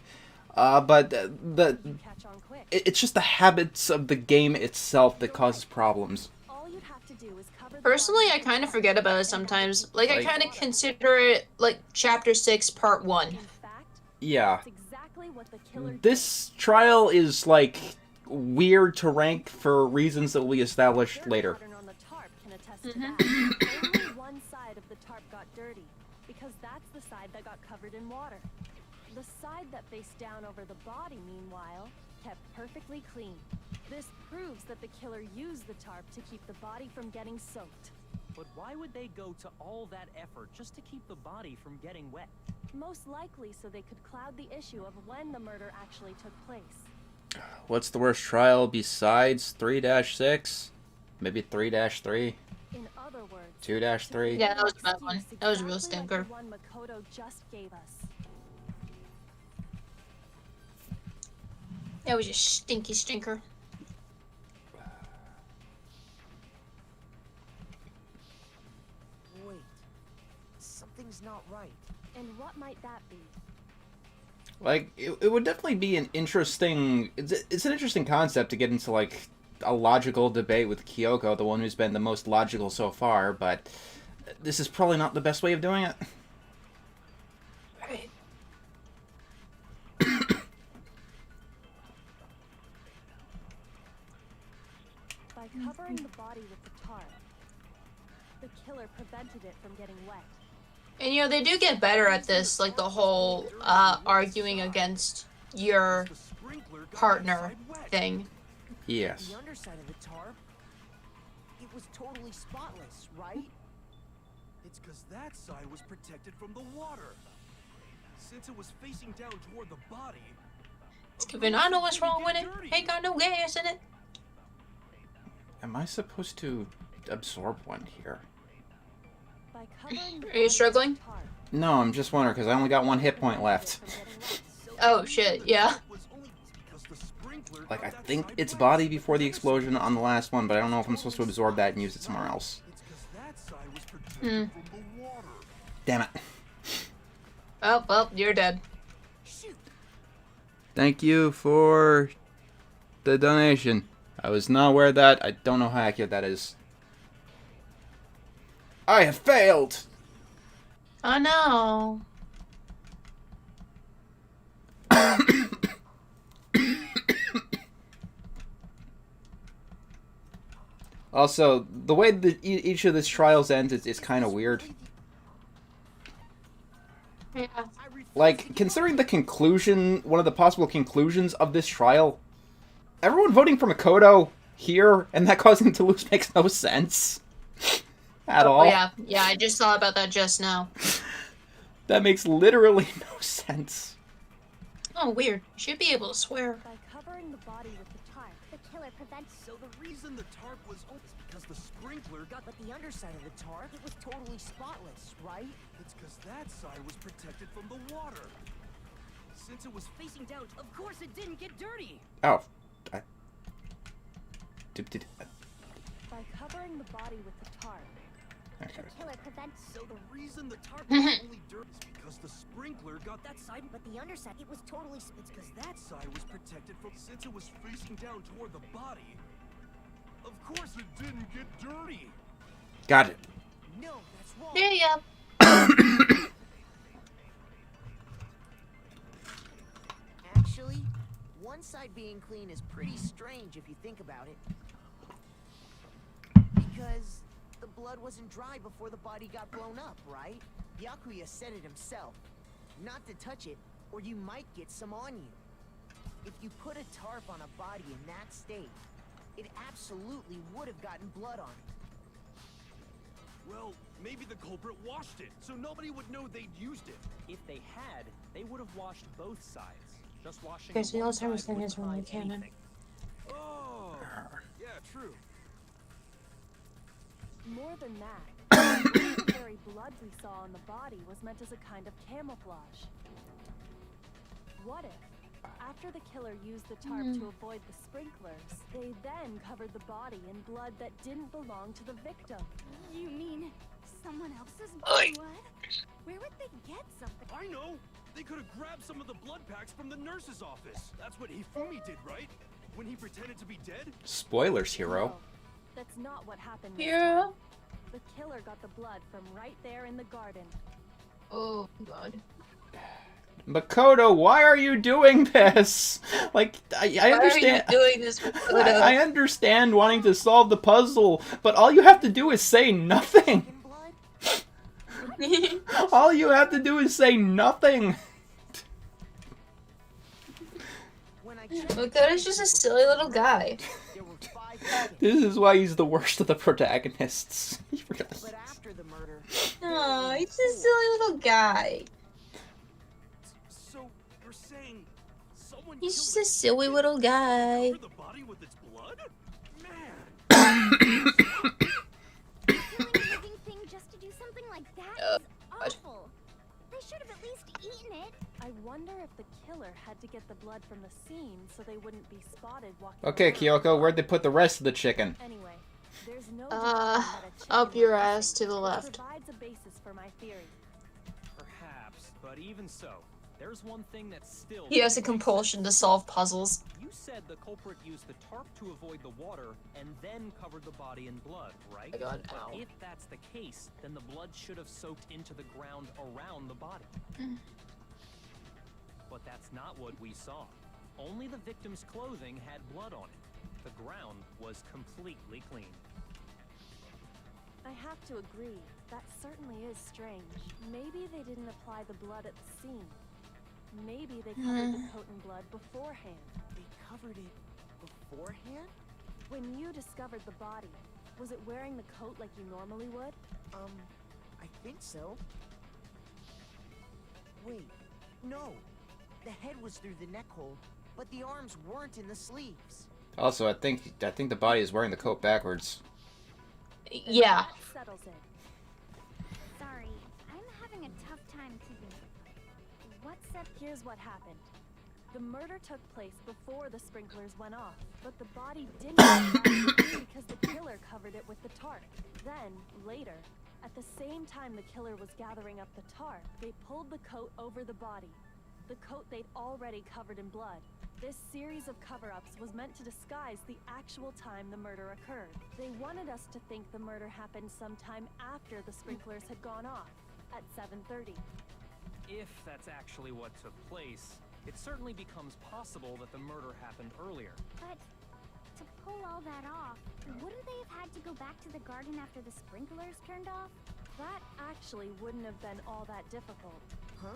S2: but
S10: Catch on quick.
S2: it's just the habits of the game itself that causes problems.
S10: All you'd have to do is cover the
S1: Personally,
S10: body
S1: I kind of forget about it sometimes. Like, I
S2: Like-
S1: kind of consider it, like, Chapter 6, Part 1.
S10: In fact,
S2: Yeah.
S10: that's exactly what the killer did.
S2: This trial is, like, weird to rank for reasons that will be established
S10: Dirt
S2: later.
S10: pattern on the tarp can attest to
S1: Mhm.
S10: that. Only one side of the tarp got dirty, because that's the side that got covered in water. The side that faced down over the body, meanwhile, kept perfectly clean. This proves that the killer used the tarp to keep the body from getting soaked.
S3: But why would they go to all that effort just to keep the body from getting wet?
S10: Most likely so they could cloud the issue of when the murder actually took place.
S2: What's the worst trial besides 3-6? Maybe 3-3?
S10: In other words,
S2: 2-3?
S1: Yeah, that was a bad one.
S10: excuse
S1: That was a real
S10: exactly
S1: stinker.
S10: like the one Makoto just gave us.
S1: That was a stinky stinker.
S6: Wait. Something's not right.
S10: And what might that be?
S2: Like, it would definitely be an interesting... It's an interesting concept to get into, like, a logical debate with Kyoko, the one who's been the most logical so far, but this is probably not the best way of doing it.
S1: Right.
S10: By covering the body with the tarp, the killer prevented it from getting wet.
S1: And, you know, they do get better at this, like, the whole, arguing against your
S9: The sprinkler got
S1: partner
S9: inside wet.
S1: thing.
S2: Yes.
S6: The underside of the tarp, it was totally spotless, right?
S9: It's because that side was protected from the water. Since it was facing down toward the body.
S1: Kevin, I know what's wrong with it. Ain't got no gas in it.
S2: Am I supposed to absorb one here?
S10: By covering the
S1: Are you
S10: body with
S1: struggling?
S10: the tarp,
S2: No, I'm just wondering, because I only got one hit point left.
S10: from getting wet.
S1: Oh, shit, yeah.
S9: Was only because the sprinkler
S2: Like,
S9: got
S2: I
S9: that
S2: think
S9: side
S2: it's
S9: wet.
S2: body before the explosion on the last one, but I don't know if I'm supposed to absorb that and use it somewhere else.
S9: It's because that side was protected from the water.
S2: Damn it.
S1: Oh, well, you're dead.
S6: Shoot.
S2: Thank you for the donation. I was not aware of that. I don't know how accurate that is. I have failed!
S1: Oh, no.
S2: Also, the way that each of these trials ends is kind of weird.
S1: Yeah.
S2: Like, considering the conclusion, one of the possible conclusions of this trial, everyone voting for Makoto, here, and that causing him to lose makes no sense. At all.
S1: Yeah, I just thought about that just now.
S2: That makes literally no sense.
S1: Oh, weird. You should be able to swear.
S10: By covering the body with the tarp,
S4: The killer prevents.
S9: So the reason the tarp was is because the sprinkler got
S6: But the underside of the tarp, it was totally spotless, right?
S9: It's because that side was protected from the water. Since it was
S7: Facing down, of course it didn't get dirty.
S2: Oh.
S10: by covering the body with the tarp.
S2: Okay.
S4: The killer prevents.
S9: so the reason the tarp was only dirt is because the sprinkler got that side.
S6: But the underside, it was totally.
S9: It's because that side was protected from since it was facing down toward the body. Of course it didn't get dirty.
S2: Got it.
S6: No, that's wrong.
S1: There you go.
S6: Actually, one side being clean is pretty strange if you think about it. Because the blood wasn't dry before the body got blown up, right? Byakuya said it himself. Not to touch it, or you might get some on you. If you put a tarp on a body in that state, it absolutely would have gotten blood on it.
S9: Well, maybe the culprit washed it, so nobody would know they'd used it.
S3: If they had, they would have washed both sides. Just washing
S1: Okay, so the
S3: one
S1: only time
S3: side
S1: it's gonna
S3: wouldn't
S1: use one
S3: hide
S1: cannon.
S3: anything.
S9: Oh, yeah, true.
S10: More than that, the very blood we saw on the body was meant as a kind of camouflage. What if, after the killer used the tarp to avoid the sprinklers, they then covered the body in blood that didn't belong to the victim?
S4: You mean someone else's
S1: Oi.
S4: blood? Where would they get something?
S9: I know! They could have grabbed some of the blood packs from the nurse's office. That's what Hifumi did, right? When he pretended to be dead?
S2: Spoilers, hero.
S10: No, that's not what happened this
S1: Hero?
S10: time. The killer got the blood from right there in the garden.
S1: Oh, God.
S2: Makoto, why are you doing this? Like, I understand.
S1: Why are you doing this, Makoto?
S2: I understand wanting to solve the puzzle, but all you have to do is say nothing.
S6: In blood?
S2: All you have to do is say nothing.
S6: When I checked,
S1: Makoto's just a silly little guy.
S6: there were 5 seconds.
S2: This is why he's the worst of the protagonists. He really is.
S6: But after the murder,
S1: Aw, he's a silly little guy.
S9: So, you're saying someone
S1: He's
S9: killed
S1: just a silly little guy.
S9: covered the body with its blood? Man!
S4: Killing a living thing just to do something like that is awful. They should have at least eaten it.
S10: I wonder if the killer had to get the blood from the scene so they wouldn't be spotted walking
S2: Okay,
S10: around.
S2: Kyoko, where'd they put the rest of the chicken?
S10: Anyway, there's no
S1: Uh,
S10: denying that a chicken
S1: up your
S10: was
S1: ass
S10: missing,
S1: to the
S10: which
S1: left.
S10: provides a basis for my theory.
S3: Perhaps, but even so, there's one thing that's still.
S1: He has a compulsion to solve puzzles.
S3: You said the culprit used the tarp to avoid the water and then covered the body in blood, right?
S1: Oh my God,
S3: But
S1: ow.
S3: if that's the case, then the blood should have soaked into the ground around the body. But that's not what we saw. Only the victim's clothing had blood on it. The ground was completely clean.
S10: I have to agree, that certainly is strange. Maybe they didn't apply the blood at the scene. Maybe they covered the coat in blood beforehand.
S6: they covered it beforehand?
S10: When you discovered the body, was it wearing the coat like you normally would?
S6: I think so. Wait, no. The head was through the neck hole, but the arms weren't in the sleeves.
S2: Also, I think the body is wearing the coat backwards.
S10: Then
S1: Yeah.
S10: that settles it.
S4: Sorry, I'm having a tough time keeping up. What's up?
S10: Here's what happened. The murder took place before the sprinklers went off, but the body didn't get burned because the killer covered it with the tarp. Then, later, at the same time the killer was gathering up the tarp, they pulled the coat over the body. The coat they'd already covered in blood. This series of cover-ups was meant to disguise the actual time the murder occurred. They wanted us to think the murder happened sometime after the sprinklers had gone off, at 7:30.
S3: If that's actually what took place, it certainly becomes possible that the murder happened earlier.
S4: But to pull all that off, wouldn't they have had to go back to the garden after the sprinklers turned off?
S10: That actually wouldn't have been all that difficult.
S6: Huh?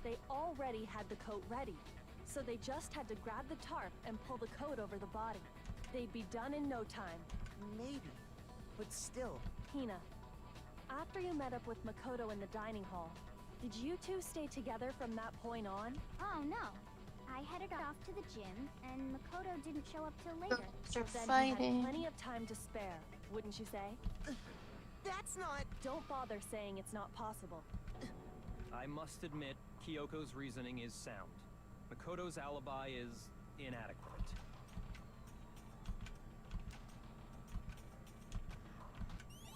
S10: They already had the coat ready, so they just had to grab the tarp and pull the coat over the body. they'd be done in no time.
S6: Maybe. But still.
S10: Hina, after you met up with Mukuro in the dining hall, did you two stay together from that point on?
S4: Oh no. I headed off to the gym, and Makoto didn't show up till later.
S1: They're
S10: Then you
S1: fighting.
S10: had plenty of time to spare, wouldn't you say?
S6: That's not...
S10: Don't bother saying it's not possible.
S3: I must admit, Kyoko's reasoning is sound. Makoto's alibi is inadequate.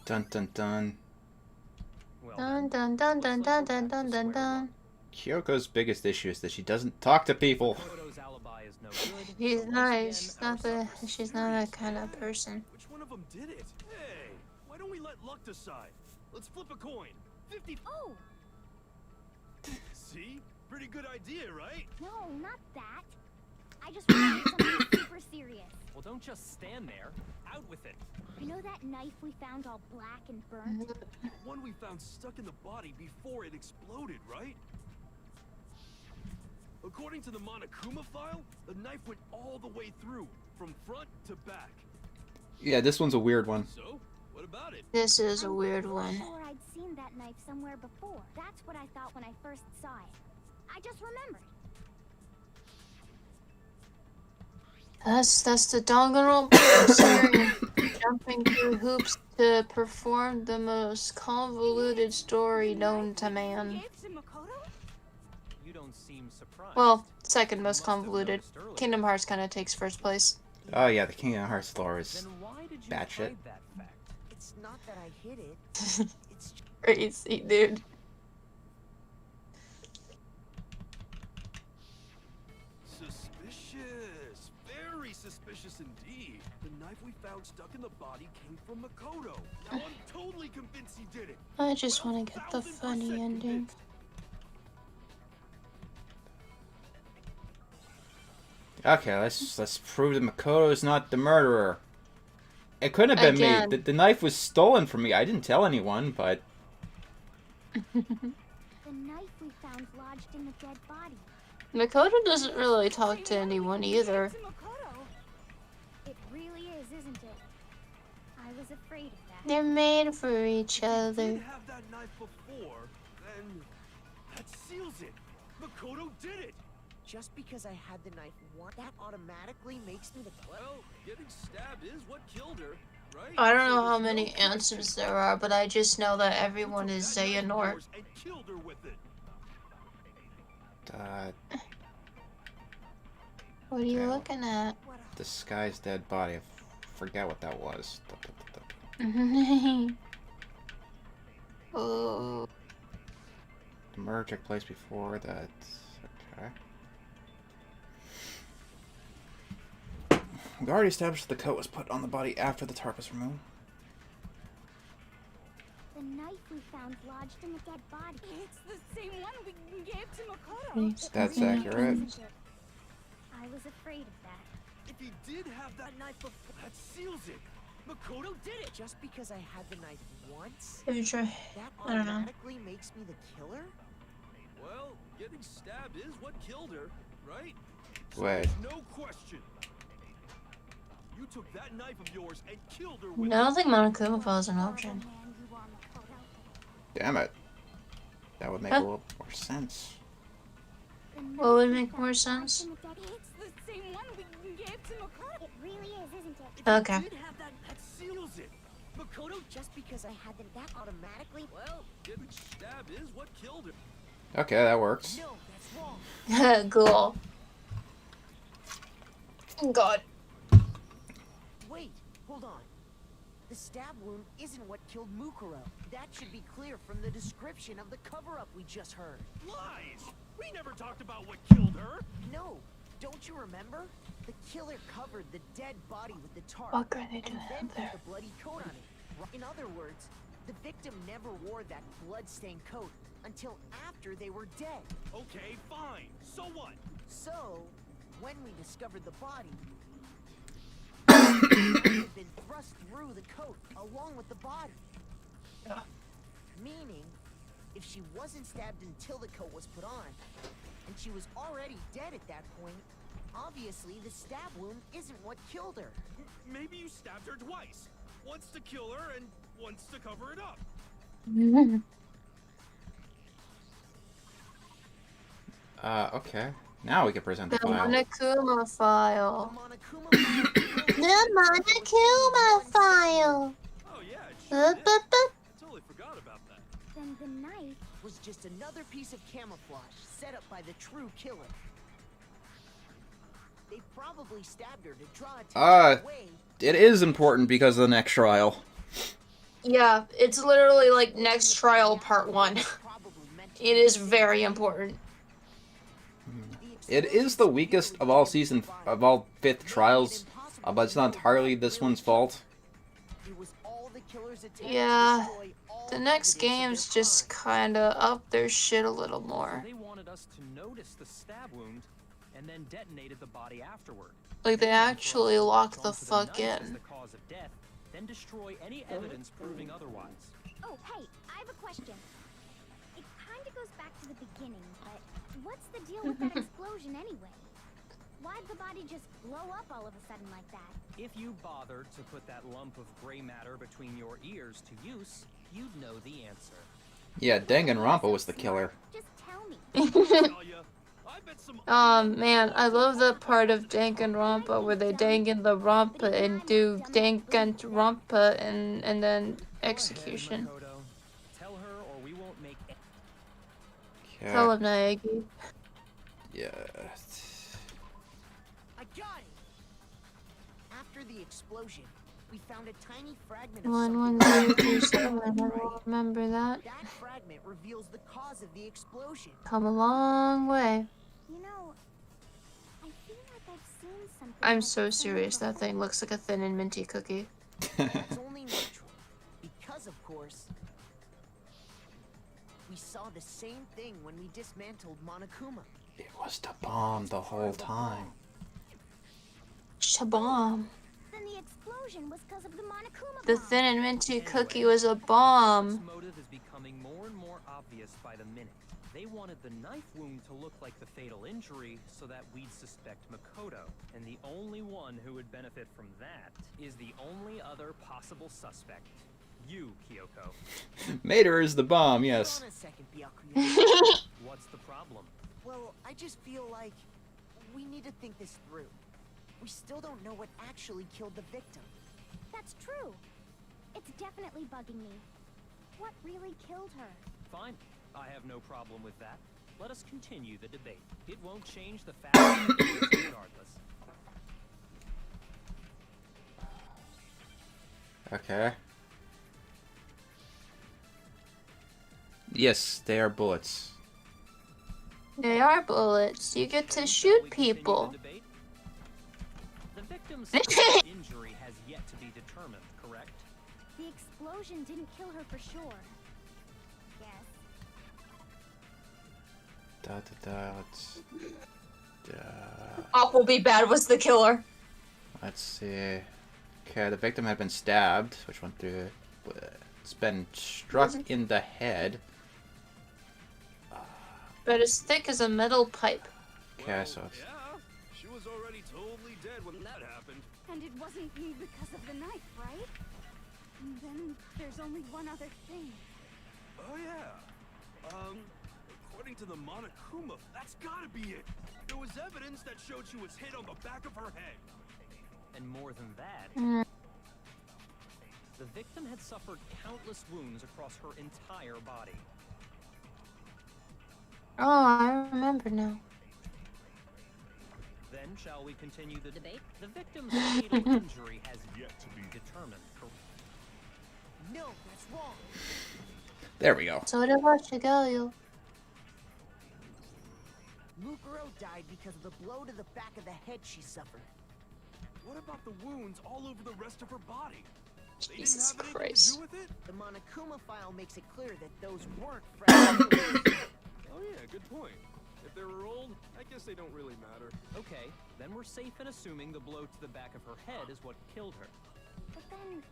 S2: Dun dun dun.
S3: Well,
S1: Dun dun dun dun dun dun dun dun dun.
S2: Kyoko's biggest issue is that she doesn't talk to people.
S3: Makoto's alibi is no good.
S1: She's
S3: so once
S1: nice.
S3: again, our suspect
S1: She's not that kind of person.
S9: Which one of them did it? Hey, why don't we let luck decide? Let's flip a coin. 50.
S4: Oh,
S9: See? Pretty good idea, right?
S4: no, not that. I just wanted something super serious.
S3: Well, don't just stand there. Out with it.
S4: You know that knife we found all black and burnt?
S9: The one we found stuck in the body before it exploded, right? According to the Monokuma file, the knife went all the way through, from front to back.
S2: Yeah, this one's a weird one.
S9: So, what about it?
S1: This is a weird
S4: I'm
S1: one.
S4: sure I'd seen that knife somewhere before. That's what I thought when I first saw it. I just remembered.
S1: That's the Danganronpa series, jumping through hoops to perform the most convoluted story known to man.
S7: Gave to Makoto?
S3: You don't seem surprised.
S1: Well, second most
S3: You must have
S1: convoluted.
S3: noticed earlier.
S1: Kingdom Hearts kind of takes first place.
S2: Oh yeah, the Kingdom Hearts lore is
S3: Then why did you
S2: batshit.
S3: hide that fact?
S6: It's not that I hid it. It's
S1: Crazy, dude.
S9: Suspicious. Very suspicious indeed. The knife we found stuck in the body came from Makoto. Now I'm totally convinced he did it.
S1: I just want to get the
S9: 1000%
S1: funny ending.
S9: convinced.
S2: Okay, let's prove that Makoto is not the murderer. It couldn't have been
S1: Again.
S2: me. The knife was stolen from me. I didn't tell anyone, but
S4: the knife we found lodged in the dead body.
S1: Makoto doesn't really talk to anyone either.
S7: Gave to Makoto.
S4: It really is, isn't it? I was afraid of that.
S1: They're made for each
S9: If he
S1: other.
S9: did have that knife before, then that seals it. Makoto did it.
S6: just because I had the knife once, that automatically makes me the
S9: Well, getting stabbed is what killed her, right?
S1: I don't know
S9: So
S1: how
S9: there's no
S1: many
S9: question.
S1: answers there are, but I just know that
S9: You
S1: everyone
S9: took
S1: is
S9: that knife of
S1: Xehanort.
S9: yours and killed her with it.
S1: What are you
S2: Okay.
S1: looking at?
S2: This guy's dead body. I forget what that was.
S1: Oh.
S2: The murder took place before that. Okay. We already established that the coat was put on the body after the tarp was removed.
S4: The knife we found lodged in the dead body.
S7: It's the same one we gave to Mukuro.
S1: Please.
S2: That's
S1: Okay.
S2: accurate.
S4: I was afraid of that.
S9: If he did have that knife before, that seals it. Makoto did it.
S6: just because I had the knife once,
S1: Let me try.
S6: that
S1: I don't know.
S6: automatically makes me the killer?
S9: Well, getting stabbed is what killed her, right? So
S2: Wait.
S9: there's no question. You took that knife of yours and killed her with
S1: No, I
S9: it.
S1: don't think Monokuma is an
S4: Horrible
S1: option.
S4: man you are, Makoto.
S2: Damn it. That would make a little more sense.
S4: The knife
S1: What would
S4: we
S1: make
S4: found
S1: more
S4: lodged
S1: sense?
S4: in the dead-
S7: It's the same one we gave to Mukuro.
S4: It really is, isn't it?
S9: If
S1: Okay.
S9: he did have that seals it. Makoto,
S6: Just because I had the that automatically?
S9: well, getting stabbed is what killed her.
S2: Okay, that works.
S6: No, that's wrong.
S1: Cool. God.
S6: Wait, hold on. The stab wound isn't what killed Mukuro. That should be clear from the description of the cover-up we just heard.
S9: Lies! We never talked about what killed her.
S6: No, don't you remember? The killer covered the dead body with the tarp.
S1: What are they
S6: and
S1: doing
S6: then
S1: up there?
S6: put the bloody coat on it. In other words, the victim never wore that blood-stained coat until after they were dead.
S9: Okay, fine. So what?
S6: So, when we discovered the body, it had been thrust through the coat along with the body. Meaning, if she wasn't stabbed until the coat was put on, and she was already dead at that point, Obviously, the stab wound isn't what killed her.
S9: Maybe you stabbed her twice. Once to kill her and once to cover it up.
S2: Okay. Now we can present the
S1: The
S2: file.
S1: Monokuma file.
S5: The Monokuma file.
S9: Oh yeah, it sure did. I totally forgot about that.
S4: Then the knife.
S6: Was just another piece of camouflage set up by the true killer. They probably stabbed her to draw attention away.
S2: It is important because of the next trial.
S1: Yeah, it's literally like next trial part 1. It is very important.
S2: It is the weakest of all 5th trials, but it's not entirely this one's fault.
S1: Yeah, the next games just kind of up their shit a little more.
S3: They wanted us to notice the stab wound and then detonated the body afterward.
S1: Like they actually lock the
S3: Drawn to
S1: fuck
S3: knife as
S1: in.
S3: the cause of death, then destroy any evidence proving otherwise.
S4: Oh, hey, I have a question. It kind of goes back to the beginning, but what's the deal with that explosion anyway? Why'd the body just blow up all of a sudden like that?
S3: If you bothered to put that lump of gray matter between your ears to use, you'd know the answer.
S2: Yeah, Danganronpa was the killer.
S4: Just tell me.
S1: Man, I love that part of Danganronpa where they dangan the rompa and do Danganronpa and then execution.
S3: Tell her or we won't make it.
S1: Tell him, Naegi.
S2: Yeah.
S6: I got it. After the explosion, we found a tiny fragment of
S1: 11037. I don't remember that.
S6: That fragment reveals the cause of the explosion.
S1: Come a long way.
S4: You know, I feel like I've seen something.
S1: I'm
S4: like
S1: so
S4: this
S1: serious. That
S4: before.
S1: thing looks like a thin and minty cookie.
S6: It's only natural. Because, of course, we saw the same thing when we dismantled Monokuma.
S2: It was the bomb the whole time.
S1: Shabam.
S4: Then the explosion was because of the Monokuma
S1: The
S4: bomb.
S1: thin and minty cookie was a bomb.
S3: This motive is becoming more and more obvious by the minute. They wanted the knife wound to look like the fatal injury so that we'd suspect Mukuro. And the only one who would benefit from that is the only other possible suspect. You, Kyoko.
S2: Mater is the bomb, yes.
S6: Hold on a second, Byakuya.
S3: What's the problem?
S6: Well, I just feel like we need to think this through. We still don't know what actually killed the victim.
S4: That's true. It's definitely bugging me. What really killed her?
S3: Fine. I have no problem with that. Let us continue the debate. It won't change the fact that it is regardless.
S2: Okay. Yes, they are bullets.
S1: They are bullets. You get to shoot people.
S3: The victim's injury has yet to be determined, correct?
S4: The explosion didn't kill her for sure. Yes.
S1: Aquabad was the killer.
S2: Let's see. Okay, the victim had been stabbed, which went through. It's been struck in the head.
S1: But as thick as a metal pipe.
S2: Okay, so it's...
S9: Yeah, she was already totally dead when that happened.
S7: And it wasn't me because of the knife, right? And then there's only one other thing.
S9: Oh yeah. According to the Monokuma, that's gotta be it. There was evidence that showed she was hit on the back of her head.
S3: And more than that, the victim had suffered countless wounds across her entire body.
S1: Oh, I remember now.
S3: Then shall we continue the debate? The victim's fatal injury has yet to be determined.
S6: No, that's wrong.
S2: There we go.
S1: So to watch you go, you.
S6: Mukuro died because of the blow to the back of the head she suffered.
S9: What about the wounds all over the rest of her body? They didn't
S1: Jesus
S9: have anything
S1: Christ.
S9: to do with it?
S6: The Monokuma file makes it clear that those weren't fragments.
S9: Oh yeah, good point. If they were old, I guess they don't really matter.
S3: Okay, then we're safe in assuming the blow to the back of her head is what killed her.
S4: But then,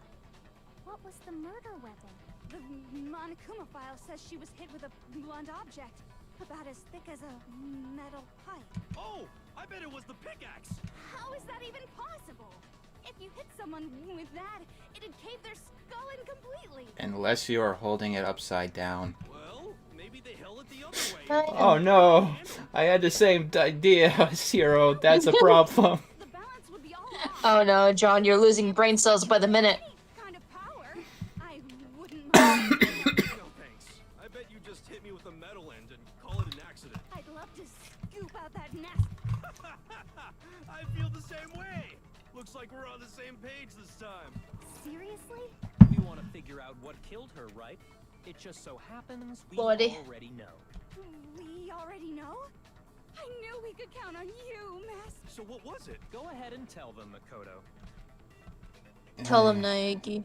S4: what was the murder weapon?
S7: The Monokuma file says she was hit with a blunt object, about as thick as a metal pipe.
S9: Oh, I bet it was the pickaxe.
S7: How is that even possible? If you hit someone with that, it'd cave their skull in completely.
S2: Unless you are holding it upside down.
S9: Well, maybe they held it the other way.
S2: Oh no! I had the same idea as Hero. That's a problem.
S7: The balance would be all off.
S1: Oh no, John, you're losing brain cells by the minute.
S7: Any kind of power. I wouldn't mind.
S9: No thanks. I bet you just hit me with a metal end and call it an accident.
S7: I'd love to scoop out that nest.
S9: I feel the same way. Looks like we're on the same page this time.
S4: Seriously?
S3: We want to figure out what killed her, right? It just so happens we
S1: Lordy.
S3: already know.
S7: We already know? I knew we could count on you, Master.
S9: So what was it?
S3: Go ahead and tell them, Mukuro.
S1: Tell him, Naegi.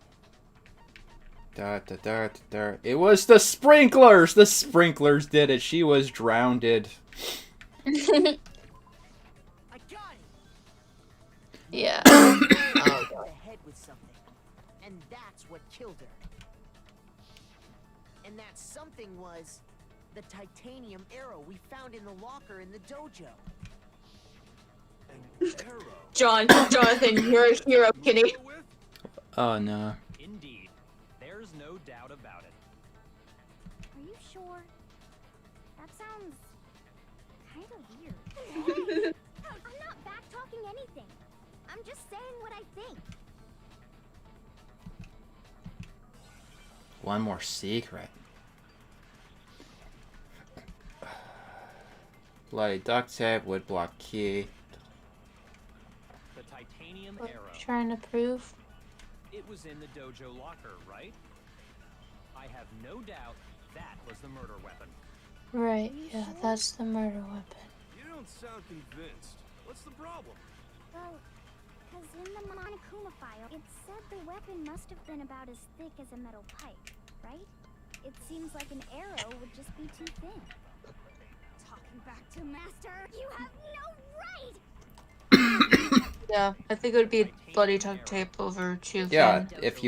S2: Da, da, da, da, da. It was the sprinklers! The sprinklers did it. She was drowned.
S6: I got it.
S1: Yeah.
S6: The head with something, and that's what killed her. And that something was the titanium arrow we found in the locker in the dojo.
S9: An arrow.
S1: Jonathan, you're a hero, kitty.
S2: Oh no.
S3: Indeed. There's no doubt about it.
S4: Are you sure? That sounds kind of weird. I'm not back-talking anything. I'm just saying what I think.
S2: One more secret. Bloody duct tape, wood block key.
S3: The titanium
S1: What
S3: arrow.
S1: you trying to prove?
S3: It was in the dojo locker, right? I have no doubt that was the murder weapon.
S1: Right, yeah, that's the murder weapon.
S9: You don't sound convinced. What's the problem?
S4: Well, because in the Monokuma file, it said the weapon must have been about as thick as a metal pipe, right? It seems like an arrow would just be too thin.
S7: Talking back to Master.
S4: You have no right!
S1: Yeah, I think it would be bloody duct tape over too
S2: Yeah,
S1: thin.
S2: if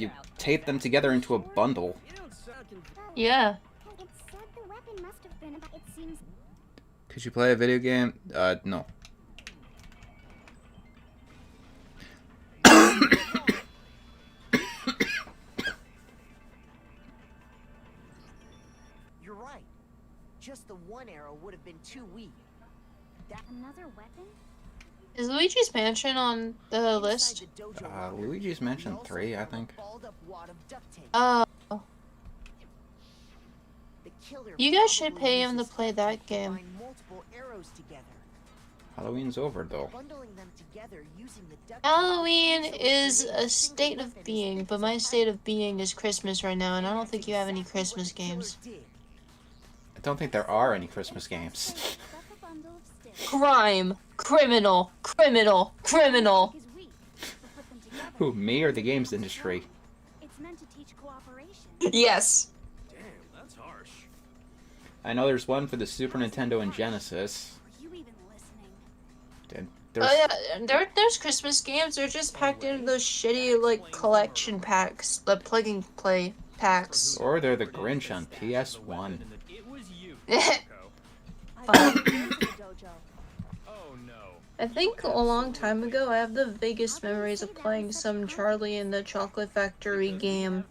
S2: you tape them together into a bundle.
S9: You don't sound convinced.
S1: Yeah.
S4: It said the weapon must have been about. It seems.
S2: Could you play a video game? No.
S6: You're right. Just the one arrow would have been too weak. That
S4: Another weapon?
S1: Is Luigi's Mansion on the
S6: inside
S1: list?
S6: the dojo locker,
S2: Luigi's
S6: we
S2: Mansion
S6: also
S2: 3, I
S6: found a
S2: think.
S6: balled-up wad of duct tape.
S1: Oh,
S6: The killer
S1: you guys should
S6: probably
S1: pay him to
S6: uses
S1: play
S6: duct
S1: that
S6: tape to
S1: game.
S6: bind multiple arrows together.
S2: Halloween's over though.
S6: Bundling them together using the duct tape
S1: Halloween
S6: so it
S1: is
S6: creates
S1: a
S6: single
S1: state
S6: weapon
S1: of
S6: as
S1: being,
S6: thick
S1: but
S6: as a
S1: my
S6: pipe.
S1: state of being is Christmas right now, and I don't
S6: That's
S1: think you have any
S6: exactly what
S1: Christmas
S6: the killer
S1: games.
S6: did.
S2: I don't think there are any Christmas games.
S4: Stuck a bundle of sticks.
S1: Crime! Criminal! Criminal! Criminal!
S4: Is weak. So put them together.
S2: Who, me or the games industry?
S4: It's meant to teach cooperation.
S1: Yes!
S9: Damn, that's harsh.
S2: I know there's one for the Super Nintendo and Genesis.
S4: Are you even listening?
S2: And
S1: Oh
S2: there's
S1: yeah, there's Christmas games. They're just packed into those shitty like collection packs, the plug and play packs.
S2: or they're the Grinch on PS1.
S3: It was you,
S1: I
S10: I've never been to the dojo.
S3: Oh no.
S1: I think a long time ago, I have the vaguest memories of playing some Charlie and the Chocolate Factory game,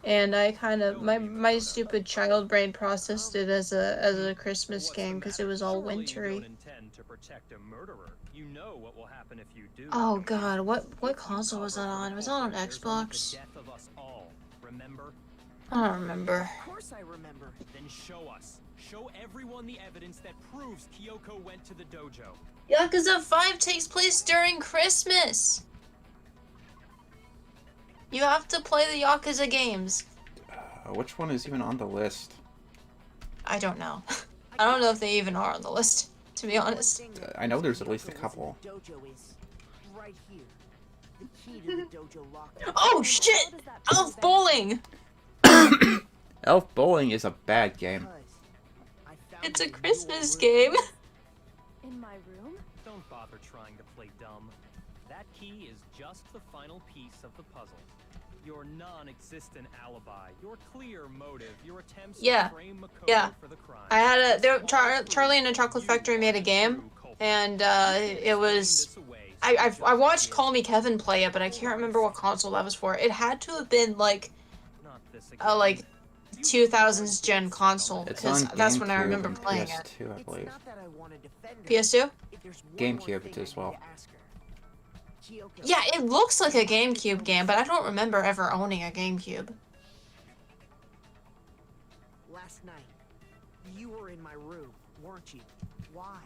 S1: and I kind of my stupid child brain processed it as a Christmas game because it was all
S3: Surely you
S1: wintry.
S3: don't intend to protect a murderer. You know what will happen if you do.
S1: Oh god, what console was that on? Was that on
S3: There's only
S1: Xbox?
S3: the death of us all. Remember?
S1: I don't remember.
S6: Of course I remember.
S3: Then show us. Show everyone the evidence that proves Kyoko went to the dojo.
S1: Yakuza 5 takes place during Christmas. You have to play the Yakuza games.
S2: Which one is even on the list?
S1: I don't know. I don't know if they even are on the list, to be honest.
S6: One thing that
S2: I know there's at
S6: Kyoko
S2: least a
S6: was in
S2: couple.
S6: the dojo is right here. The key to the dojo locker.
S1: Oh shit!
S10: How does that prove
S1: Elf
S10: anything?
S1: Bowling!
S2: Elf Bowling is a bad game.
S6: Because I found
S1: It's
S6: it
S1: a
S6: in your
S1: Christmas
S6: room.
S1: game.
S10: In my room?
S3: Don't bother trying to play dumb. That key is just the final piece of the puzzle. Your non-existent alibi, your clear motive, your attempts
S1: Yeah.
S3: to frame Mukuro
S1: Yeah.
S3: for the crime.
S1: I had a
S3: This all
S1: Charlie and the
S3: proves
S1: Chocolate
S3: you
S1: Factory made
S3: are
S1: a
S3: the
S1: game,
S3: true culprit.
S1: and
S3: You can't
S1: it
S3: explain
S1: was.
S3: this away, so
S1: I
S3: just
S1: watched
S3: admit
S1: Call Me Kevin play it, but I can't remember what console that was for. It had to have been like
S3: not this
S1: a like
S3: again.
S1: 2000s gen console,
S2: It's
S1: because
S2: on
S1: that's when I
S2: GameCube
S1: remember
S2: and
S1: playing it.
S2: PS2, I believe.
S6: It's not that I want to defend her.
S1: PS2?
S6: If there's one
S2: GameCube
S6: more thing
S2: as
S6: I need
S2: well.
S6: to ask her. Kyoko,
S1: Yeah, it looks like a GameCube game, but I don't remember ever owning a GameCube.
S6: last night, you were in my room, weren't you? Why?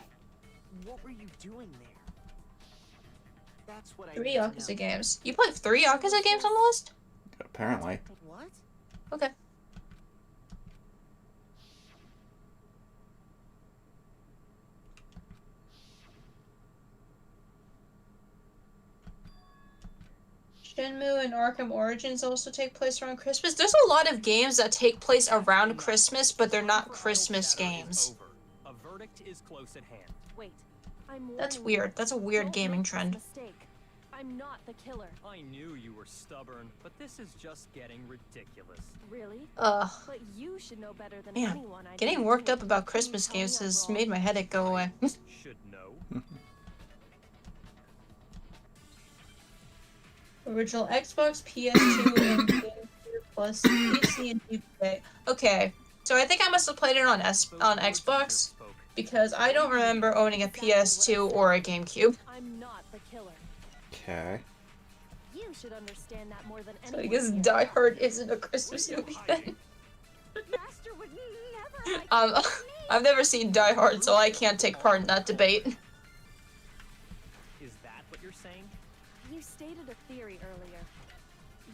S6: What were you doing there? That's what I
S1: 3
S6: need to
S1: Yakuza
S6: know.
S1: games. You played 3 Yakuza games on the list?
S2: Apparently.
S6: What?
S1: Okay. Shenmue and Arkham Origins also take place around Christmas. There's a lot of games that take place around Christmas, but they're not Christmas games.
S3: A verdict is close at hand.
S10: Wait, I'm
S1: That's
S10: warning you.
S1: weird. That's a weird
S10: Don't
S1: gaming
S10: make this
S1: trend.
S10: mistake. I'm not the killer.
S3: I knew you were stubborn, but this is just getting ridiculous.
S10: Really?
S1: Ugh.
S10: But you should know better than
S1: Man,
S10: anyone. I
S1: getting
S10: didn't
S1: worked
S10: do.
S1: up about
S10: Can you
S1: Christmas
S10: tell me
S1: games
S10: I'm
S1: has
S10: wrong?
S1: made my headache go away.
S3: Should know.
S1: Original Xbox, PS2, and GameCube plus PC and GBA. Okay, so I think I must have played it on Xbox because I don't remember owning a PS2 or a GameCube.
S10: I'm not the killer.
S2: Okay.
S10: You should understand that more than
S1: So I
S10: anyone
S1: guess
S10: here.
S1: Die Hard isn't a Christmas movie then.
S7: Master would never hide
S1: I've never seen Die Hard, so I can't take part in that debate.
S3: Is that what you're saying?
S10: You stated a theory earlier.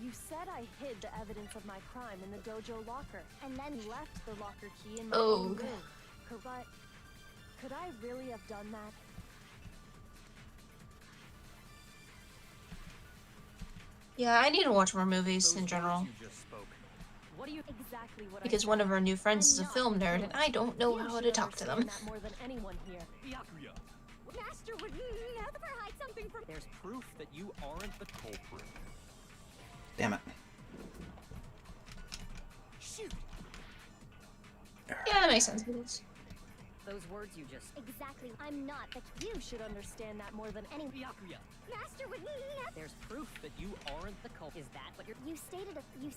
S10: You said I hid the evidence of my crime in the dojo locker, and then left the locker key in my own
S1: Oh.
S10: room. But could I really have done that?
S1: Yeah, I need to watch more movies in
S3: Those
S1: general.
S3: words you just spoke.
S10: What do you exactly what
S1: Because
S10: I
S1: one
S10: said?
S1: of our new friends is a
S10: I'm not
S1: film
S10: the
S1: nerd,
S10: killer.
S1: and I don't know
S10: You
S1: how
S10: should
S1: to talk to them.
S10: understand that more than anyone here.
S9: Byakuya.
S7: Master would never hide something from
S3: There's proof that you aren't the culprit.
S2: Damn it.
S6: Shoot!
S1: Yeah, that makes sense.
S8: Those words you just...
S4: Exactly. I'm not the
S10: You should understand that more than anyone.
S3: Byakuya.
S4: Master would never.
S8: There's proof that you aren't the culprit. Is that what you're...
S4: You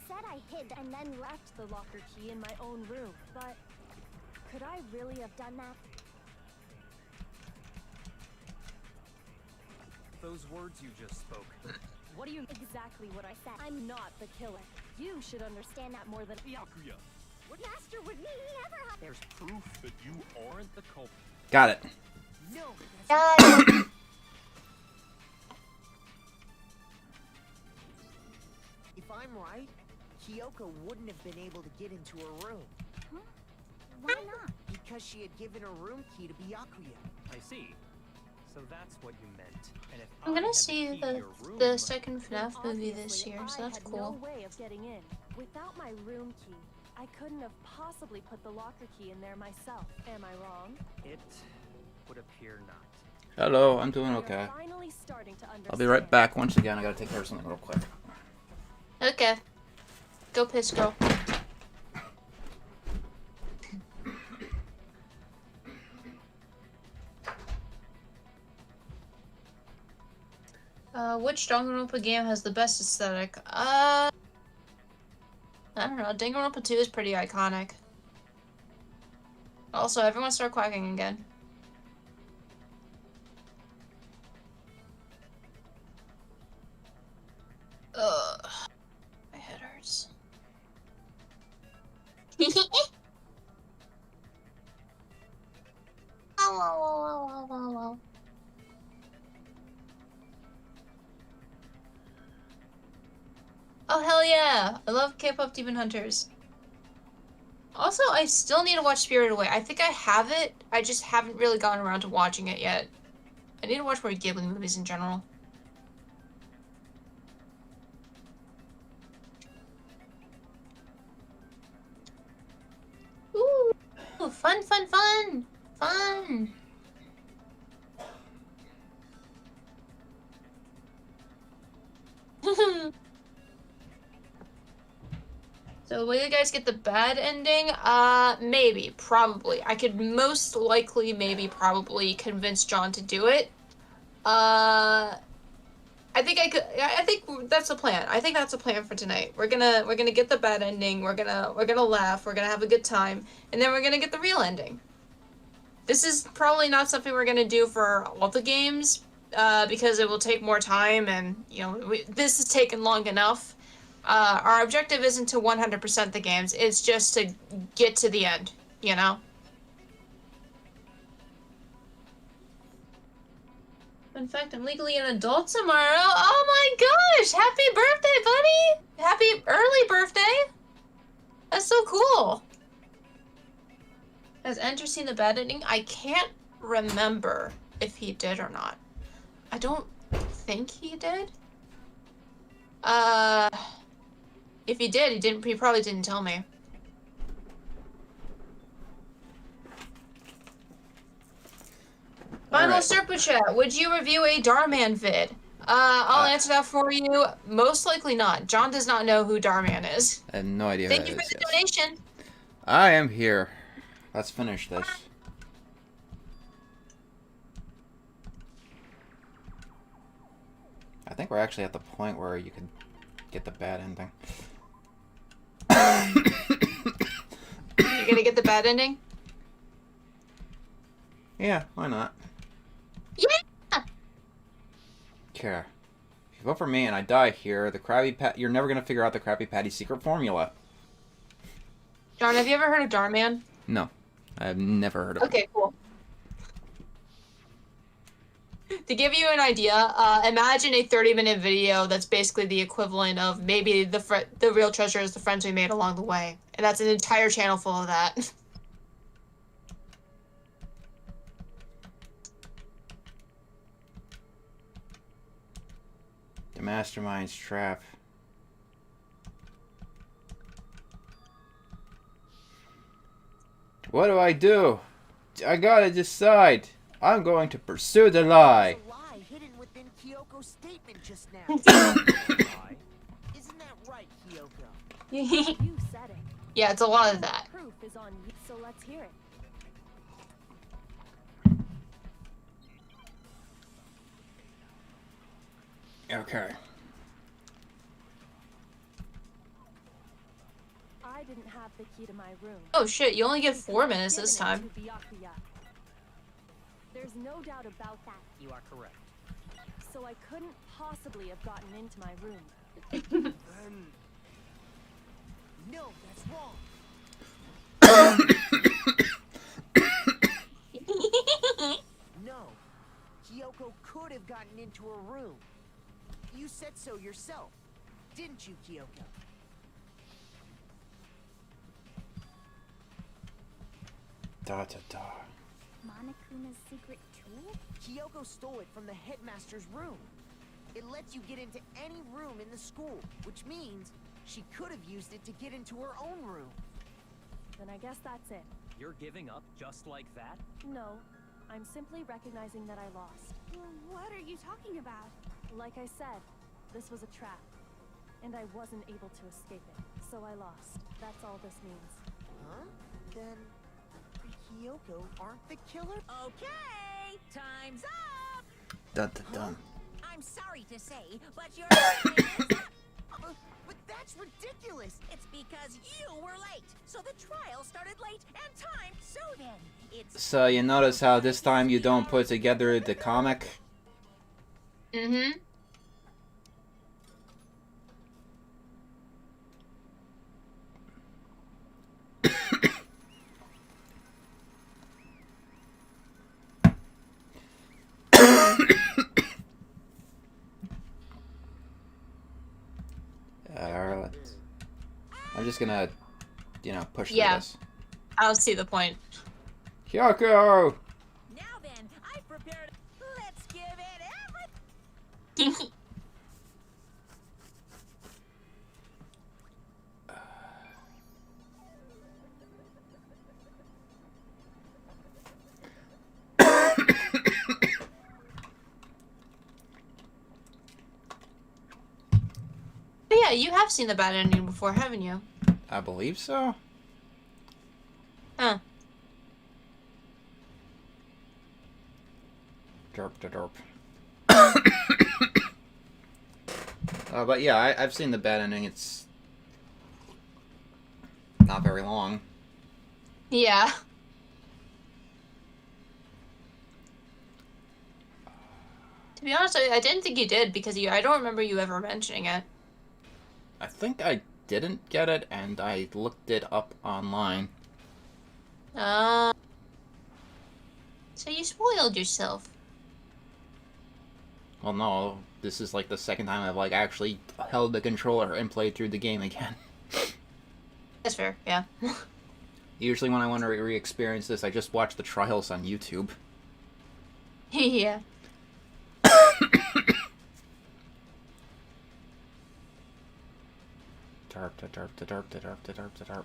S4: said I hid
S10: And then left the locker key in my own room. But could I really have done that?
S3: Those words you just spoke.
S10: What do you exactly what I said? I'm not the killer. You should understand that more than
S9: Byakuya.
S4: Master would never hide.
S3: There's proof that you aren't the culprit.
S2: Got it.
S6: No! If I'm right, Kyoko wouldn't have been able to get into her room.
S4: Why not?
S6: Because she had given her room key to Byakuya.
S3: I see. So that's what you meant. And if
S1: I'm
S3: I
S1: gonna
S3: had
S1: see
S3: key to
S1: the
S3: your room,
S1: the second
S10: Then
S1: FNAF movie this
S10: obviously
S1: year, so
S10: I
S1: that's
S10: had
S1: cool.
S10: no way of getting in. Without my room key, I couldn't have possibly put the locker key in there myself. Am I wrong?
S3: it would appear not.
S2: Hello, I'm doing
S10: You're
S2: okay.
S10: finally starting to
S2: I'll be right
S10: understand.
S2: back. Once again, I gotta take care of something real quick.
S1: Okay. Go piss, girl. Which Danganronpa game has the best aesthetic? I don't know. Danganronpa 2 is pretty iconic. Also, everyone start quacking again. Ugh. My head hurts. Oh, hell yeah! I love K-pop Demon Hunters. Also, I still need to watch Spirited Away. I think I have it, I just haven't really gotten around to watching it yet. I need to watch more Ghibli movies in general. Ooh, fun, fun, fun! Fun! So will you guys get the bad ending? Maybe, probably. I could most likely, maybe, probably convince John to do it. I think I could. I think that's a plan. I think that's a plan for tonight. We're gonna get the bad ending. We're gonna laugh. We're gonna have a good time, and then we're gonna get the real ending. This is probably not something we're gonna do for all the games, because it will take more time, and you know this has taken long enough. Our objective isn't to 100% the games. It's just to get to the end. You know. In fact, I'm legally an adult tomorrow. Oh my gosh! Happy birthday, buddy! Happy early birthday! That's so cool. Has Enter seen the bad ending? I can't remember if he did or not. I don't think he did. If he did, he probably didn't tell me. Final super chat. Would you review a Darman vid? I'll answer that for you. Most likely not. John does not know who Darman is.
S2: I have no idea
S1: Thank
S2: who
S1: you
S2: that
S1: for
S2: is,
S1: the
S2: yes.
S1: donation.
S2: I am here. Let's finish this. I think we're actually at the point where you can get the bad ending.
S1: You're gonna get the bad ending?
S2: Yeah, why not?
S1: Yeah!
S2: Kara, if you vote for me and I die here, the Krabby Patty, you're never gonna figure out the Krabby Patty secret formula.
S1: John, have you ever heard of Darman?
S2: No, I have never heard of it.
S1: Okay, cool. To give you an idea, imagine a 30-minute video that's basically the equivalent of maybe the real treasure is the friends we made along the way. And that's an entire channel full of that.
S2: The Mastermind's trap. What do? I gotta decide. I'm going to pursue the lie.
S6: There's a lie hidden within Kyoko's statement just now. Isn't that right, Kyoko?
S10: You said it.
S1: Yeah, it's a lot of that.
S10: Proof is on you, so let's hear it.
S2: Okay.
S10: I didn't have the key to my room.
S1: Oh shit, you only get 4 minutes this
S10: Given it
S1: time.
S10: to Byakuya. There's no doubt about that.
S3: You are correct.
S10: So I couldn't possibly have gotten into my room.
S9: Then
S6: No, that's wrong. No. Kyoko could have gotten into her room. You said so yourself, didn't you, Kyoko?
S2: Da da da.
S4: Monokuma's secret tool?
S6: Kyoko stole it from the headmaster's room. It lets you get into any room in the school, which means she could have used it to get into her own room.
S10: Then I guess that's it.
S3: You're giving up just like that?
S10: No, I'm simply recognizing that I lost.
S7: Well, what are you talking about?
S10: Like I said, this was a trap. And I wasn't able to escape it, so I lost. That's all this means.
S6: Huh? Then Kyoko aren't the killer?
S8: Okay, time's up.
S2: Dun dun dun.
S8: I'm sorry to say, but your time is up.
S6: But that's ridiculous!
S8: It's because you were late. So the trial started late and time. So then, it's
S2: So you notice how this time you don't put together the comic?
S1: Mm-hmm.
S2: Alright. I'm just gonna, you know, push through
S1: Yeah.
S2: this.
S1: I don't see the point.
S2: Kyoko!
S8: now then, I've prepared. Let's give it everything.
S1: Yeah, you have seen the bad ending before, haven't you?
S2: I believe so.
S1: Huh.
S2: Derp to derp. But yeah, I've seen the bad ending. It's not very long.
S1: Yeah. To be honest, I didn't think you did because I don't remember you ever mentioning it.
S2: I think I didn't get it, and I looked it up online.
S1: So you spoiled yourself.
S2: Well, no, this is like the second time I've like actually held the controller and played through the game again.
S1: That's fair, yeah.
S2: Usually when I want to re-experience this, I just watch the trials on YouTube.
S1: Yeah.
S2: Derp to derp to derp to derp to derp to derp.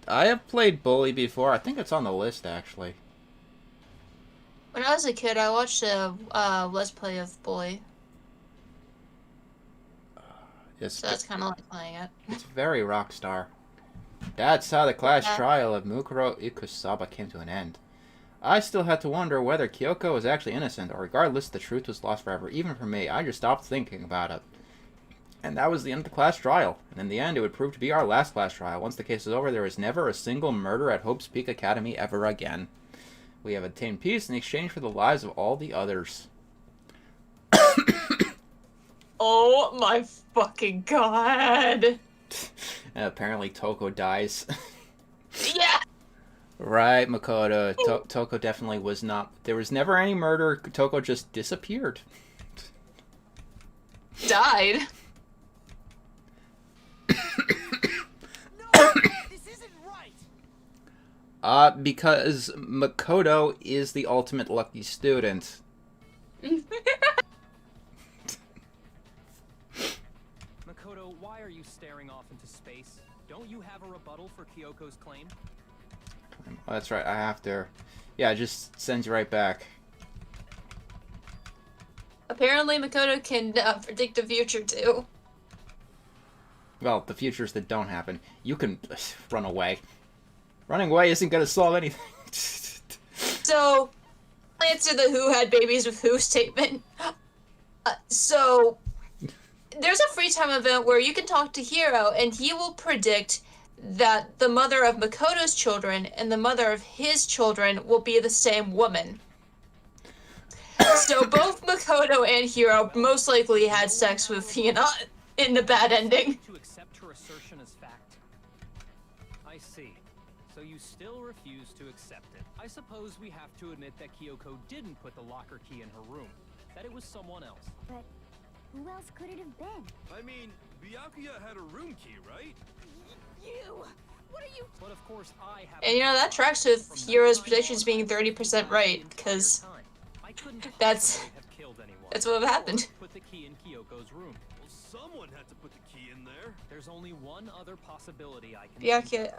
S2: I have played Bully before. I think it's on the list, actually.
S1: When I was a kid, I watched a Let's Play of Bully. So that's kind of like playing it.
S2: It's very Rockstar. That's how the class trial of Mukuro Ikusaba came to an end. I still had to wonder whether Kyoko was actually innocent, or regardless, the truth was lost forever. Even for me, I just stopped thinking about it. And that was the end of the class trial. And in the end, it would prove to be our last class trial. Once the case is over, there was never a single murder at Hope's Peak Academy ever again. We have obtained peace in exchange for the lives of all the others.
S1: Oh my fucking god.
S2: And apparently Toko dies.
S1: Yeah.
S2: Right, Makoto. Toko definitely was not... There was never any murder. Toko just disappeared.
S1: Died.
S6: No, this isn't right.
S2: Because Makoto is the ultimate lucky student.
S3: Makoto, why are you staring off into space? Don't you have a rebuttal for Kyoko's claim?
S2: Oh, that's right, I have to... Yeah, it just sends you right back.
S1: Apparently Makoto can predict the future too.
S2: Well, the futures that don't happen. You can run away. Running away isn't gonna solve anything.
S1: So, I'll answer the Who had babies with Who statement. So, there's a free time event where you can talk to Hiro and he will predict that the mother of Makoto's children and the mother of his children will be the same woman. So both Makoto and Hiro most likely had sex with Hina in the bad ending.
S3: To accept her assertion as fact. I see. So you still refuse to accept it. I suppose we have to admit that Kyoko didn't put the locker key in her room. That it was someone else.
S4: But who else could it have been?
S9: I mean, Byakuya had a room key, right?
S7: You! What are you?
S3: But of course I have.
S1: And you know, that tracks with Hiro's predictions being 30% right, because that's what happened.
S3: Put the key in Kyoko's room.
S9: Well, someone had to put the key in there.
S3: There's only one other possibility I can
S1: Byakuya,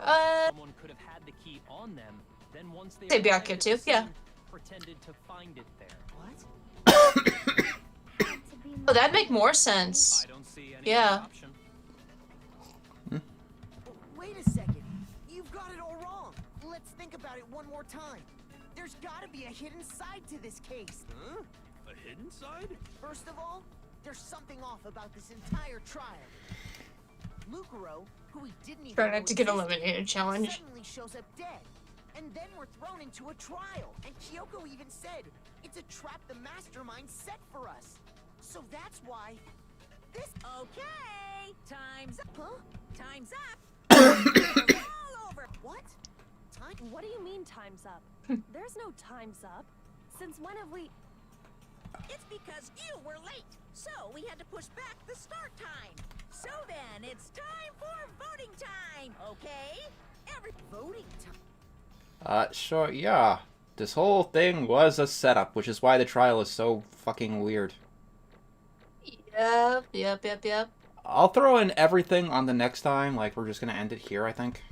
S3: Someone could have had the key on them, then once they
S1: say
S3: arrived
S1: Byakuya
S3: at
S1: too,
S3: the
S1: yeah.
S3: scene, pretended to find it there.
S6: What?
S1: Oh, that'd make more sense.
S3: I don't see any
S1: Yeah.
S3: other option.
S6: Wait a second. You've got it all wrong. Let's think about it one more time. There's gotta be a hidden side to this case.
S9: Huh? A hidden side?
S6: First of all, there's something off about this entire trial. Mukuro, who we didn't even
S1: Try
S6: know
S1: not to get
S6: existed,
S1: eliminated challenge.
S6: suddenly shows up dead. And then we're thrown into a trial. And Kyoko even said, it's a trap the mastermind set for us. So that's why this...
S8: Okay, time's up.
S6: Huh?
S8: Time's up. All over.
S6: What? Time?
S10: What do you mean time's up? There's no time's up. Since when have we...
S8: It's because you were late, so we had to push back the start time. So then, it's time for voting time, okay? Every
S6: Voting time?
S2: Sure, yeah. This whole thing was a setup, which is why the trial is so fucking weird.
S1: Yep.
S2: I'll throw in everything on the next time, like we're just gonna end it here, I think.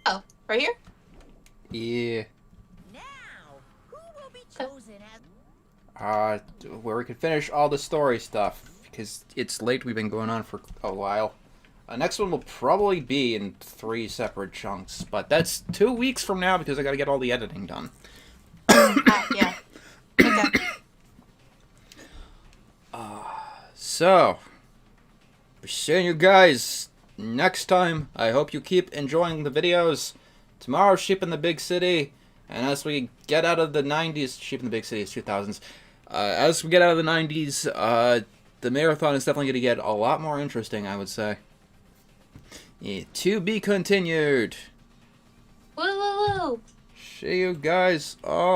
S1: Oh, right here?
S2: Yeah.
S8: Now, chosen as
S2: where we can finish all the story stuff, because it's late, we've been going on for a while. Next one will probably be in 3 separate chunks, but that's 2 weeks from now because I gotta get all the editing done.
S1: Yeah. Okay.
S2: So, be seeing you guys next time. I hope you keep enjoying the videos. Tomorrow, Sheep in the Big City, and as we get out of the 90s, Sheep in the Big City is 2000s. As we get out of the 90s, the marathon is definitely going to get a lot more interesting, I would say. Yeah, to be continued.
S1: Woo woo woo.
S2: See you guys all.